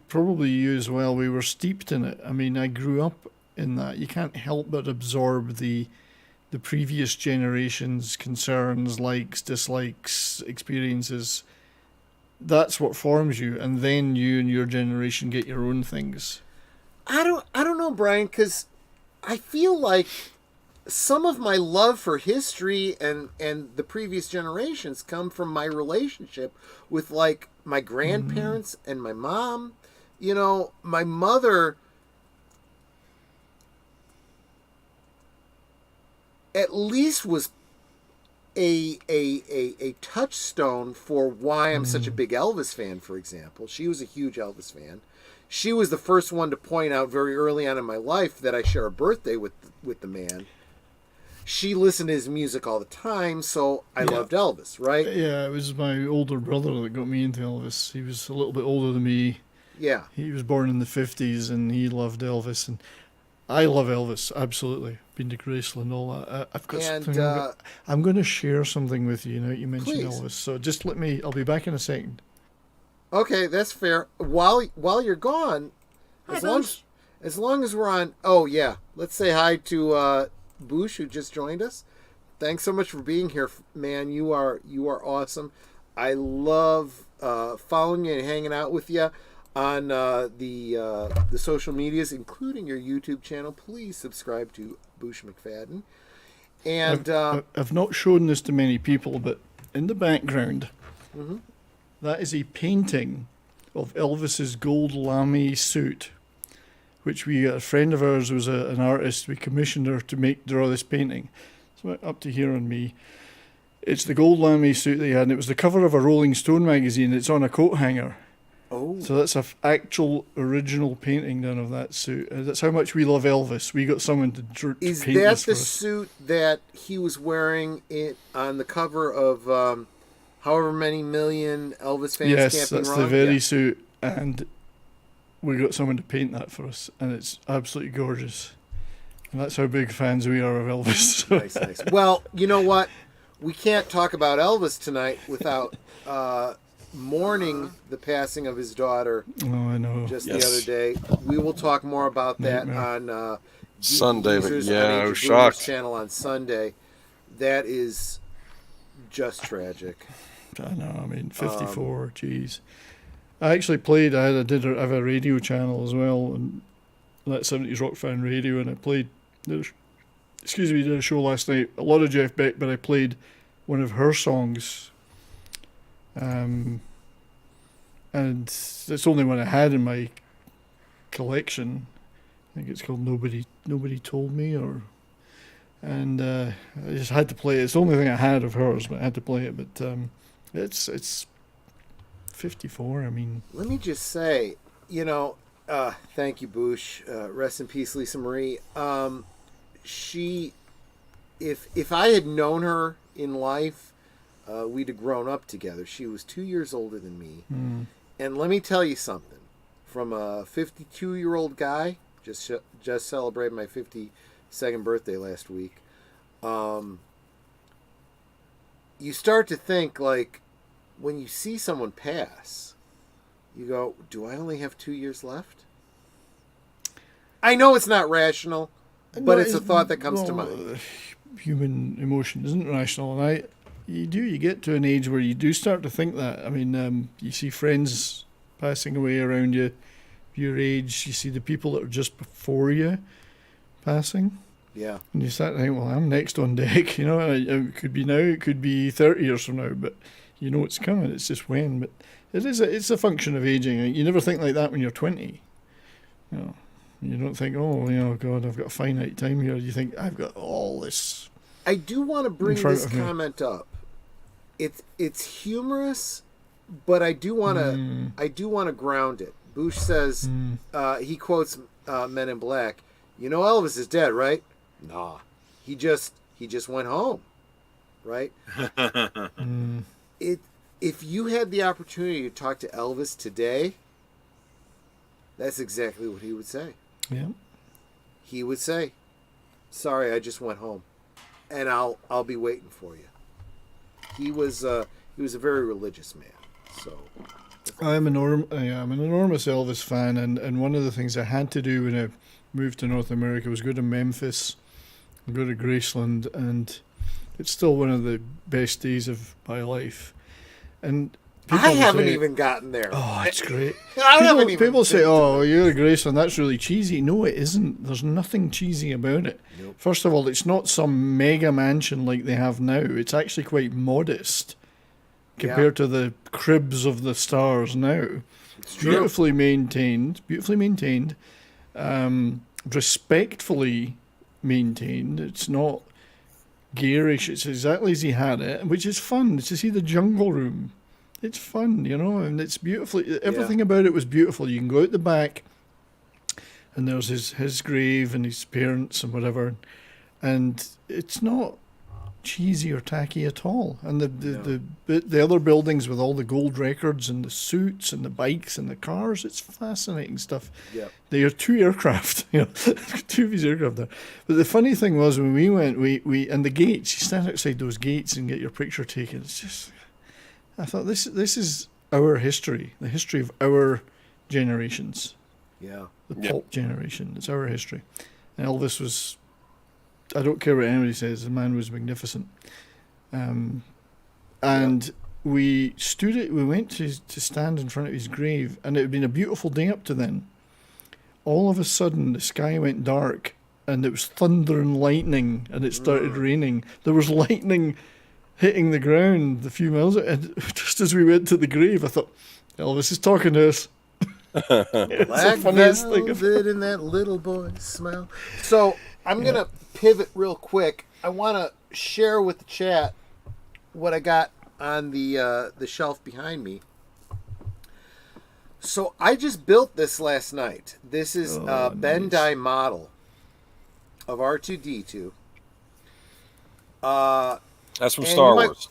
probably you as well, we were steeped in it. I mean, I grew up in that. You can't help but absorb the previous generation's concerns, likes, dislikes, experiences. That's what forms you, and then you and your generation get your own things. I don't know, Brian, because I feel like some of my love for history and the previous generations come from my relationship with, like, my grandparents and my mom. You know, my mother at least was a touchstone for why I'm such a big Elvis fan, for example. She was a huge Elvis fan. She was the first one to point out very early on in my life that I share a birthday with the man. She listened to his music all the time, so I loved Elvis, right? Yeah, it was my older brother that got me into Elvis. He was a little bit older than me. Yeah. He was born in the 50s, and he loved Elvis. And I love Elvis, absolutely. Been to Graceland and all that. I've got something. I'm going to share something with you now. You mentioned please. Elvis, so just I'll be back in a second. Okay, that's fair. While you're gone, as long as we're on. Oh yeah, let's say hi to Boosh, who just joined us. Thanks so much for being here, man. You are awesome. I love following you and hanging out with you on the social medias, including your YouTube channel. Please subscribe to Boosh McFadden. And I've not shown this to many people, but in the background, that is a painting of Elvis's gold lame suit, which a friend of ours was an artist. We commissioned her to draw this painting. So up to here on me. It's the gold lame suit that he had, and it was the cover of a Rolling Stone magazine. It's on a coat hanger. Oh. So that's an actual original painting done of that suit. That's how much we love Elvis. We got someone to paint this for us. Is that the suit that he was wearing on the cover of however many million Elvis fans? Yes, that's the very suit, and we got someone to paint that for us, and it's absolutely gorgeous. And that's how big fans we are of Elvis. Nice. Well, you know what? We can't talk about Elvis tonight without mourning the passing of his daughter. Oh, I know. Just the other day. We will talk more about that on Sunday. I was shocked. Channel on Sunday. That is just tragic. I know. I mean, 54. Geez. I actually played. I have a radio channel as well, and that 70s Rock Fan Radio, and I played. Did a show last night. A lot of Jeff Beck, but I played one of her songs. And it's the only one I had in my collection. I think it's called Nobody Told Me, and I just had to play it. It's the only thing I had of hers, but I had to play it. But it's 54. I mean, let me just say, thank you, Boosh. Rest in peace, Lisa Marie. She, if I had known her in life, we'd have grown up together. She was 2 years older than me. And let me tell you something. From a 52-year-old guy, just celebrated my 52nd birthday last week, you start to think, like, when you see someone pass, you go, do I only have 2 years left? I know it's not rational, but it's a thought that comes to mind. Human emotion isn't rational, and you get to an age where you do start to think that. I mean, you see friends passing away around you, your age. You see the people that are just before you passing. Yeah. And you start to think, well, I'm next on deck. It could be now, it could be 30 years from now, but you know it's coming. It's just when. But it's a function of aging. You never think like that when you're 20. You don't think, God, I've got a finite time here. You think, I've got all this. I do want to bring this comment up. It's humorous, but I do want to ground it. Bush says he quotes Men in Black. Elvis is dead, right? Nah, he just went home, right? If you had the opportunity to talk to Elvis today, that's exactly what he would say. Yeah, he would say, "Sorry, I just went home, and I'll be waiting for you." He was a very religious man, so I'm an enormous Elvis fan, and one of the things I had to do when I moved to North America was go to Memphis, go to Graceland, and it's still one of the best days of my life. And I haven't even gotten there. Oh, it's great. People say, "Oh, you're a Graceland. That's really cheesy." No, it isn't. There's nothing cheesy about it. Nope. First of all, it's not some mega mansion like they have now. It's actually quite modest compared to the cribs of the stars now. It's beautifully maintained, respectfully maintained. It's not garish. It's exactly as he had it, which is fun to see the jungle room. It's fun, and it's beautiful. Everything about it was beautiful. You can go out the back, and there's his grave and his parents and whatever, and it's not cheesy or tacky at all. And the other buildings with all the gold records and the suits and the bikes and the cars, it's fascinating stuff. Yeah, they are 2 aircraft, 2 of these aircraft there. But the funny thing was when we went, we and the gates. You stand outside those gates and get your picture taken. It's just. I thought this is our history, the history of our generations. Yeah. The pop generation. It's our history. And Elvis was, I don't care what anybody says, the man was magnificent. And we went to stand in front of his grave, and it had been a beautiful day up to then. All of a sudden, the sky went dark, and it was thunder and lightning, and it started raining. There was lightning hitting the ground a few miles, and just as we went to the grave, I thought, Elvis is talking to us. It's the funniest thing. In that little boy's smile. So I'm gonna pivot real quick. I want to share with the chat what I got on the shelf behind me. So I just built this last night. This is a Bandai model of R2-D2. That's from Star Wars.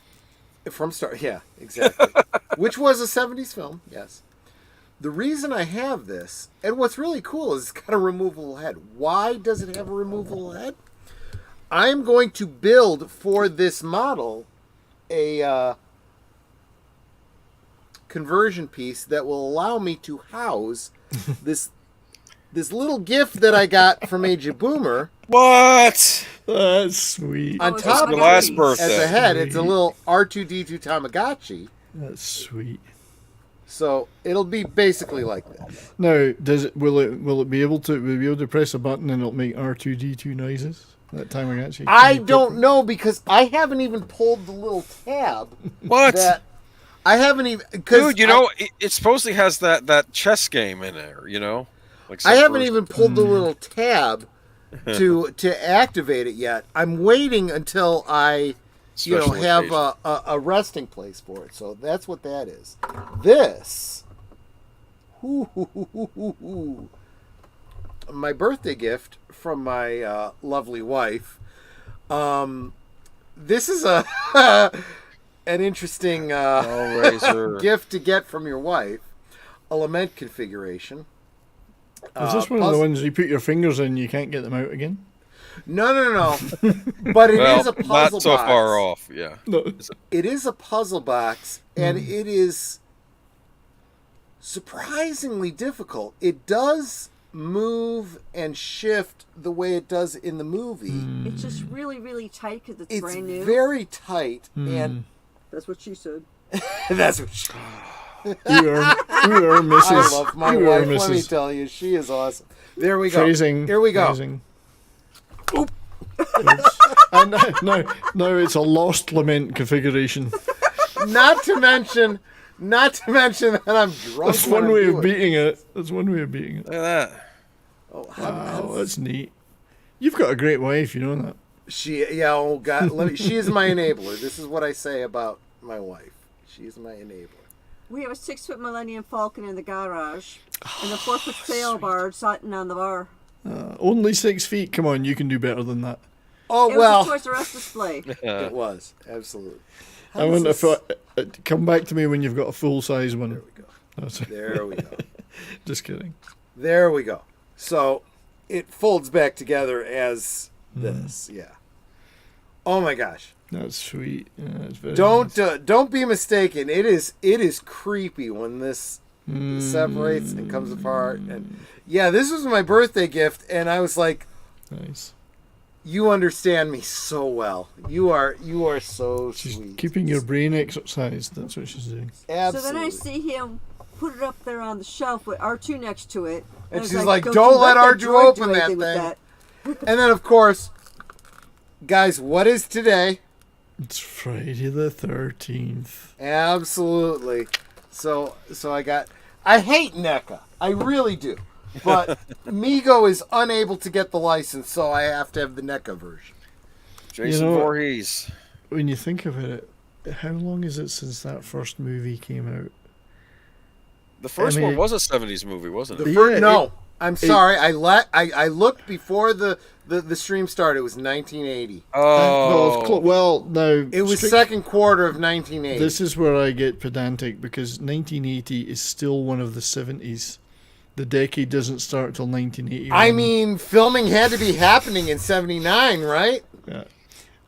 Yeah, exactly. Which was a 70s film, yes. The reason I have this, and what's really cool is it's got a removable head. Why does it have a removable head? I'm going to build for this model a conversion piece that will allow me to house this little gift that I got from Age of Boomer. What? That's sweet. On top of it, as a head, it's a little R2-D2 Tamagotchi. That's sweet. So it'll be basically like this. Now, will it be able to press a button and it'll make R2-D2 noises? That Tamagotchi. I don't know, because I haven't even pulled the little tab. What? I haven't even. Dude, it supposedly has that chess game in there. Like I haven't even pulled the little tab to activate it yet. I'm waiting until I have a resting place for it. So that's what that is. This, my birthday gift from my lovely wife. This is an interesting gift to get from your wife. A lament configuration. Is this one of the ones you put your fingers in and you can't get them out again? No. But it is a puzzle box. Not so far off, yeah. No. It is a puzzle box, and it is surprisingly difficult. It does move and shift the way it does in the movie. It's just really, really tight because it's brand new. It's very tight, and... That's what she said. That's what she You are Mrs. I love my wife. Let me tell you, she is awesome. There we go. Phrasing. Here we go. Phrasing. Oop. And now it's a lost lament configuration. Not to mention that I'm drunk. That's one way of beating it. Look at that. Oh, wow, that's neat. You've got a great wife, you know that. She is my enabler. This is what I say about my wife. She is my enabler. We have a 6-foot Millennium Falcon in the garage, and a 4-foot sailbar sitting on the bar. Only 6 feet. Come on, you can do better than that. Oh, it well. It was a Toys R Us display. It was, absolutely. I wonder if come back to me when you've got a full-size one. There we go. There we go. Just kidding. There we go. So it folds back together as this, yeah. Oh my gosh. That's sweet. Yeah, that's very Don't nice. don't be mistaken. It is creepy when this separates and comes apart. And yeah, this was my birthday gift, and I was like, Nice. "You understand me so well. You are so She's sweet. keeping your brain exercised. That's what she's doing. Absolutely." So then I see him put it up there on the shelf with R2 next to it. And I was she's like, "Don't "Don't you let R2 droid open do that anything with thing." And then, of course, guys, what is today? It's Friday the 13th. Absolutely. So I hate NECA. I really do. But Mego is unable to get the license, so I have to have the NECA version. Jason Voorhees. When you think about it, how long is it since that first movie came out? The first one was a 70s movie, wasn't it? No. I'm sorry. I looked before the stream started. It was 1980. Oh. Well, now It was second quarter of 1980. This is where I get pedantic because 1980 is still one of the 70s. The decade doesn't start till 1981. I mean, filming had to be happening in 79, right? Yeah.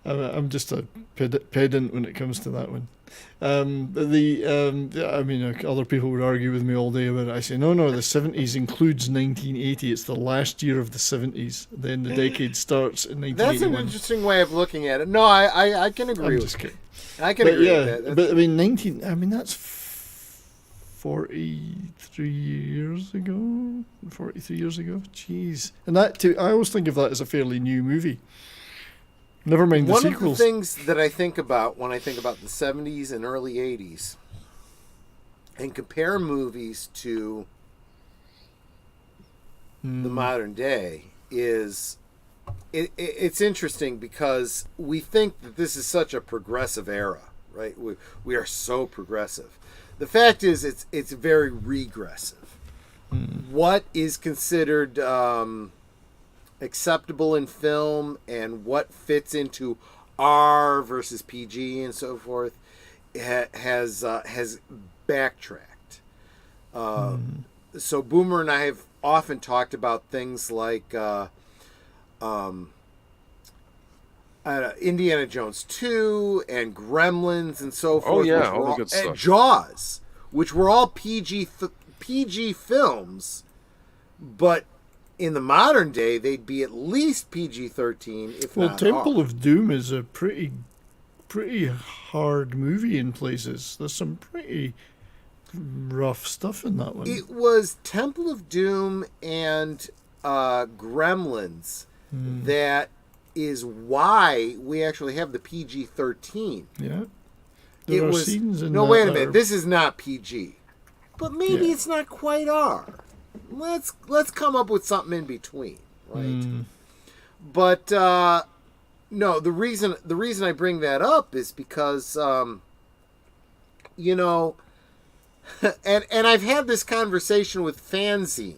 I'm just a pedant when it comes to that one. I mean, other people would argue with me all day about it. I say, no, the 70s includes 1980. It's the last year of the 70s. Then the decade starts in 1981. That's an interesting way of looking at it. No, I can agree with kidding. I can agree with that. But I mean, that's 43 years ago. 43 years ago. Jeez. And that too, I always think of that as a fairly new movie. Never mind the sequels. One of the things that I think about when I think about the 70s and early 80s and compare movies to the modern day is it's interesting because we think that this is such a progressive era, right? We are so progressive. The fact is it's very regressive. What is considered acceptable in film and what fits into R versus PG and so forth has backtracked. So Boomer and I have often talked about things like Indiana Jones 2 and Gremlins and so forth. Oh yeah, all the good stuff. And Jaws, which were all PG films, but in the modern day, they'd be at least PG-13, if not Temple R. of Doom is a pretty hard movie in places. There's some pretty rough stuff in that one. It was Temple of Doom and Gremlins that is why we actually have the PG-13. Yeah. It was scenes in no. that Wait a that minute. are- This is not PG, but maybe it's not quite R. Let's come up with something in between, right? But no, the reason I bring that up is because you know, and I've had this conversation with Fanzine.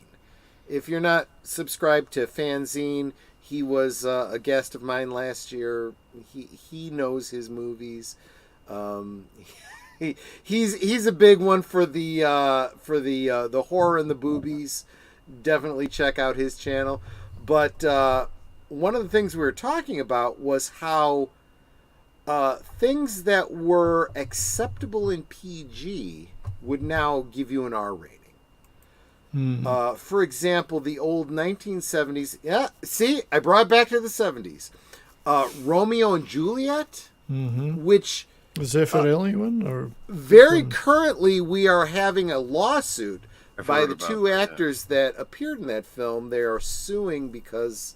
If you're not subscribed to Fanzine, he was a guest of mine last year. He knows his movies. He's a big one for the horror and the boobies. Definitely check out his channel. But one of the things we were talking about was how things that were acceptable in PG would now give you an R rating. For example, the old 1970s. Yeah, see, I brought it back to the 70s. Romeo and Juliet, which the Zeffirelli one, or very currently we are having a lawsuit I've by heard the about two that. actors that appeared in that film. They are suing because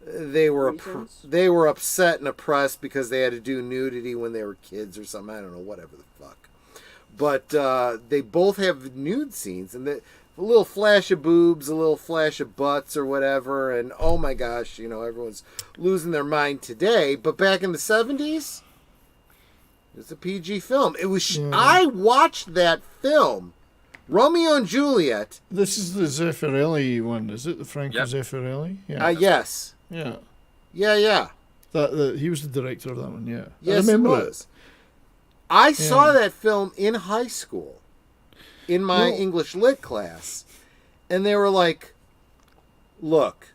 they were upset and oppressed because they had to do nudity when they were kids or something. I don't know, whatever the fuck. But they both have nude scenes, and a little flash of boobs, a little flash of butts or whatever, and oh my gosh, you know, everyone's losing their mind today. But back in the 70s, it's a PG film. It was. I watched that film, Romeo and Juliet. this is the Zeffirelli one, is it? The Franco Zeffirelli? Yeah. Yes. Yeah. Yeah. That he was the director of that one. Yeah. Yes, I remember it was. I saw that film in high school, in my English Lit class, and they were like, "Look,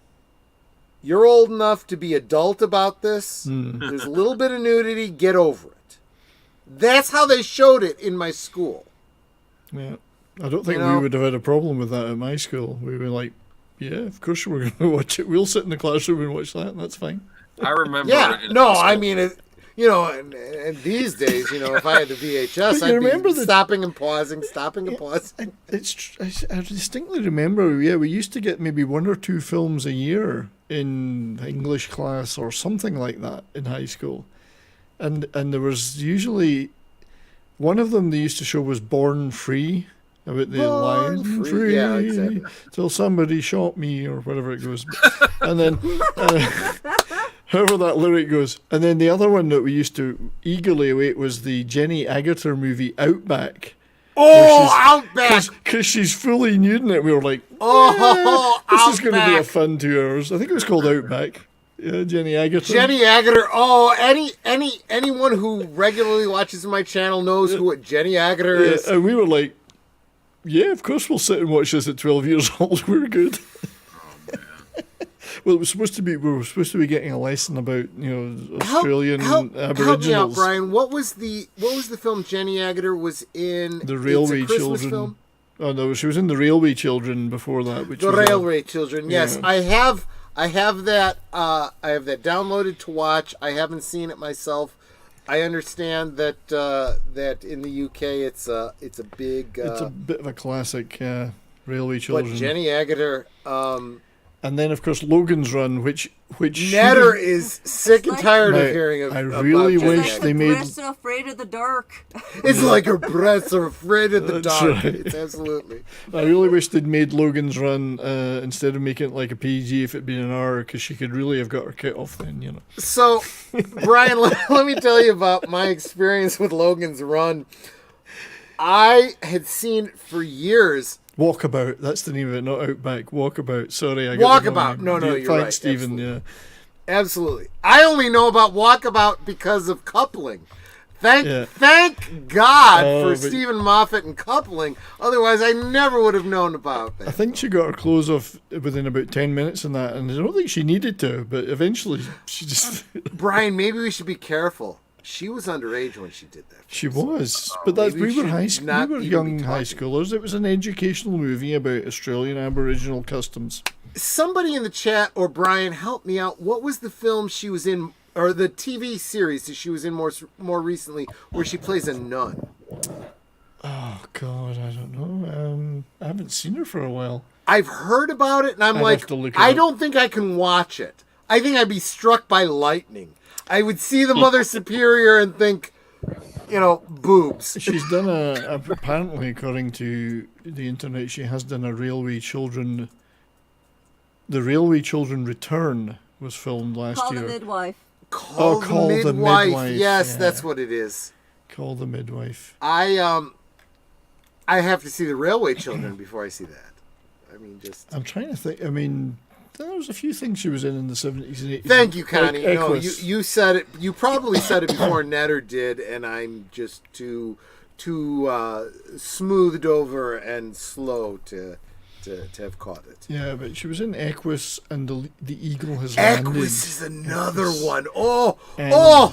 You're old enough to be adult about this. There's a little bit of nudity. Get over it. That's how they showed it in my school. Yeah. I don't think we would have had a problem with that at my school. We were like, yeah, of course we're going to watch it. We'll sit in the classroom and watch that, and that's fine. I remember. Yeah, no, I mean, and these days, if I had the VHS, I'd be stopping and pausing. I distinctly remember, we used to get maybe 1 or 2 films a year in English class or something like that in high school. And there was usually, one of them they used to show was Born Free, about the lion free, yeah, exactly. Till somebody shot me, or whatever it goes. And then, however that lyric goes. And then the other one that we used to eagerly await was the Jenny Agutter movie Outback. Oh, Outback! Because she's fully nude in it. We were like, this is going to be a fun 2 hours. I think it was called Outback. Yeah, Jenny Agutter. Jenny Agutter. Oh, anyone who regularly watches my channel knows who what Jenny Agutter is. And we were like, yeah, of course we'll sit and watch this at 12 years old. We're good. Well, we were supposed to be getting a lesson about Australian Aboriginals. Help me out, Brian. What was the film Jenny Agutter was in? The Railway Children. Film? Oh no, she was in The Railway Children before that. The Railway Children. Yes, yeah. I have that. I have that downloaded to watch. I haven't seen it myself. I understand that in the UK it's a big. It's a bit of a classic. Railway Children. But Jenny Agutter. And then, of course, Logan's Run, which Netter is sick and tired of hearing of. I really wish they made. Breasts are afraid of the dark. It's like her breasts are afraid of the That's dark. right. It's absolutely. I really wish they'd made Logan's Run instead of making it like a PG if it'd been an R, because she could really have got her kit off then, So, Brian, let me tell you about my experience with Logan's Run. I had seen for years. Walkabout, that's the name of it, not Outback. Walkabout. Sorry, I got Walkabout. No, you're Thanks, right. Stephen. Absolutely. Yeah, absolutely. I only know about Walkabout because of Coupling. Thank God for Stephen Moffat and Coupling. Otherwise, I never would have known about that. I think she got her clothes off within about 10 minutes in that, and I don't think she needed to, but eventually she just. Brian, maybe we should be careful. She was underage when she did that. She was, but we were young high schoolers. It was an educational movie about Australian Aboriginal customs. Somebody in the chat, or Brian, help me out. What was the film she was in, or the TV series that she was in more recently, where she plays a nun? Oh God, I don't know. I haven't seen her for a while. I've heard about it, and I'm like, I don't think I can watch it. I think I'd be struck by lightning. I would see the Mother Superior and think, boobs. She's done apparently, according to the internet, she has done a Railway Children. The Railway Children Return was filmed last year. Call the Midwife. Call the Midwife. Yes, yeah. That's what it is. Call the Midwife. I have to see the Railway Children before I see that. I'm trying to think. There was a few things she was in the 70s and 80s. Thank you, Connie. No, you said it. You probably said it before Netter did, and I'm just too smoothed over and slow to have caught it. Yeah, but she was in Equus and the Eagle Has Landed. Equus is another one.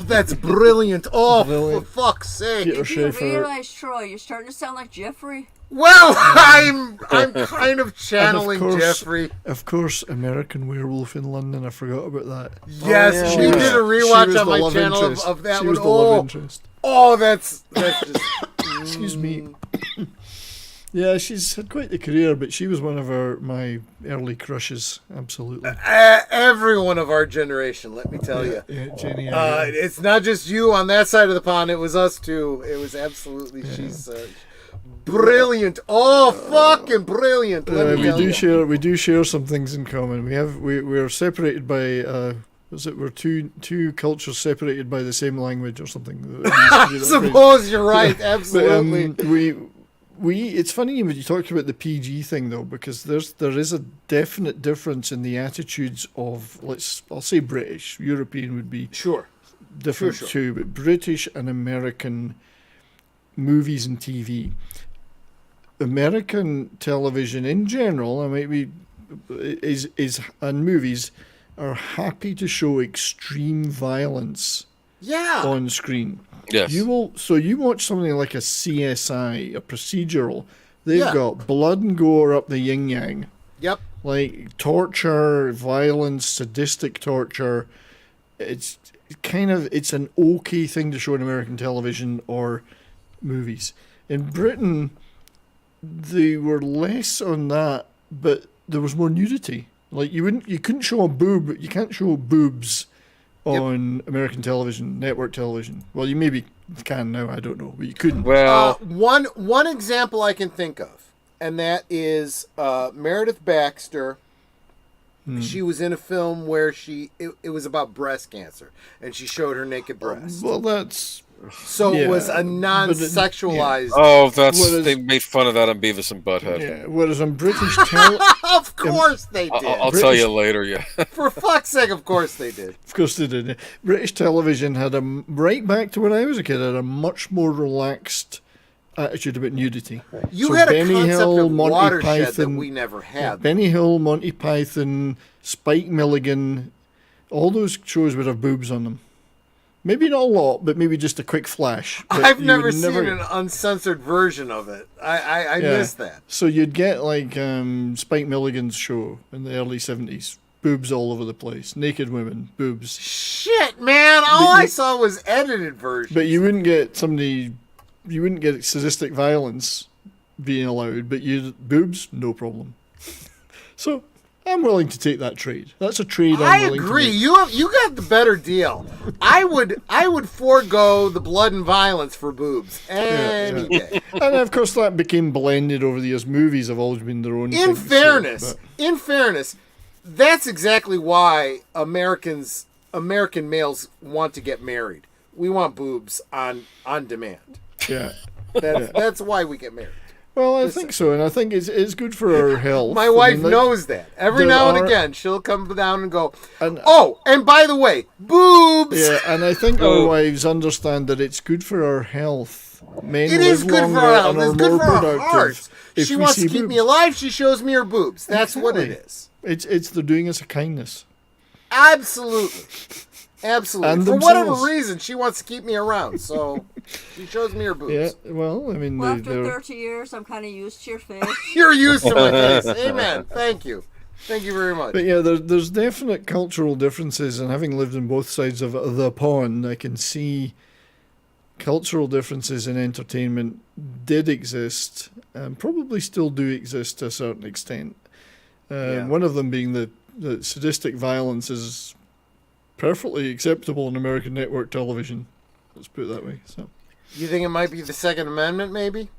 That's brilliant. Brilliant. For fuck's sake! Did you realize, Troy, you're starting to sound like Jeffrey? Well, I'm kind of channeling Jeffrey. Of course, American Werewolf in London. I forgot about that. Yes, we did a rewatch on my channel of that one. She was the love interest. Oh, that's just. Excuse me. Yeah, she's had quite the career, but she was one of my early crushes. Absolutely. Every one of our generation, let me tell you. Yeah, Jenny. It's not just you on that side of the pond. It was us too. It was absolutely. Yeah. She's. Brilliant! Oh, fucking brilliant! We do share some things in common. We're separated by we're two cultures separated by the same language or something. I suppose you're right. Absolutely. But, it's funny when you talked about the PG thing though, because there is a definite difference in the attitudes of I'll say British. European would be different too, but British and American movies and TV. American television in general, and movies, are happy to show extreme violence on screen. Yes. You watch something like a CSI, a procedural. They've got blood and gore up the yin yang. Yep. Like torture, violence, sadistic torture. It's an okay thing to show in American television or movies. In Britain, they were less on that, but there was more nudity. Like you couldn't show a boob. You can't show boobs on American television, network television. Well, you maybe can now. I don't know, but you couldn't. Well, one example I can think of, and that is Meredith Baxter. She was in a film where it was about breast cancer, and she showed her naked breast. Well, that's it was a non-sexualized. they made fun of that on Beavis and Butthead. Yeah, whereas on British Of course they did. I'll tell you later. Yeah. For fuck's sake, of course they did. Of course they did. British television had right back to when I was a kid, had a much more relaxed attitude about nudity. You had a concept of watershed that we never had. Yeah, Benny Hill, Monty Python, Spike Milligan, all those shows would have boobs on them. Maybe not a lot, but maybe just a quick flash. I've never seen an uncensored version of it. I missed that. So you'd get like Spike Milligan's show in the early 70s. Boobs all over the place. Naked women, boobs. Shit, man. All I saw was edited versions. But you wouldn't get sadistic violence being allowed, but boobs, no problem. So I'm willing to take that trade. That's a trade I'm willing to make. I agree. You got the better deal. I would forego the blood and violence for boobs any day. And of course that became blended over the years. Movies have always been their own thing. In fairness, that's exactly why American males want to get married. We want boobs on demand. Yeah. That's why we get married. Well, I think so, and I think it's good for our health. My wife knows that. Every now and again, she'll come down and go, and by the way, boobs! Yeah, and I think our wives understand that it's good for our health. Men it is good for our health. It's good for our hearts. She wants to keep me alive, she shows me her boobs. That's what it is. They're doing us a kindness. Absolutely. And for whatever reason, she wants to keep me around, so she shows me her boobs. Yeah, well, I mean... after 30 years, I'm kind of used to your face. You're used to my face. Amen. Thank you. Thank you very much. But yeah, there's definite cultural differences, and having lived on both sides of the pond, I can see cultural differences in entertainment did exist, and probably still do exist to a certain extent. One of them being that sadistic violence is perfectly acceptable in American network television. Let's put it that way. So, you think it might be the Second Amendment, maybe?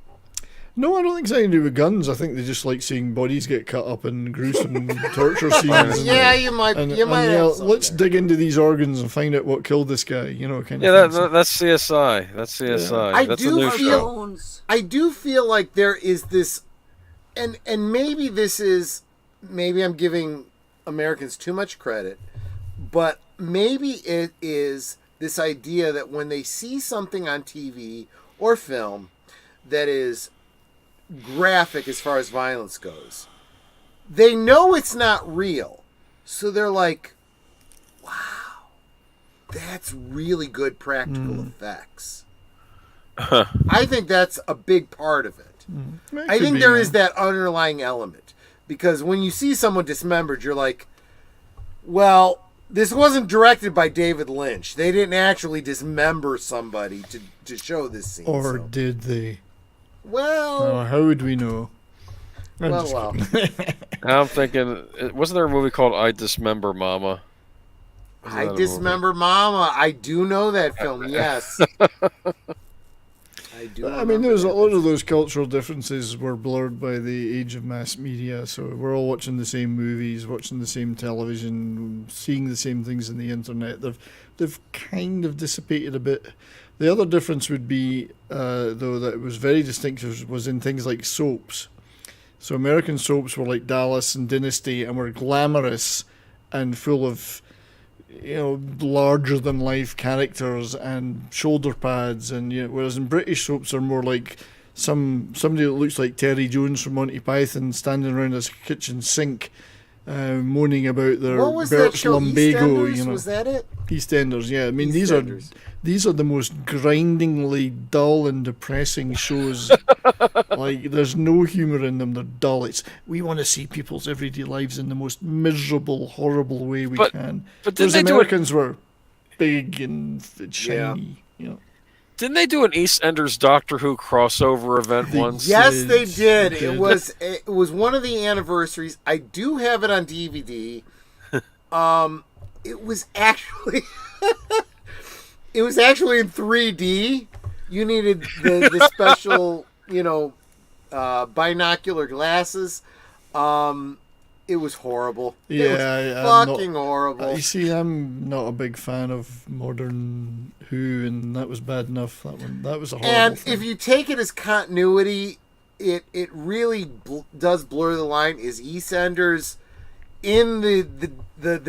No, I don't think it's anything to do with guns. I think they just like seeing bodies get cut up in gruesome torture scenes. You might. Let's dig into these organs and find out what killed this guy. That's CSI. That's CSI. Yeah. That's a new show. I do feel like there is this, and maybe I'm giving Americans too much credit, but maybe it is this idea that when they see something on TV or film that is graphic as far as violence goes, they know it's not real. So they're like, wow, that's really good practical effects. I think that's a big part of it. I think there is that underlying element. Because when you see someone dismembered, you're like, well, this wasn't directed by David Lynch. They didn't actually dismember somebody to show this scene. Or did they? Well... how would we know? Well. I'm thinking, wasn't there a movie called I Dismember Mama? I Dismember Mama. I do know that film, yes. I mean, there's a lot of those cultural differences were blurred by the age of mass media. So we're all watching the same movies, watching the same television, seeing the same things on the internet. They've kind of dissipated a bit. The other difference would be, though, that it was very distinctive was in things like soaps. So American soaps were like Dallas and Dynasty and were glamorous and full of, larger than life characters and shoulder pads, and whereas in British soaps are more like somebody that looks like Terry Jones from Monty Python standing around his kitchen sink moaning about their What was that Bert's show? Lumbago. EastEnders? Was that it? EastEnders, yeah. I mean, EastEnders. these are the most grindingly dull and depressing shows. Like, there's no humour in them. They're dull. We want to see people's everyday lives in the most miserable, horrible way we can. But those Americans were big and shiny, you know. Didn't they do an EastEnders Doctor Who crossover event once? Yes, they did. It was one of the anniversaries. I do have it on DVD. It was actually it was actually in 3D. You needed the special, binocular glasses. It was horrible. Yeah, it was fucking horrible. You see, I'm not a big fan of modern Who, and that was bad enough. That was a horrible And thing. if you take it as continuity, it really does blur the line. Is EastEnders in the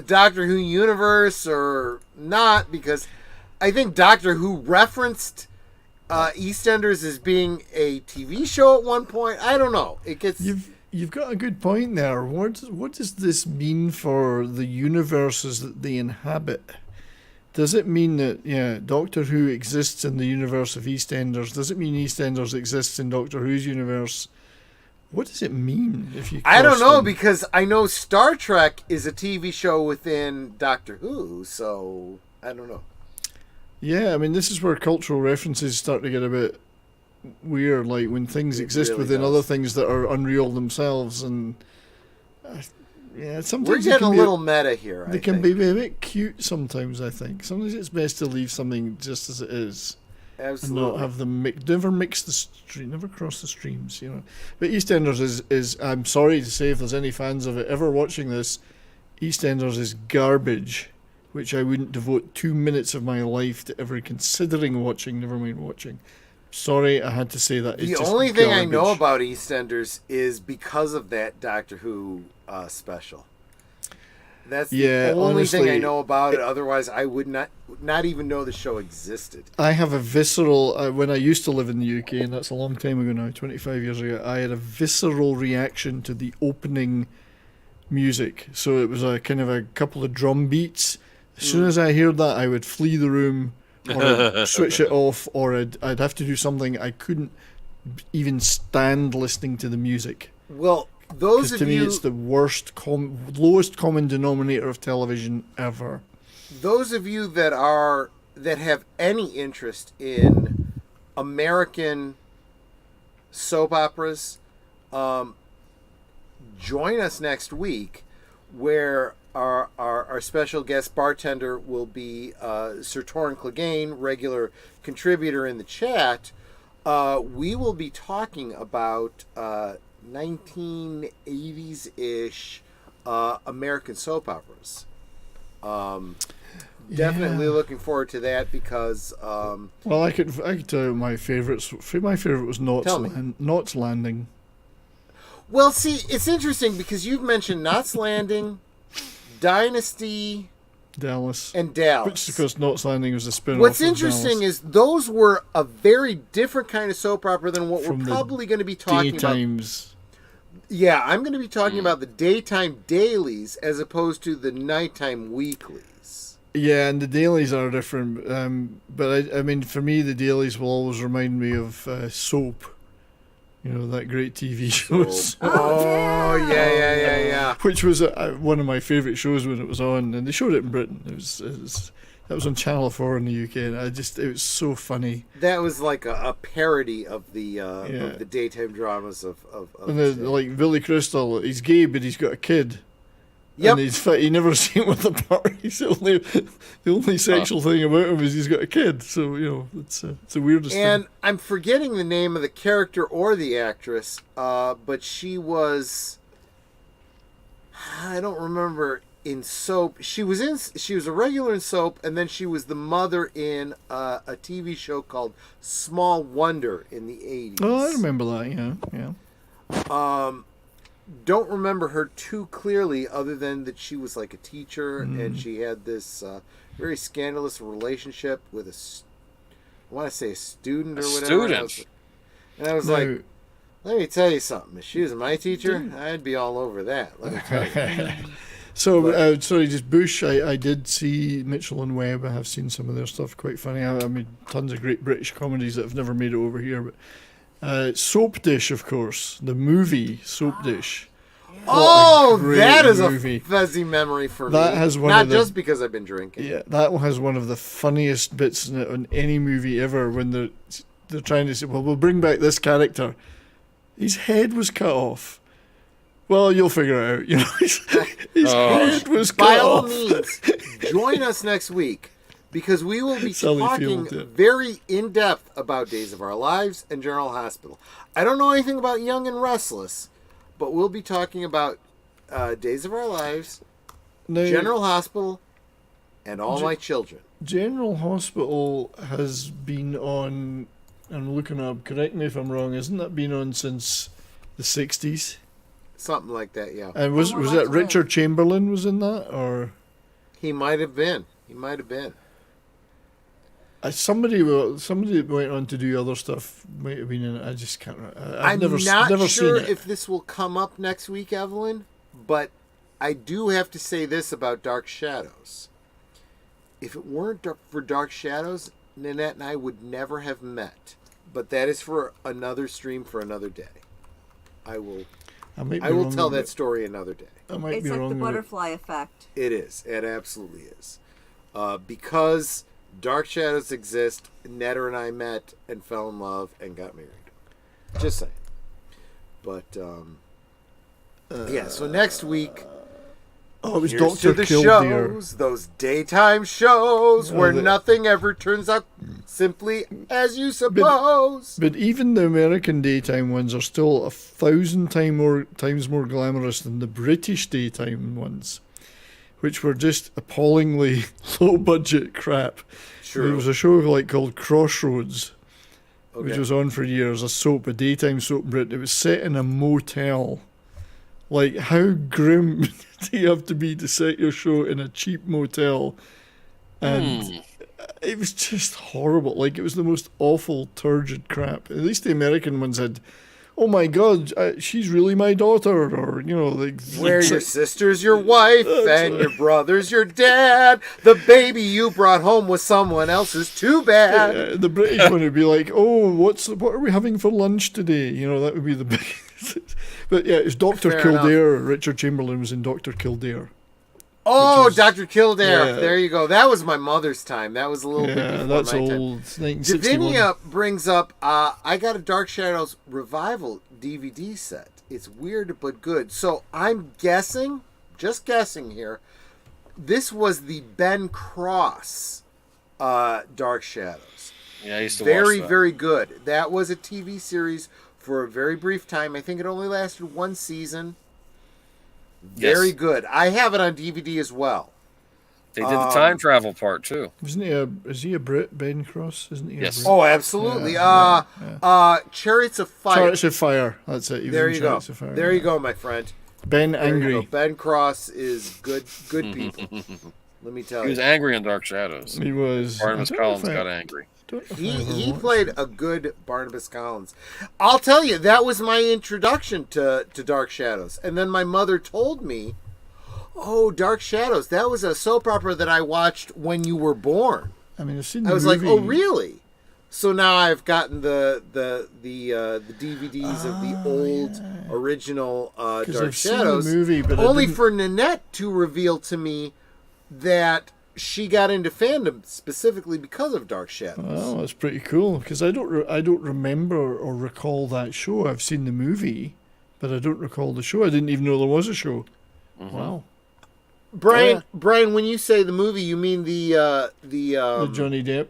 Doctor Who universe or not? Because I think Doctor Who referenced EastEnders as being a TV show at one point. I don't know. It gets. You've got a good point there. What does this mean for the universes that they inhabit? Does it mean that Doctor Who exists in the universe of EastEnders? Does it mean EastEnders exists in Doctor Who's universe? What does it mean if you? I don't know, because I know Star Trek is a TV show within Doctor Who, so I don't know. Yeah, I mean, this is where cultural references start to get a bit weird, like when things exist really within other things that are unreal themselves, and sometimes we're getting a little meta here. They can be a bit cute sometimes. I think sometimes it's best to leave something just as it is. Absolutely. And not have them never mix the stream, never cross the streams, you know. But EastEnders is I'm sorry to say, if there's any fans of it ever watching this, EastEnders is garbage, which I wouldn't devote 2 minutes of my life to ever considering watching, never mind watching. Sorry, I had to say that. The only thing I know about EastEnders is because of that Doctor Who special. That's the only thing I know about it. Otherwise, I would not even know the show existed. I have a visceral... when I used to live in the UK, and that's a long time ago now, 25 years ago, I had a visceral reaction to the opening music. So it was a kind of a couple of drum beats. As soon as I heard that, I would flee the room, or I'd switch it off, or I'd have to do something. I couldn't even stand listening to the music. Well, those of to me, you, it's the worst, lowest common denominator of television ever. Those of you that have any interest in American soap operas, join us next week, where our special guest bartender will be Sir Torrin Clegane, regular contributor in the chat. We will be talking about 1980s-ish American soap operas. Definitely looking forward to that because... well, I could tell you my favourites. My favourite was Knots Landing. Well, see, it's interesting because you've mentioned Knots Landing, Dynasty, Dallas. And Dallas. Which, of course, Knots Landing was a spin-off. What's interesting is those were a very different kind of soap opera than what we're probably going to be talking daytimes. About. Yeah, I'm going to be talking about the daytime dailies as opposed to the nighttime weeklies. Yeah, and the dailies are different. But I mean, for me, the dailies will always remind me of Soap. You know, that great TV show. Oh, yeah. Which was one of my favourite shows when it was on, and they showed it in Britain. That was on Channel 4 in the UK, and it was so funny. That was like a parody of the daytime dramas of and like Billy Crystal, he's gay, but he's got a kid. Yep. And he never seen with the parties. The only sexual thing about him is he's got a kid. So, you know, it's the weirdest thing. And I'm forgetting the name of the character or the actress, but she was, I don't remember, in Soap. She was a regular in Soap, and then she was the mother in a TV show called Small Wonder in the 80s. Oh, I remember that, yeah. Don't remember her too clearly, other than that she was like a teacher and she had this very scandalous relationship with I want to say a student or whatever. Student. And I was like, Let me tell you something. If she was my teacher, I'd be all over that. Let me tell you. So, sorry, just Bush. I did see Mitchell and Webb. I have seen some of their stuff. Quite funny. I mean, tons of great British comedies that have never made it over here. But Soap Dish, of course, the movie Soap Dish. Oh, that is movie. A fuzzy memory for that me. Has one Not of the, just because I've been drinking. Yeah, that one has one of the funniest bits in it on any movie ever. When they're trying to say, well, we'll bring back this character. His head was cut off. Well, you'll figure it out. You know, his head was cut By off. all means, join us next week because we will be Sally talking Field, yeah. very in depth about Days of Our Lives and General Hospital. I don't know anything about Young and Restless, but we'll be talking about Days of Our Lives, Now, General Hospital, and All My Children. General Hospital has been on. I'm looking up. Correct me if I'm wrong. Isn't that been on since the 60s? Something like that, yeah. And was that Richard Chamberlain was in that, or He might have been. somebody that went on to do other stuff might have been in it. I just can't remember. I'm never not sure seen it. if this will come up next week, Evelyn, but I do have to say this about Dark Shadows. If it weren't for Dark Shadows, Nanette and I would never have met. But that is for another stream for another day. I will tell that story another day. It's like the butterfly effect. It is. It absolutely is. Because Dark Shadows exist, Netter and I met and fell in love and got married. Just saying. But, yeah, so next week... Oh, it was Here's Dr. to the Kildare. shows, those daytime shows where nothing ever turns out simply as you suppose. But even the American daytime ones are still 1,000 times more glamorous than the British daytime ones, which were just appallingly low-budget crap. True. There was a show called Crossroads, which was on for years, a daytime soap in Britain. It was set in a motel. Like, how grim do you have to be to set your show in a cheap motel? And it was just horrible. Like, it was the most awful, turgid crap. At least the American ones had, oh my God, she's really my daughter, or, you know, like... Where your sister's your wife, and your brother's your dad. The baby you brought home was someone else's, too bad. The British one would be like, oh, what are we having for lunch today? You know, that would be the big... But yeah, it's Dr. Fair Kildare. enough. Richard Chamberlain was in Dr. Kildare. Oh, Dr. Kildare. Yeah. There you go. That was my mother's time. That was a little bit before that's my old. time. 1961. Davinia brings up, I got a Dark Shadows Revival DVD set. It's weird but good. So I'm guessing, just guessing here, this was the Ben Cross Dark Shadows. Yeah, I used to watch that. Very, very good. That was a TV series for a very brief time. I think it only lasted one season. Very good. I have it on DVD as well. They did the time travel part too. Is he a Brit, Ben Cross? Isn't he? Yes. A Brit? Oh, absolutely. Chariots of Fire. Chariots of Fire. That's it. There you go. There you go, my friend. Ben Angry. Ben Cross is good people. Let me tell you. He was angry in Dark Shadows. He was. Barnabas Collins got angry. He played a good Barnabas Collins. I'll tell you, that was my introduction to Dark Shadows. And then my mother told me, oh, Dark Shadows, that was a soap opera that I watched when you were born. I mean, I've seen the I was movie. like, oh, really? So now I've gotten the DVDs of the old original Dark I've Shadows, seen the movie, but only for Nanette to reveal to me that she got into fandom specifically because of Dark Shadows. Oh, that's pretty cool, because I don't remember or recall that show. I've seen the movie, but I don't recall the show. I didn't even know there was a show. Mm-hmm. Wow. Brian, when you say the movie, you mean the Johnny Depp?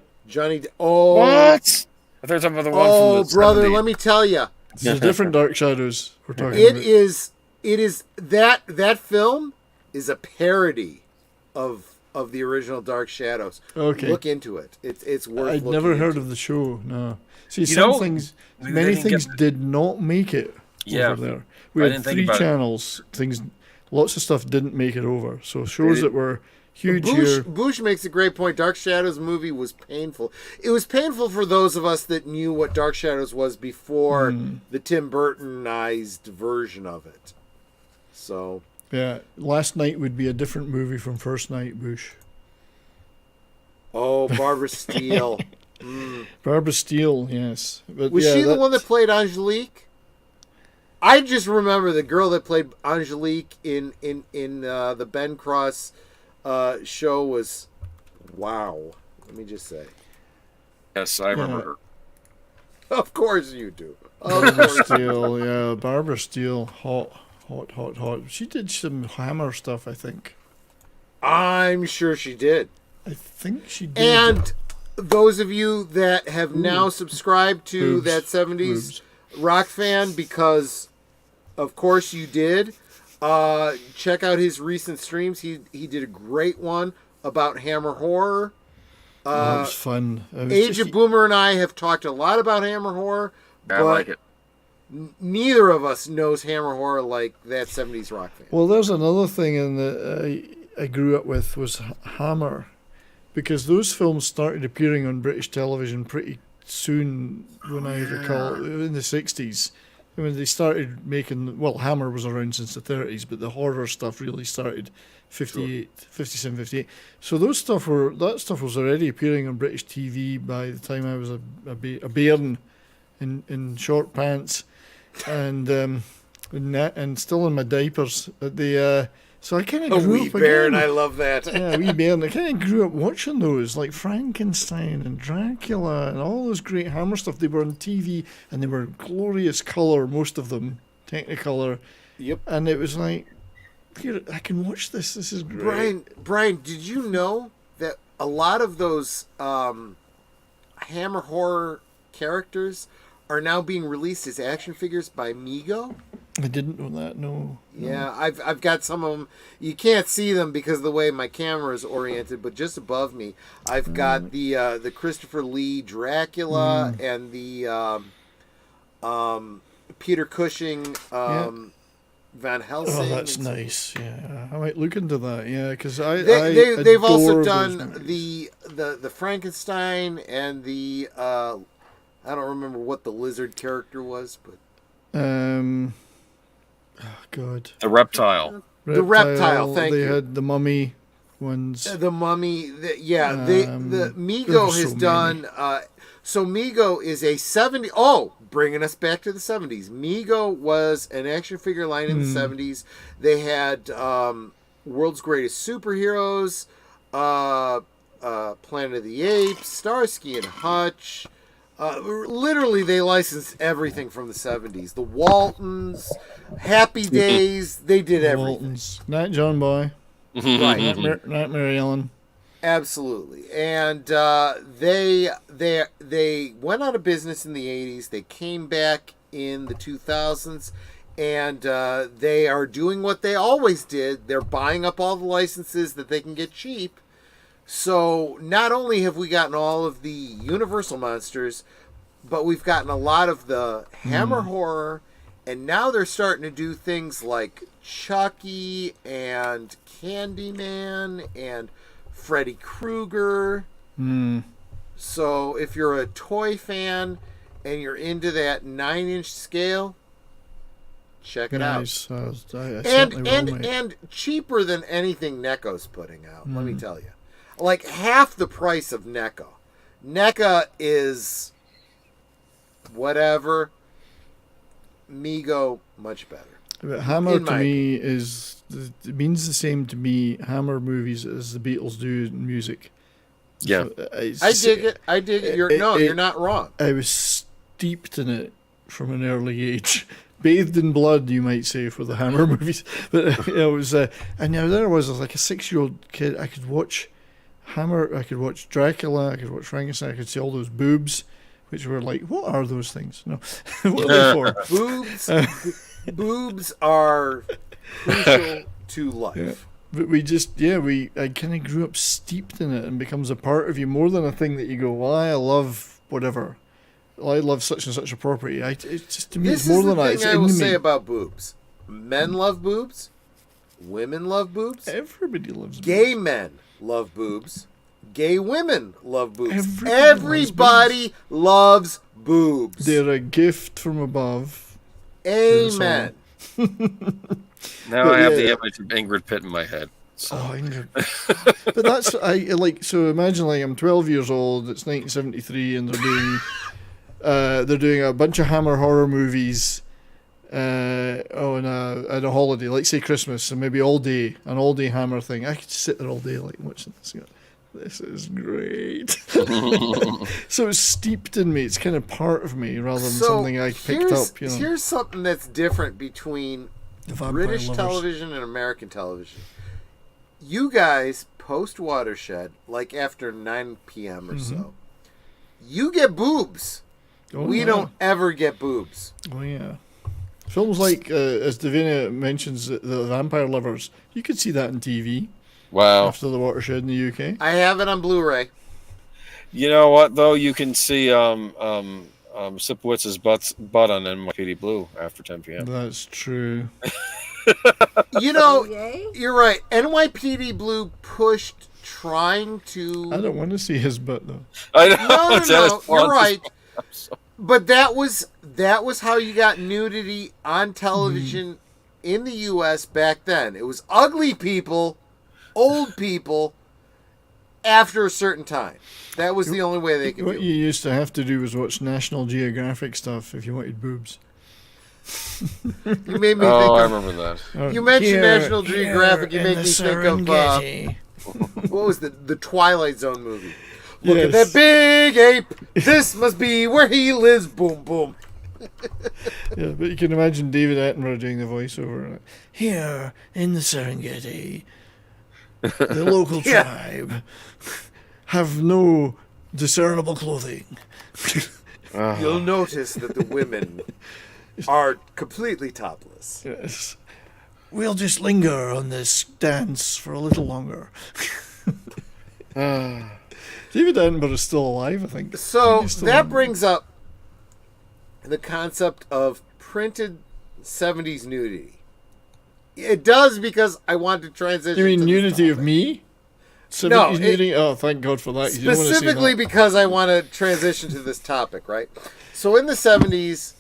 Oh, what? I thought you were talking about the one from the brother, 70s. let me tell you. It's a different Dark Shadows we're talking It about. is that film is a parody of the original Dark Shadows. Okay. Look into it. It's worth I'd looking never heard into. of the show, no. See, They many didn't things get- did not make it over there. We I had didn't think 3 about it. channels. Lots of stuff didn't make it over. So shows that were Huge year. Bush makes a great point. Dark Shadows movie was painful. It was painful for those of us that knew what Dark Shadows was before the Tim Burtonized version of it. So yeah, Last Night would be a different movie from First Night, Bush. Oh, Barbara Steele. Barbara Steele, yes. But was she the one that played Angelique? I just remember the girl that played Angelique in the Ben Cross show was wow. Let me just say. Yes, I remember her. Of course you do. Barbara Steele, yeah. Barbara Steele, hot. She did some Hammer stuff, I think. I'm sure she did. I think she did. And those of you that have now subscribed to that 70s rock fan, because of course you did, check out his recent streams. He did a great one about Hammer Horror. It was fun. Age of Boomer and I have talked a lot about Hammer Horror, I like it. Neither of us knows Hammer Horror like that 70s rock fan. Well, there's another thing in that I grew up with was Hammer, because those films started appearing on British television pretty soon, when I recall, in the 60s. When they started making, well, Hammer was around since the 30s, but the horror stuff really started 57, 58. So that stuff was already appearing on British TV by the time I was a bairn in short pants and still in my diapers at the so I kind of grew up bairn, I love that. Yeah, wee bairn. I kind of grew up watching those, like Frankenstein and Dracula and all those great Hammer stuff. They were on TV and they were glorious colour, most of them, Technicolor. Yep. And it was like, here, I can watch this. This is great. Brian, did you know that a lot of those Hammer Horror characters are now being released as action figures by Mego? I didn't know that. No. Yeah, I've got some of them. You can't see them because of the way my camera is oriented, but just above me, I've got the Christopher Lee Dracula and the Peter Cushing Van Helsing. Oh, that's nice. Yeah, I might look into that. Yeah, because they've also done the Frankenstein and the I don't remember what the lizard character was, but oh God, the reptile. The reptile. They had the mummy ones. The mummy. The Mego has done. So Mego is a 70. Oh, bringing us back to the 70s. Mego was an action figure line in the 70s. They had World's Greatest Superheroes, Planet of the Apes, Starsky and Hutch. Literally, they licensed everything from the 70s. The Waltons, Happy Days, they did everything. Waltons. Not John Boy. Right. Not Mary Ellen. Absolutely. And they went out of business in the 80s. They came back in the 2000s. And they are doing what they always did. They're buying up all the licenses that they can get cheap. So not only have we gotten all of the Universal monsters, but we've gotten a lot of the Hammer Horror, and now they're starting to do things like Chucky and Candyman and Freddy Krueger. So if you're a toy fan and you're into that 9-inch scale, check it out. And cheaper than anything NECA's putting out, let me tell you. Like half the price of NECA. NECA is whatever. Mego, much better. But Hammer to me it means the same to me, Hammer movies, as the Beatles do in music. Yeah. So I dig it. You're not wrong. I was steeped in it from an early age. Bathed in blood, you might say, for the Hammer movies. But it was, and now there was like a 6-year-old kid. I could watch Hammer, I could watch Dracula, I could watch Frankenstein, I could see all those boobs, which were like, what are those things? No, what are they for? Boobs are crucial to life. Yeah. But I kind of grew up steeped in it and becomes a part of you more than a thing that you go, well, I love whatever. Well, I love such and such a property. It's just, to me, it's more than that. This is the thing I will say about boobs. Men love boobs. Women love boobs. Everybody loves boobs. Gay men love boobs. Gay women love boobs. Everybody loves boobs. They're a gift from above. Amen. Now I have the image of Ingrid Pitt in my head. So. Oh, Ingrid. But that's so imagine I'm 12 years old. It's 1973, and they're doing a bunch of Hammer horror movies on a holiday, like say Christmas, and maybe an all day Hammer thing. I could sit there all day watching this. This is great. So it's steeped in me. It's kind of part of me rather than something I picked up. Here's something that's different between British television and American television. You guys post Watershed, like after 9 p.m. or so, you get boobs. We don't ever get boobs. Oh, yeah. Films like, as Davina mentions, the Vampire Lovers, you could see that on TV. Wow. After the Watershed in the UK. I have it on Blu-ray. You know what, though? You can see Sipowicz's butt on NYPD Blue after 10 p.m. That's true. You're right. NYPD Blue pushed trying to... I don't want to see his butt, though. I know. No, you're right. But that was how you got nudity on television in the U.S. back then. It was ugly people, old people, after a certain time. That was the only way they could do it. What you used to have to do was watch National Geographic stuff if you wanted boobs. You made me think I remember that. You mentioned National Geographic, you made me think of what was the Twilight Zone movie? Look at that big ape. This must be where he lives. Boom, boom. Yeah, but you can imagine David Attenborough doing the voiceover. Here in the Serengeti, the local tribe have no discernible clothing. You'll notice that the women are completely topless. Yes. We'll just linger on this dance for a little longer. David Attenborough is still alive, I think. So that brings up the concept of printed 70s nudity. It does because I want to transition. You mean to nudity of me? 70s nudity? Oh, thank God for that. Specifically because I want to transition to this topic, right? So in the 70s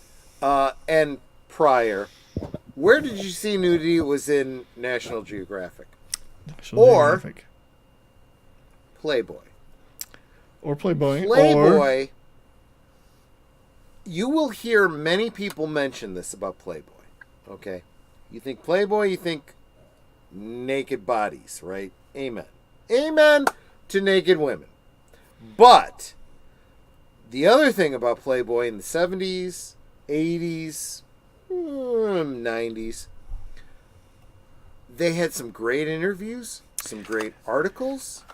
and prior, where did you see nudity? It was in National Geographic. Geographic. Playboy. Or Playboy. Playboy. You will hear many people mention this about Playboy. Okay? You think Playboy, you think naked bodies, right? Amen. Amen to naked women. But the other thing about Playboy in the 70s, 80s, 90s, they had some great interviews, some great articles.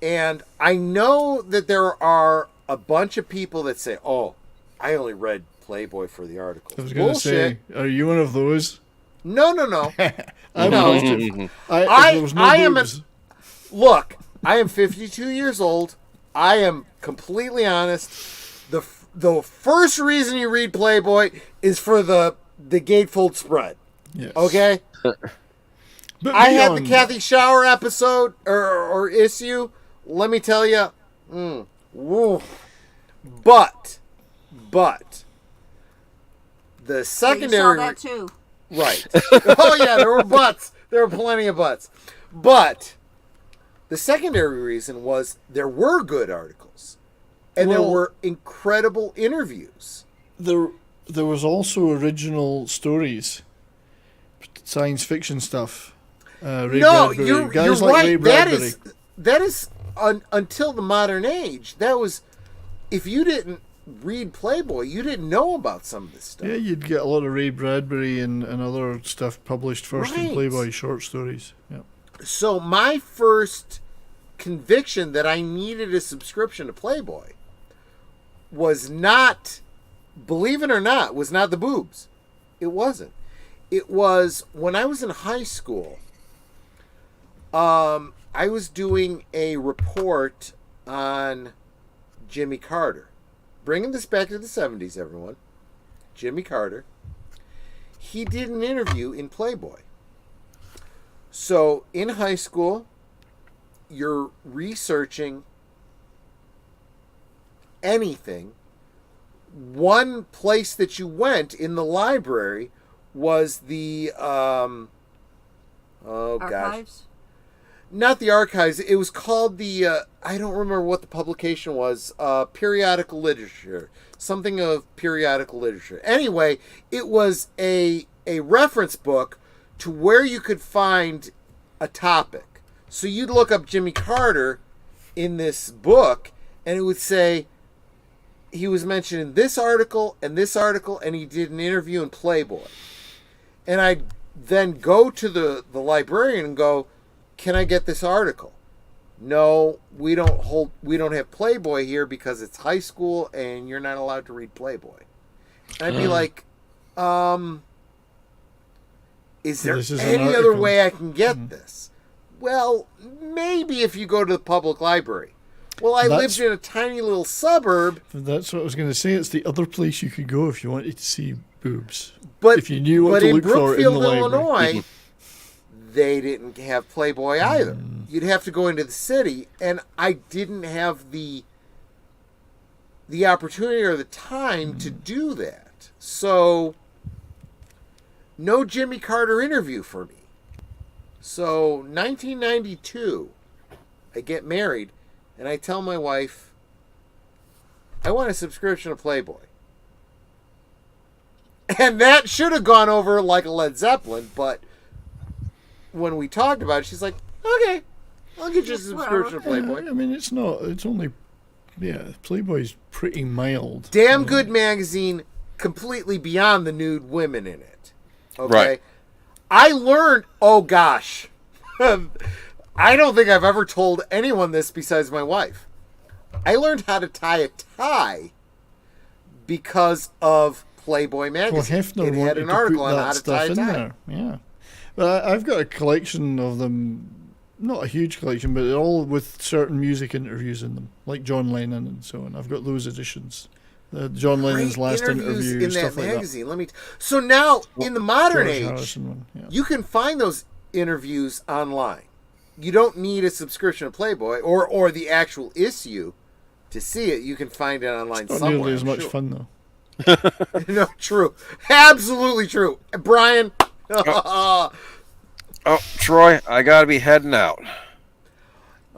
And I know that there are a bunch of people that say, oh, I only read Playboy for the articles. I was going to say, are you one of those? No. Look, I am 52 years old. I am completely honest. The first reason you read Playboy is for the gatefold spread. Yes. Okay? But I had the Kathy Shower episode or issue. Let me tell you. But the secondary. You saw that too. Right. Oh yeah, there were butts. There were plenty of butts. But the secondary reason was there were good articles. And there were incredible interviews. There was also original stories, science fiction stuff. Ray Bradbury. You're Guys right. Like Ray Bradbury. That is until the modern age. That was, if you didn't read Playboy, you didn't know about some of this stuff. Yeah, you'd get a lot of Ray Bradbury and other stuff published first in Playboy, short stories. Yeah. So my first conviction that I needed a subscription to Playboy was not, believe it or not, was not the boobs. It wasn't. It was when I was in high school. I was doing a report on Jimmy Carter. Bringing this back to the 70s, everyone. Jimmy Carter. He did an interview in Playboy. So, in high school, you're researching anything, one place that you went in the library was the Archives? not the archives. It was called the I don't remember what the publication was. Periodical literature, something of periodical literature. Anyway, it was a reference book to where you could find a topic. So you'd look up Jimmy Carter in this book, and it would say he was mentioned in this article, and he did an interview in Playboy. And I'd then go to the librarian and go, can I get this article? No, we don't have Playboy here because it's high school and you're not allowed to read Playboy. And I'd be like, is there any other way I can get this? Well, maybe if you go to the public library. Well, I lived in a tiny little suburb. That's what I was going to say. It's the other place you could go if you wanted to see boobs. But if you knew what to look for in the library. Illinois, they didn't have Playboy either. You'd have to go into the city, and I didn't have the opportunity or the time to do that. So, no Jimmy Carter interview for me. So, 1992, I get married, and I tell my wife, I want a subscription to Playboy. And that should have gone over like a Led Zeppelin, but when we talked about it, she's like, okay, I'll get you a subscription to Playboy. I mean, it's only, Playboy's pretty mild. Damn good magazine, completely beyond the nude women in it. Okay? Right. I learned, oh gosh, I don't think I've ever told anyone this besides my wife. I learned how to tie a tie because of Playboy magazine. Well, Hefner it had an article on how to tie a tie. There. Yeah. But I've got a collection of them, not a huge collection, but all with certain music interviews in them, like John Lennon and so on. I've got those editions. John Lennon's last interview, in stuff that like magazine. that. So now, in the modern George age, yeah. you can find those interviews online. You don't need a subscription to Playboy or the actual issue to see it. You can find it online It's not somewhere. nearly as much fun, though. No, true. Absolutely true. Brian. Oh, Troy, I gotta be heading out.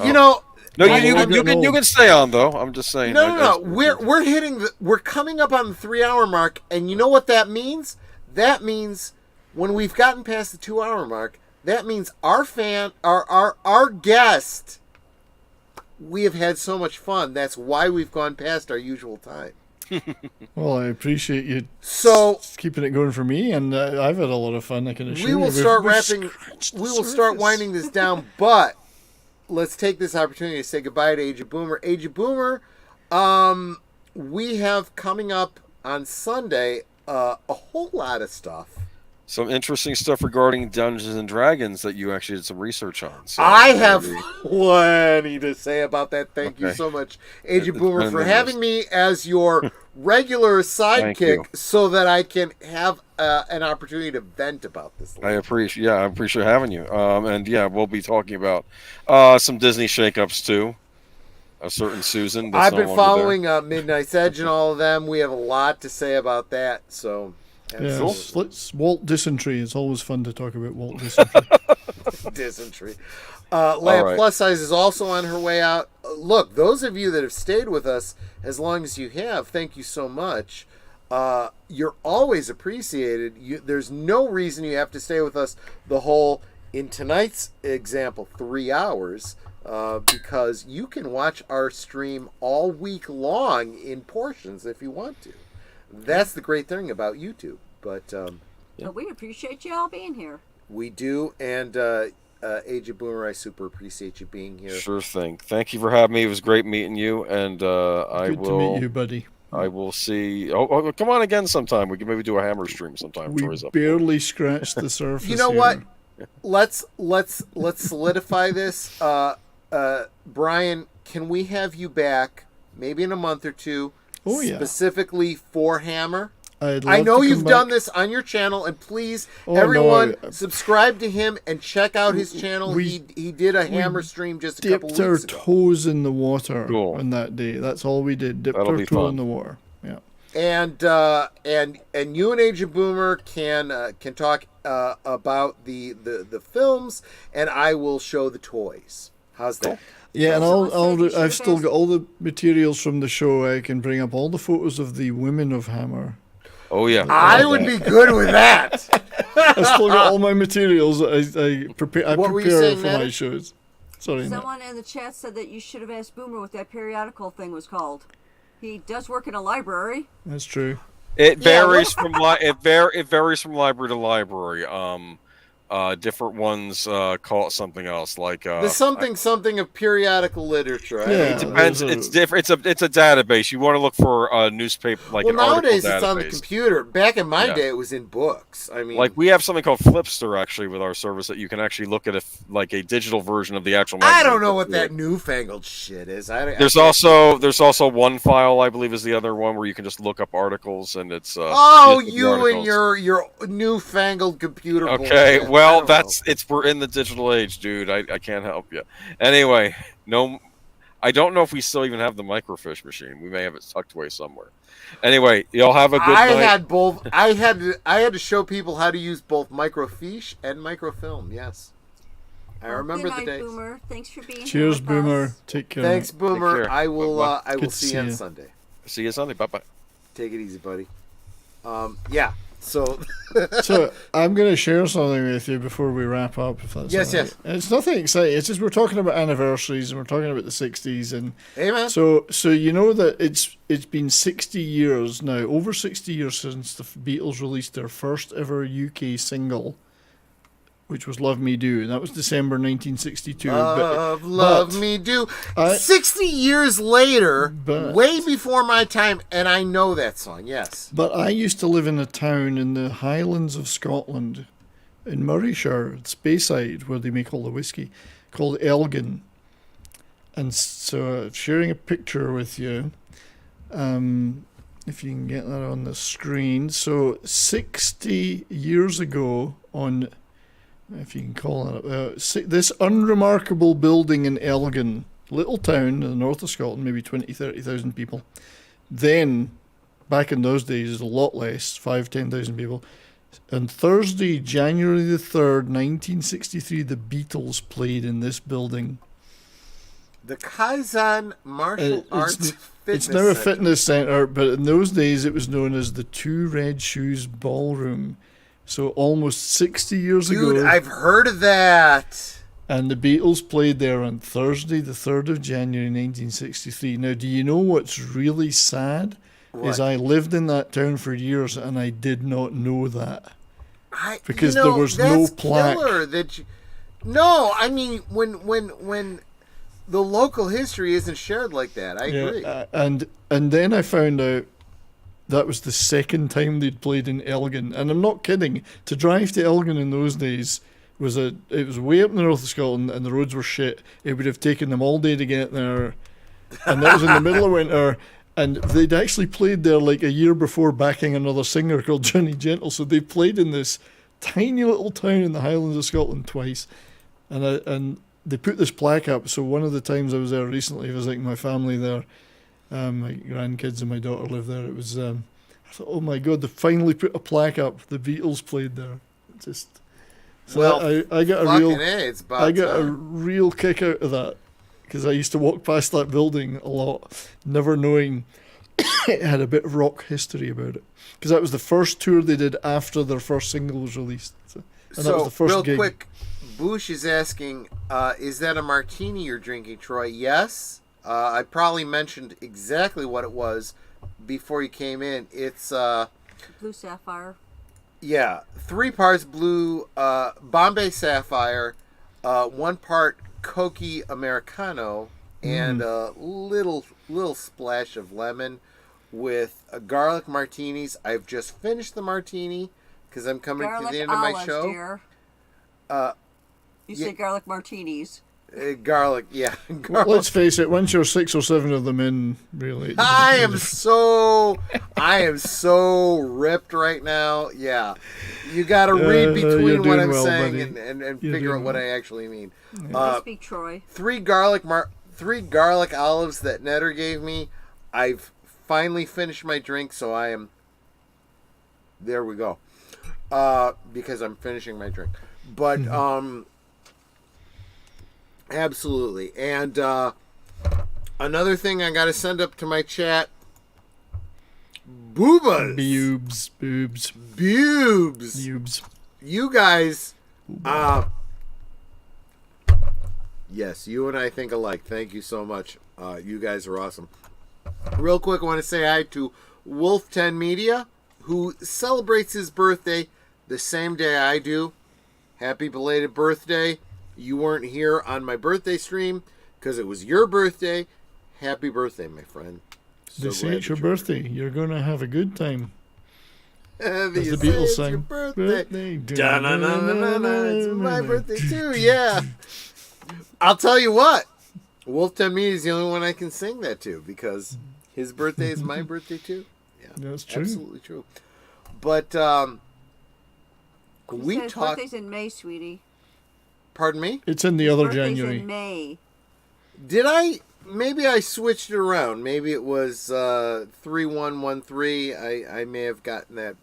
You know. No, you can stay on though. I'm just saying. No. We're coming up on the 3-hour mark, and you know what that means? That means when we've gotten past the 2-hour mark, that means our guest, we have had so much fun. That's why we've gone past our usual time. Well, I appreciate you keeping it going for me, and I've had a lot of fun. I can assure you. We will start winding this down, but let's take this opportunity to say goodbye to Age of Boomer. Age of Boomer, we have coming up on Sunday a whole lot of stuff. Some interesting stuff regarding Dungeons and Dragons that you actually did some research on. So I have plenty to say about that. Thank you so much, Age of Boomer, for having me as your regular sidekick so that I can have an opportunity to vent about this. I appreciate having you. And we'll be talking about some Disney shakeups too. A certain Susan. I've been following Midnight's Edge and all of them. We have a lot to say about that. So. Let's Walt Dysentery. It's always fun to talk about Walt Dysentery. Dysentery. Leia Plus Size is also on her way out. Look, those of you that have stayed with us as long as you have, thank you so much. You're always appreciated. There's no reason you have to stay with us the whole, in tonight's example, 3 hours, because you can watch our stream all week long in portions if you want to. That's the great thing about YouTube. But we appreciate you all being here. We do, and Age of Boomer, I super appreciate you being here. Sure thing. Thank you for having me. It was great meeting you, and Good to meet you, buddy. I will see. Oh, come on again sometime. We can maybe do a Hammer stream sometime. We barely scratched the surface. You know what? Let's solidify this. Brian, can we have you back maybe in a month or two? Oh, yeah. Specifically for Hammer? I know you've done this on your channel, and please, everyone, subscribe to him and check out his channel. He did a hammer stream just a couple weeks ago. Dipped our toes in the water on that day. That's all we did. Dipped our toe in the water. Yeah. And you and Agent Boomer can talk about the films, and I will show the toys. How's that? Yeah, and I've still got all the materials from the show. I can bring up all the photos of the women of Hammer. Oh yeah, I would be good with that. I still got all my materials. I prepare for my shows. Sorry. Someone in the chat said that you should have asked Boomer what that periodical thing was called. He does work in a library. That's true. It varies from it varies from library to library. Different ones call it something else, like the something of periodical literature. Yeah, it depends. It's different. It's a database. You want to look for a newspaper, like an nowadays article it's on the computer. Back in my day, it was in books. I mean, like we have something called Flipster actually with our service that you can actually look at a digital version of the actual magazine. I don't know what that newfangled shit is. There's also one file, I believe, is the other one where you can just look up articles, and it's you and your newfangled computer. Okay. Well, we're in the digital age, dude. I can't help you. Anyway, no, I don't know if we still even have the microfiche machine. We may have it tucked away somewhere. Anyway, y'all have a good night. I had both. I had to show people how to use both microfiche and microfilm. Yes, I remember the days. Boomer. Thanks for being here. Cheers, Boomer. Take care. Thanks, Boomer. Care. I will see you on Sunday. See you Sunday. Bye bye. Take it easy, buddy. Yeah. So I'm going to share something with you before we wrap up. If that's yes. It's nothing exciting. It's just we're talking about anniversaries and we're talking about the '60s and hey man. So you know that it's been 60 years now, over 60 years since the Beatles released their first ever UK single, which was "Love Me Do," and that was December 1962. Love Me Do. 60 years later, way before my time, and I know that song. Yes. But I used to live in a town in the Highlands of Scotland, in Murrayshire, Speyside, where they make all the whiskey, called Elgin. And so, sharing a picture with you, if you can get that on the screen. So, 60 years ago on, if you can call it, this unremarkable building in Elgin, little town in the north of Scotland, maybe 30,000 people. Then, back in those days, a lot less, 10,000 people. On Thursday, January the 3rd, 1963, the Beatles played in this building. The Kaizen Martial Arts Fitness It's now a fitness centre, but in those days it was known as the Two Red Shoes Ballroom. So almost 60 years ago. Dude, I've heard of that. And the Beatles played there on Thursday, the 3rd of January, 1963. Now, do you know what's really sad? What? Is I lived in that town for years and I did not know that. Because there was no plaque. No, I mean, when the local history isn't shared like that, I agree. And then I found out that was the second time they'd played in Elgin. And I'm not kidding. To drive to Elgin in those days it was way up in the north of Scotland and the roads were shit. It would have taken them all day to get there. And that was in the middle of winter. And they'd actually played there like a year before backing another singer called Johnny Gentle. So they played in this tiny little town in the Highlands of Scotland twice. And they put this plaque up. So one of the times I was there recently, visiting my family there, my grandkids and my daughter live there. It was, I thought, oh my God, they finally put a plaque up. The Beatles played there. I got a real kick out of that because I used to walk past that building a lot, never knowing it had a bit of rock history about it. Because that was the first tour they did after their first single was released. And that was the first real gig. Quick, Boosh is asking, is that a martini you're drinking, Troy? Yes. I probably mentioned exactly what it was before you came in. It's Blue Sapphire. Yeah, 3 parts blue Bombay Sapphire, 1 part Cokie Americano, and a little splash of lemon with garlic martinis. I've just finished the martini because I'm coming to the end of my show. Dear. You say garlic martinis. Garlic, yeah. Garlic. Well, let's face it. Once you're 6 or 7 of them in, really. I am so ripped right now. Yeah, you got to read between what I'm saying and figure out what I actually mean. Speak, Troy. 3 garlic olives that Netter gave me. I've finally finished my drink, so I am. There we go. Because I'm finishing my drink, but absolutely. And another thing I got to send up to my chat. Boobas. Boobs. You guys, yes, you and I think alike. Thank you so much. You guys are awesome. Real quick, I want to say hi to Wolf 10 Media, who celebrates his birthday the same day I do. Happy belated birthday. You weren't here on my birthday stream because it was your birthday. Happy birthday, my friend. They say it's your birthday. You're going to have a good time. As the Beatles sang. Your birthday. It's my birthday too, yeah. I'll tell you what. Wolf 10 Media is the only one I can sing that to because his birthday is my birthday too. Yeah, that's true. Absolutely true. But we talked. Birthday's in May, sweetie. Pardon me? It's in the other birthday's January. In May. Did I? Maybe I switched it around. Maybe it was 3113. I may have gotten that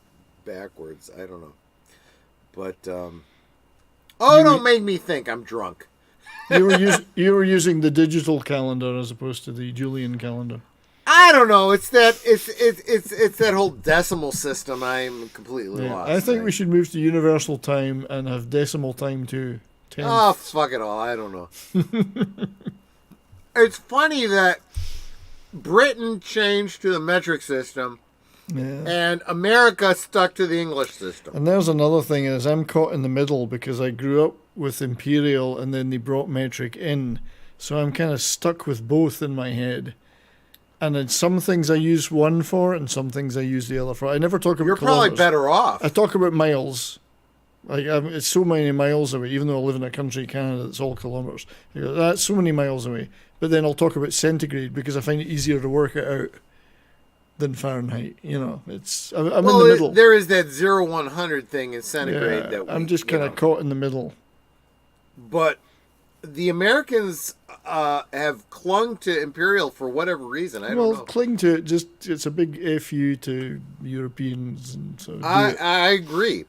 backwards. I don't know. But don't make me think I'm drunk. You were using the digital calendar as opposed to the Julian calendar. I don't know. It's that whole decimal system. I'm completely lost. I think we should move to universal time and have decimal time too. 10th. Oh, fuck it all. I don't know. It's funny that Britain changed to the metric system and America stuck to the English system. And there's another thing is I'm caught in the middle because I grew up with imperial and then they brought metric in. So I'm kind of stuck with both in my head. And then some things I use one for and some things I use the other for. I never talk about You're kilometers. Probably better off. I talk about miles. Like it's so many miles away, even though I live in a country, Canada, that's all kilometers. I go, that's so many miles away. But then I'll talk about centigrade because I find it easier to work it out than Fahrenheit. You know, I'm in the middle. There is that 0-100 thing in centigrade. I'm just kind of caught in the middle. But the Americans have clung to imperial for whatever reason. I don't know. Cling to it. It's a big FU to Europeans, and so I agree.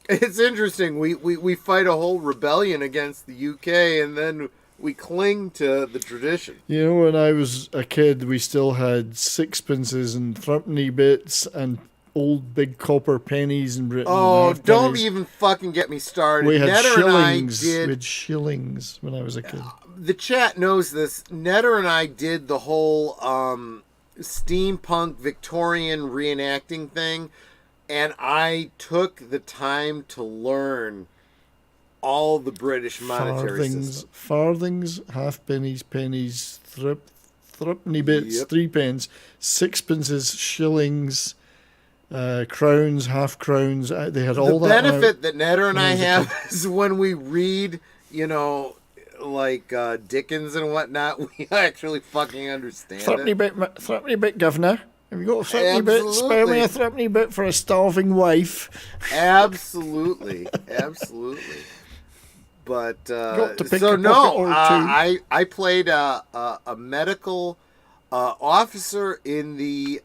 It's interesting. We fight a whole rebellion against the UK, and then we cling to the tradition. You know, when I was a kid, we still had sixpences and threepenny bits and old big copper pennies in Britain. Oh, don't even fucking get me started. We had Netter shillings. And I did, we had shillings when I was a kid. The chat knows this. Netter and I did the whole steampunk Victorian reenacting thing, and I took the time to learn all the British monetary system. Farthings, halfpennies, pennies, threepenny bits, 3 pence, sixpences, shillings, crowns, half crowns. They had all that. The benefit that Netter and I have is when we read, like Dickens and whatnot, we actually fucking understand Threepenny bit, governor. Have you got a threepenny bit? Spare me a threepenny bit for a starving wife. Absolutely. But I played a medical officer in the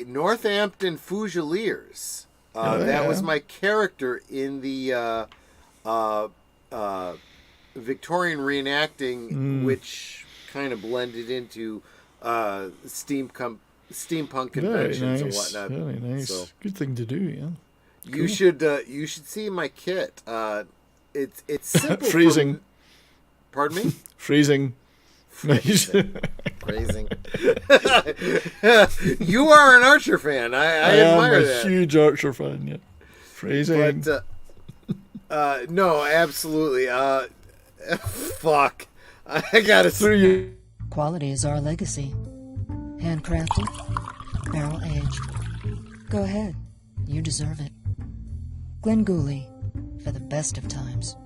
Northampton Fusiliers. That was my character in the Victorian reenacting, which kind of blended into steampunk conventions and whatnot. Very nice. So, good thing to do, yeah. You should see my kit. It's simple. Freezing. Pardon me? Freezing. Phrasing. You are an Archer fan. I admire that. I'm a huge Archer fan. Yeah. Phrasing. But no, absolutely. Fuck. I gotta through you. Quality is our legacy. Handcrafted, barrel aged. Go ahead. You deserve it. Glenn Gooley, for the best of times.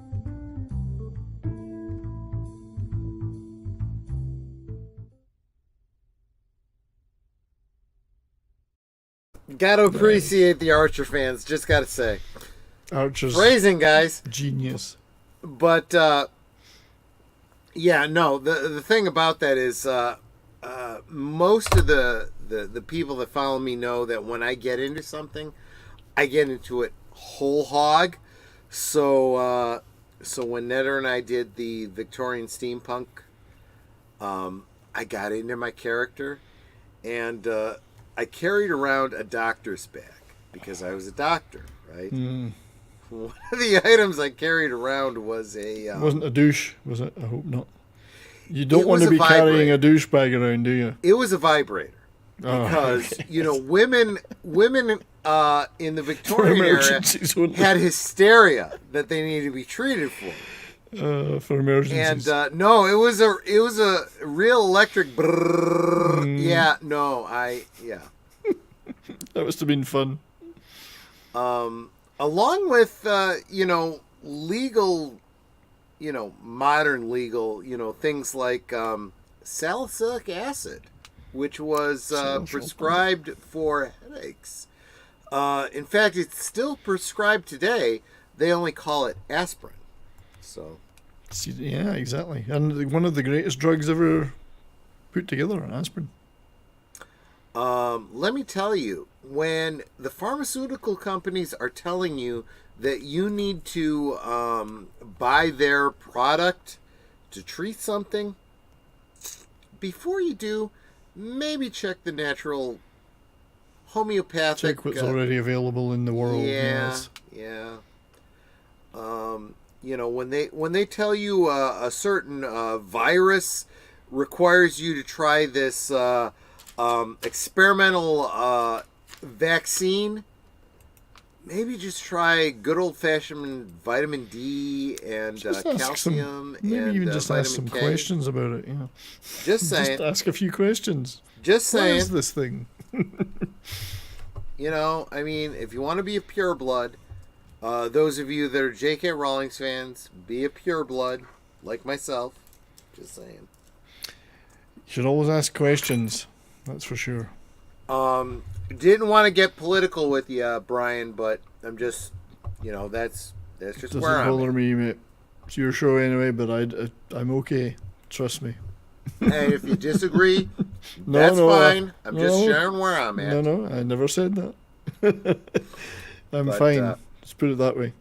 Gotta appreciate the Archer fans, just gotta say. Archer's Phrasing, guys. genius. But, yeah, no, the thing about that is most of the people that follow me know that when I get into something, I get into it whole hog. So when Netter and I did the Victorian steampunk, I got into my character, and I carried around a doctor's bag because I was a doctor, right? One of the items I carried around was a... It wasn't a douche, was it? I hope not. You don't want to be carrying a douche bag around, do you? It was a vibrator. Because, women in the Victorian era had hysteria that they needed to be treated for emergencies. And no, it was a real electric brrrr. Yeah, no, That must have been fun. Along with legal, modern legal, things like salicylic acid, which was prescribed for headaches. In fact, it's still prescribed today. They only call it aspirin. So, yeah, exactly. And one of the greatest drugs ever put together, aspirin. Let me tell you, when the pharmaceutical companies are telling you that you need to buy their product to treat something, before you do, maybe check the natural homeopathic. Check what's already available in the world. Yeah. When they tell you a certain virus requires you to try this experimental vaccine, maybe just try good old-fashioned vitamin D and calcium. Maybe even just ask some questions about it. Yeah. Just saying. Just ask a few questions. Just saying. What is this thing? If you want to be a pureblood, those of you that are J.K. Rowling's fans, be a pureblood, like myself. Just saying. You should always ask questions. That's for sure. Didn't want to get political with you, Brian, but I'm just, that's just where I'm. Doesn't bother me, mate. It's your show anyway, but I'm okay. Trust me. Hey, if you disagree, that's fine. I'm just sharing where I'm at. No, I never said that. I'm fine. Let's put it that way.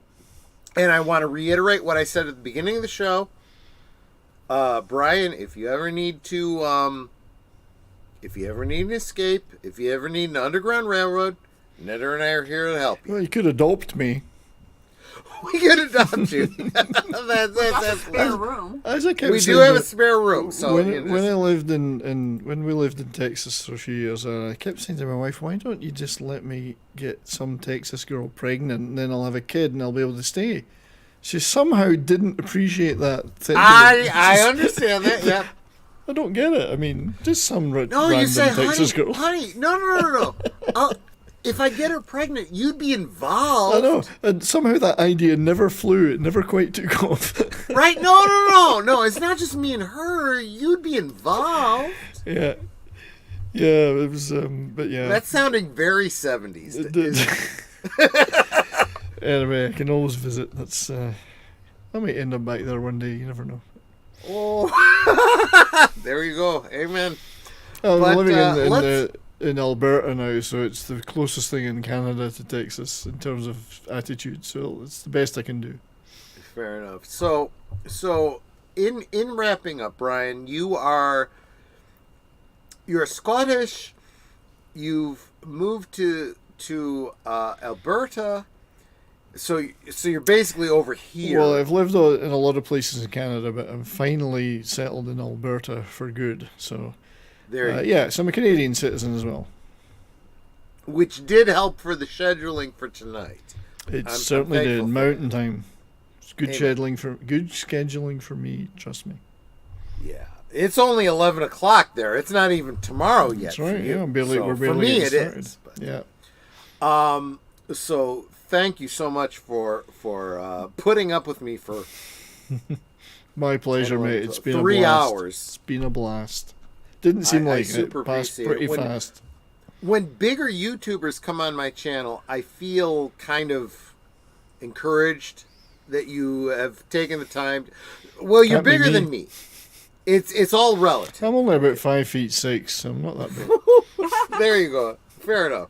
And I want to reiterate what I said at the beginning of the show. Brian, if you ever need to, if you ever need an escape, if you ever need an underground railroad, Netter and I are here to help you. Well, you could adopt me. We could adopt you. that's a spare room. We do have a spare room. So when I lived when we lived in Texas for a few years, I kept saying to my wife, "Why don't you just let me get some Texas girl pregnant, and then I'll have a kid, and I'll be able to stay?" She somehow didn't appreciate that. I understand that. Yeah. I don't get it. I mean, just some random you say, Texas girl. Honey, no. If I get her pregnant, you'd be involved. I know, and somehow that idea never flew. It never quite took off. Right? No. It's not just me and her. You'd be involved. Yeah. It was. But yeah. That's sounding very 70s. It did. Anyway, I can always visit. That's. I might end up back there one day. You never know. Oh, there you go. Amen. I'm living in Alberta now, so it's the closest thing in Canada to Texas in terms of attitude. So it's the best I can do. Fair enough. So in wrapping up, Brian, you're Scottish. You've moved to Alberta. So you're basically over here. Well, I've lived in a lot of places in Canada, but I'm finally settled in Alberta for good. So, so I'm a Canadian citizen as well. Which did help for the scheduling for tonight. It certainly did. Mountain time. It's good scheduling for me. Trust me. Yeah, it's only 11 o'clock there. It's not even tomorrow yet. That's right. For you. Yeah, we're barely for me, getting it started. is. But. Yeah. So thank you so much for putting up with me for my pleasure, mate. It's been 3 a blast. hours. It's been a blast. Didn't seem like it. Passed pretty fast. When bigger YouTubers come on my channel, I feel kind of encouraged that you have taken the time. Well, you're bigger than me. It's all relative. I'm only about 5'6", so I'm not that big. There you go. Fair enough.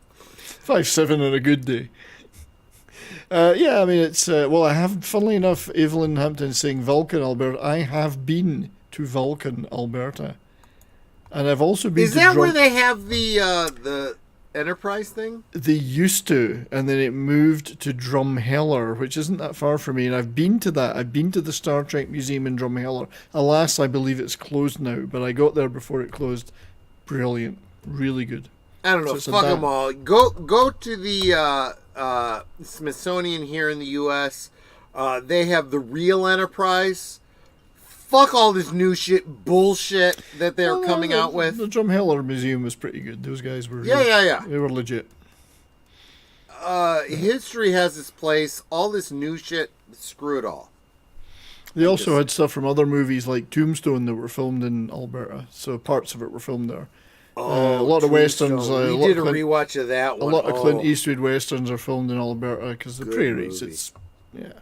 5'7" on a good day. Yeah, I mean, it's... well, I have, funnily enough, Evelyn Hampton saying Vulcan, Alberta. I have been to Vulcan, Alberta. And I've also been to... Is that where they have the Enterprise thing? They used to, and then it moved to Drumheller, which isn't that far from me, and I've been to that. I've been to the Star Trek Museum in Drumheller. Alas, I believe it's closed now, but I got there before it closed. Brilliant. Really good. I don't know. Fuck them all. Go to the Smithsonian here in the U.S. They have the real Enterprise. Fuck all this new bullshit that they're coming out with. The Drumheller Museum was pretty good. Those guys were... Yeah. They were legit. History has its place. All this new shit, screw it all. They also had stuff from other movies like Tombstone that were filmed in Alberta. So parts of it were filmed there. A lot of westerns. We did a rewatch of that one. A lot of Clint Eastwood westerns are filmed in Alberta because the prairies. Movie. Yeah.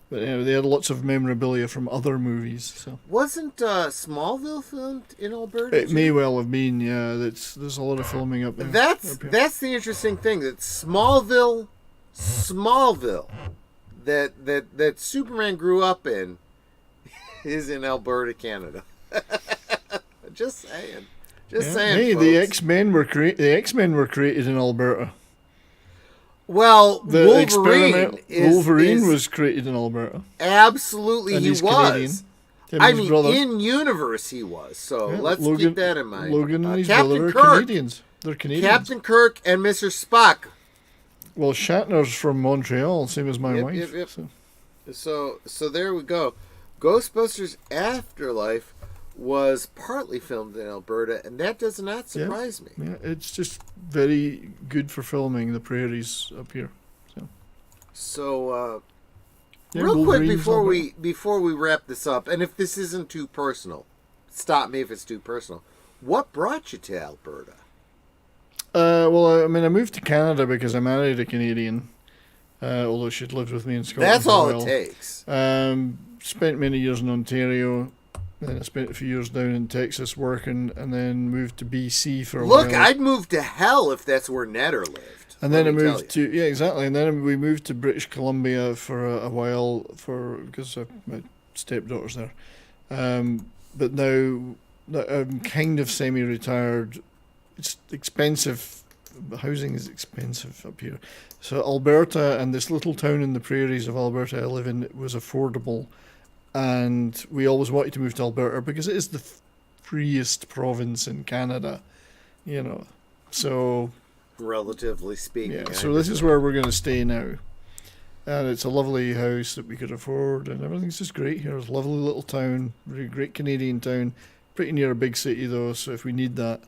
But anyway, they had lots of memorabilia from other movies. So wasn't Smallville filmed in Alberta? It may well have been. Yeah, there's a lot of filming up there. That's the interesting thing, that Smallville, that Superman grew up in, is in Alberta, Canada. Just saying. Hey, folks. the X-Men were created in Alberta. Well, The Wolverine is was created in Alberta. Absolutely, And he he's was. Canadian. Brother. In universe he was. So let's keep that in mind. Logan and his Captain brother are Kirk. Canadians. They're Canadians. Captain Kirk and Mr. Spock. Well, Shatner's from Montreal, same as my wife. Yep. So there we go. Ghostbusters Afterlife was partly filmed in Alberta, and that does not surprise me. Yeah, it's just very good for filming the prairies up here. So real quick before we wrap this up, and if this isn't too personal, stop me if it's too personal. What brought you to Alberta? Well, I mean, I moved to Canada because I married a Canadian, although she'd lived with me in Scotland. That's all it takes. Spent many years in Ontario. Then I spent a few years down in Texas working, and then moved to BC for a while. Look, I'd move to hell if that's where Netter lived. And then I moved to exactly. And then we moved to British Columbia for a while because my stepdaughter's there. But now that I'm kind of semi-retired, it's expensive. Housing is expensive up here. So Alberta and this little town in the prairies of Alberta I live in was affordable. And we always wanted to move to Alberta because it is the freest province in Canada, So, relatively speaking. Yeah. So this is where we're going to stay now, and it's a lovely house that we could afford, and everything's just great here. It's a lovely little town, really great Canadian town, pretty near a big city though. So if we need that,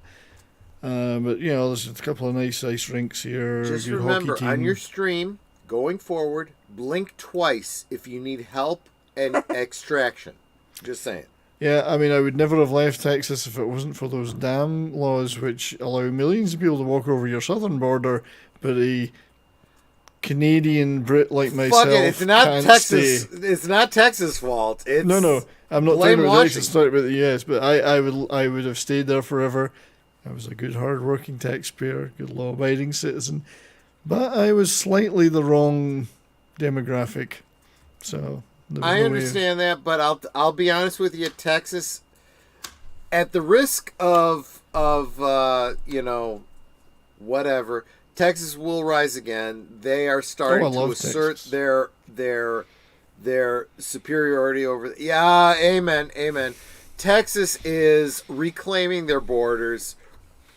but there's a couple of nice ice rinks here. Just remember on your stream going forward, blink twice if you need help. And extraction. Just saying. Yeah, I mean, I would never have left Texas if it wasn't for those damn laws which allow millions of people to walk over your southern border, but a Canadian Brit like myself it's not can't Texas. stay. It's not Texas' fault. It's No, I'm not blame talking about Washington. Texas. Talking about the US, but I would have stayed there forever. I was a good, hard-working taxpayer, good law-abiding citizen, but I was slightly the wrong demographic, so. I understand that, but I'll be honest with you, Texas, at the risk of whatever, Texas will rise again. They are starting to assert their superiority over. Yeah, amen. Texas is reclaiming their borders,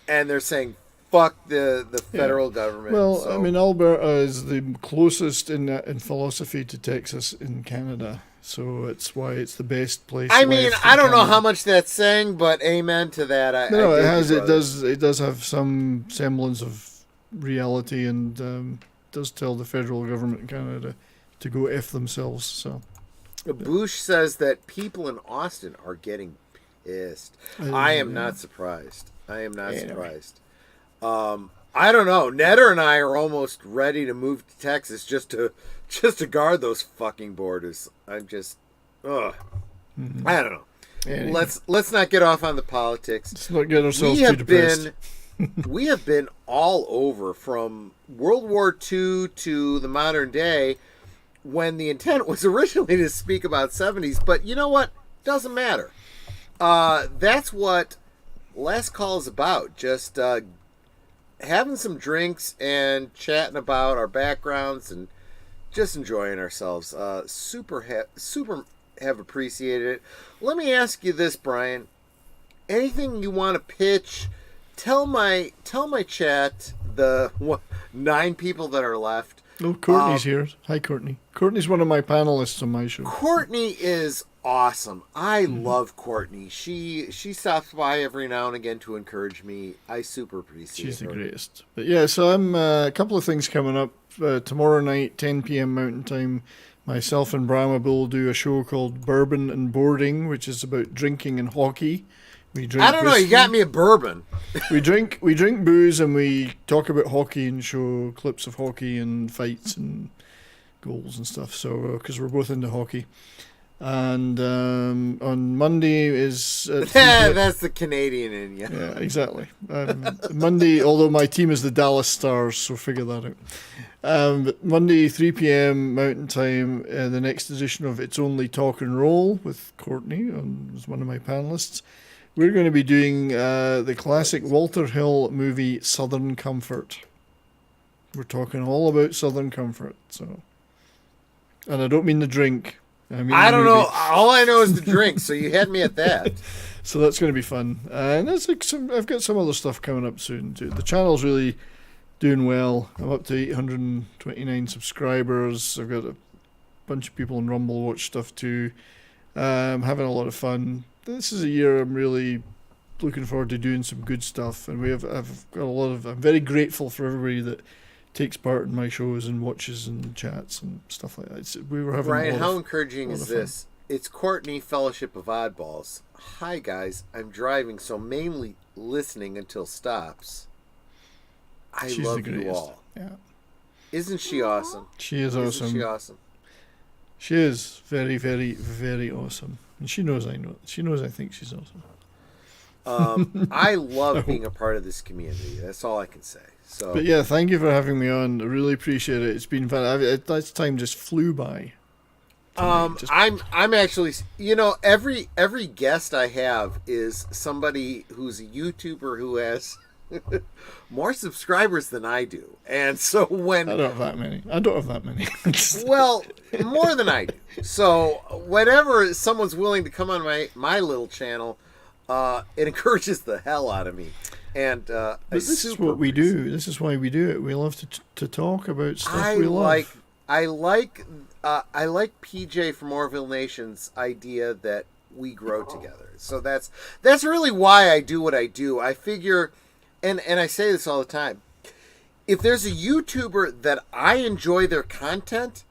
and they're saying fuck the federal government. Well, so. I mean, Alberta is the closest in philosophy to Texas in Canada, so it's why it's the best place. I mean, I don't know how much that's saying, but amen to that. It does have some semblance of reality, and does tell the federal government in Canada to go F themselves. So Bush says that people in Austin are getting pissed. I am not surprised. Surprised. I don't know. Netter and I are almost ready to move to Texas just to guard those fucking borders. I'm just, I don't know. Anyway. Let's not get off on the politics. Let's not get ourselves too depressed. We have been all over from World War II to the modern day, when the intent was originally to speak about 70s. But you know what? Doesn't matter. That's what Last Call is about. Just having some drinks and chatting about our backgrounds and just enjoying ourselves. Super have appreciated it. Let me ask you this, Brian. Anything you want to pitch? Tell my chat, the 9 people that are left. Oh, Courtney's here. Hi, Courtney. Courtney's one of my panelists on my show. Courtney is awesome. I love Courtney. She stops by every now and again to encourage me. I super appreciate her. She's the greatest. But yeah, so I'm a couple of things coming up. Tomorrow night, 10 p.m. Mountain Time, myself and Brahma will do a show called Bourbon and Boarding, which is about drinking and hockey. We drink I don't know. You got me a bourbon. we drink booze and we talk about hockey and show clips of hockey and fights and goals and stuff. So because we're both into hockey, and on Monday is that's the Canadian in you. Yeah, exactly. Monday, although my team is the Dallas Stars, so figure that out. Monday, 3 p.m. Mountain Time, the next edition of It's Only Talk and Roll with Courtney, who's one of my panelists. We're going to be doing the classic Walter Hill movie Southern Comfort. We're talking all about Southern Comfort. So, and I don't mean the drink. I don't know. All I know is the drink. So you had me at that. So that's going to be fun. And that's I've got some other stuff coming up soon too. The channel's really doing well. I'm up to 829 subscribers. I've got a bunch of people on Rumble watch stuff too. I'm having a lot of fun. This is a year I'm really looking forward to doing some good stuff, and I've got a lot of. I'm very grateful for everybody that takes part in my shows and watches and chats and stuff like that. We were having. Brian, how encouraging is this? It's Courtney, Fellowship of Oddballs. Hi guys, I'm driving, so mainly listening until stops. She's love you all. Yeah. Isn't she awesome? She is awesome. Isn't she awesome? She is very, very, very awesome. And she knows I know. She knows I think she's awesome. I love being a part of this community. That's all I can say. So, but yeah, thank you for having me on. I really appreciate it. It's been fun. That time just flew by. I'm actually, every guest I have is somebody who's a YouTuber who has more subscribers than I do, and so when I don't have that many. Well, more than I do. So whenever someone's willing to come on my little channel, it encourages the hell out of me. And this is what we do. This is why we do it. We love to talk about stuff we love. I like PJ from Orville Nation's idea that we grow together. So that's really why I do what I do. I figure, and I say this all the time, if there's a YouTuber that I enjoy their content,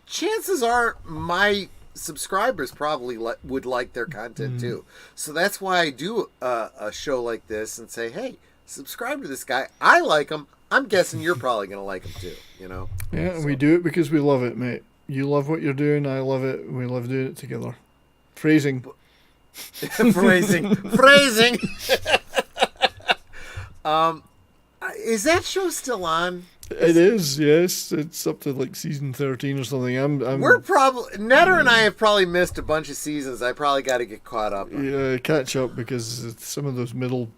chances are my subscribers probably would like their content too. So that's why I do a show like this and say, hey, subscribe to this guy. I like him. I'm guessing you're probably going to like him too, Yeah, and we do it because we love it, mate. You love what you're doing. I love it. We love doing it together. Phrasing. Phrasing. Is that show still on? It is, yes. It's up to like season 13 or something. We're probably Netter and I have probably missed a bunch of seasons. I probably got to get caught up. Yeah, catch up because some of those middle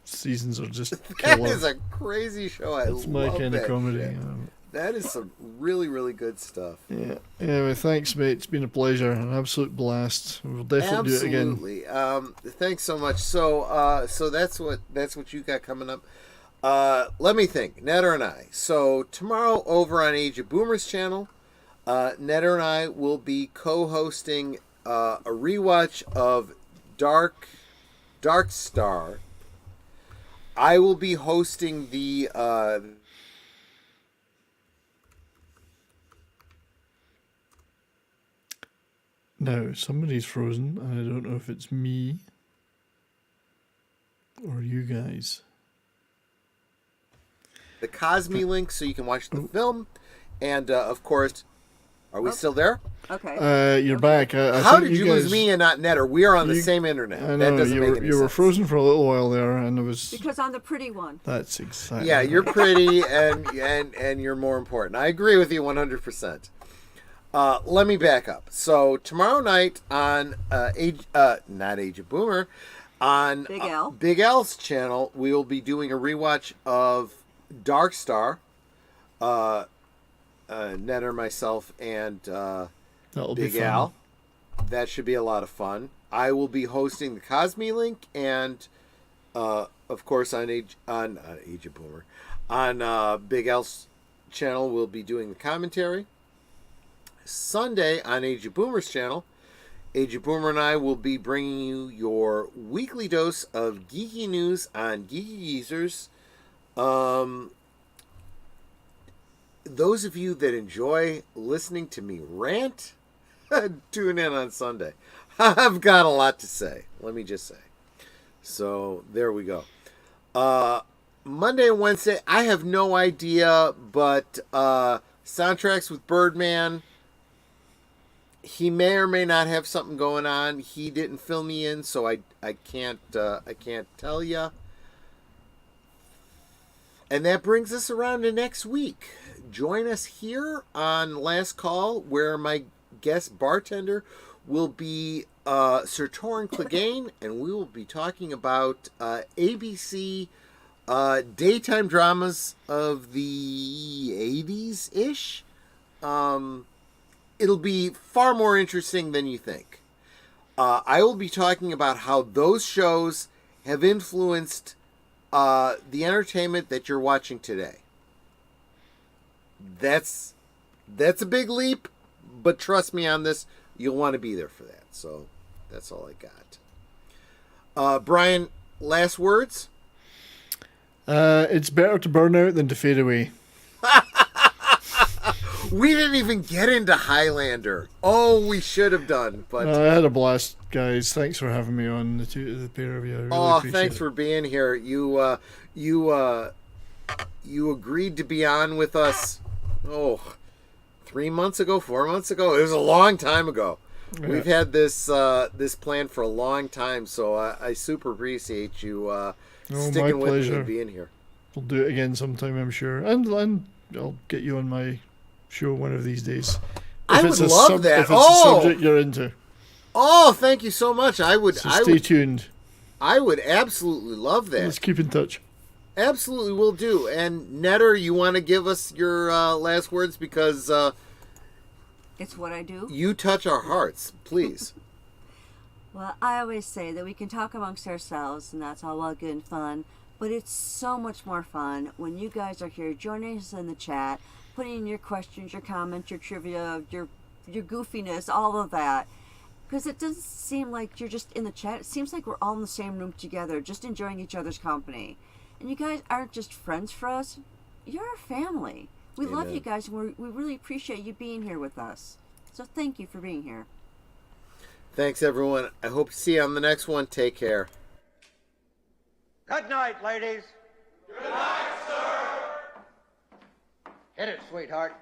seasons are just That is a crazy show. It's my kind of comedy. Yeah. That is some really, really good stuff. Yeah. Anyway, thanks, mate. It's been a pleasure, an absolute blast. We'll definitely do it again. Absolutely. Thanks so much. So that's what you got coming up. Let me think. Netter and I. So tomorrow over on Age of Boomers channel, Netter and I will be co-hosting a rewatch of Dark Star. I will be hosting the Now, somebody's frozen, and I don't know if it's me or you guys. The Cosme link so you can watch the film. And, of course, are we still there? Okay. You're back. How did you lose me and not Netter? We are on the same internet. I know, that doesn't make any you were sense. frozen for a little while there, and it was... Because I'm the pretty one. That's exactly... Yeah, you're pretty, and you're more important. I agree with you 100%. Let me back up. So, tomorrow night on, not Age of Boomer, on Big L's channel, we will be doing a rewatch of Dark Star. Netter, myself, and Big Al. That should be a lot of fun. I will be hosting the Cosme link, and of course on Age of Boomer, on Big Al's channel, we'll be doing the commentary. Sunday on Age of Boomer's channel, Age of Boomer and I will be bringing you your weekly dose of geeky news on Geeky Geezers. Those of you that enjoy listening to me rant, tune in on Sunday. I've got a lot to say, let me just say. So, there we go. Monday and Wednesday, I have no idea, but Soundtracks with Birdman, he may or may not have something going on. He didn't fill me in, so I can't tell you. And that brings us around to next week. Join us here on Last Call, where my guest bartender will be Sir Torrin Clegane, and we will be talking about ABC daytime dramas of the 80s-ish. It'll be far more interesting than you think. I will be talking about how those shows have influenced the entertainment that you're watching today. That's a big leap, but trust me on this, you'll want to be there for that. So that's all I got. Brian, last words? It's better to burn out than to fade away. We didn't even get into Highlander. Oh, we should have done. But I had a blast, guys. Thanks for having me on, the pair of you. I really appreciate thanks it. for being here. You agreed to be on with us. 3 months ago, 4 months ago. It was a long time ago. Yeah. We've had this plan for a long time, so I super appreciate you sticking with me and being here. We'll do it again sometime, I'm sure, and I'll get you on my show one of these days. I would love that. If it's a subject you're into. Oh, thank you so much. Stay tuned. I would absolutely love that. Let's keep in touch. Absolutely, will do. And Netter, you want to give us your last words, because it's what I do. You touch our hearts, please. Well, I always say that we can talk amongst ourselves, and that's all well good and fun. But it's so much more fun when you guys are here joining us in the chat, putting in your questions, your comments, your trivia, your goofiness, all of that. Because it doesn't seem like you're just in the chat. It seems like we're all in the same room together, just enjoying each other's company. And you guys aren't just friends for us. You're our family. We love you guys, and we really appreciate you being here with us. So thank you for being here. Thanks, everyone. I hope to see you on the next one. Take care. Good night, ladies. Good night, sir. Hit it, sweetheart.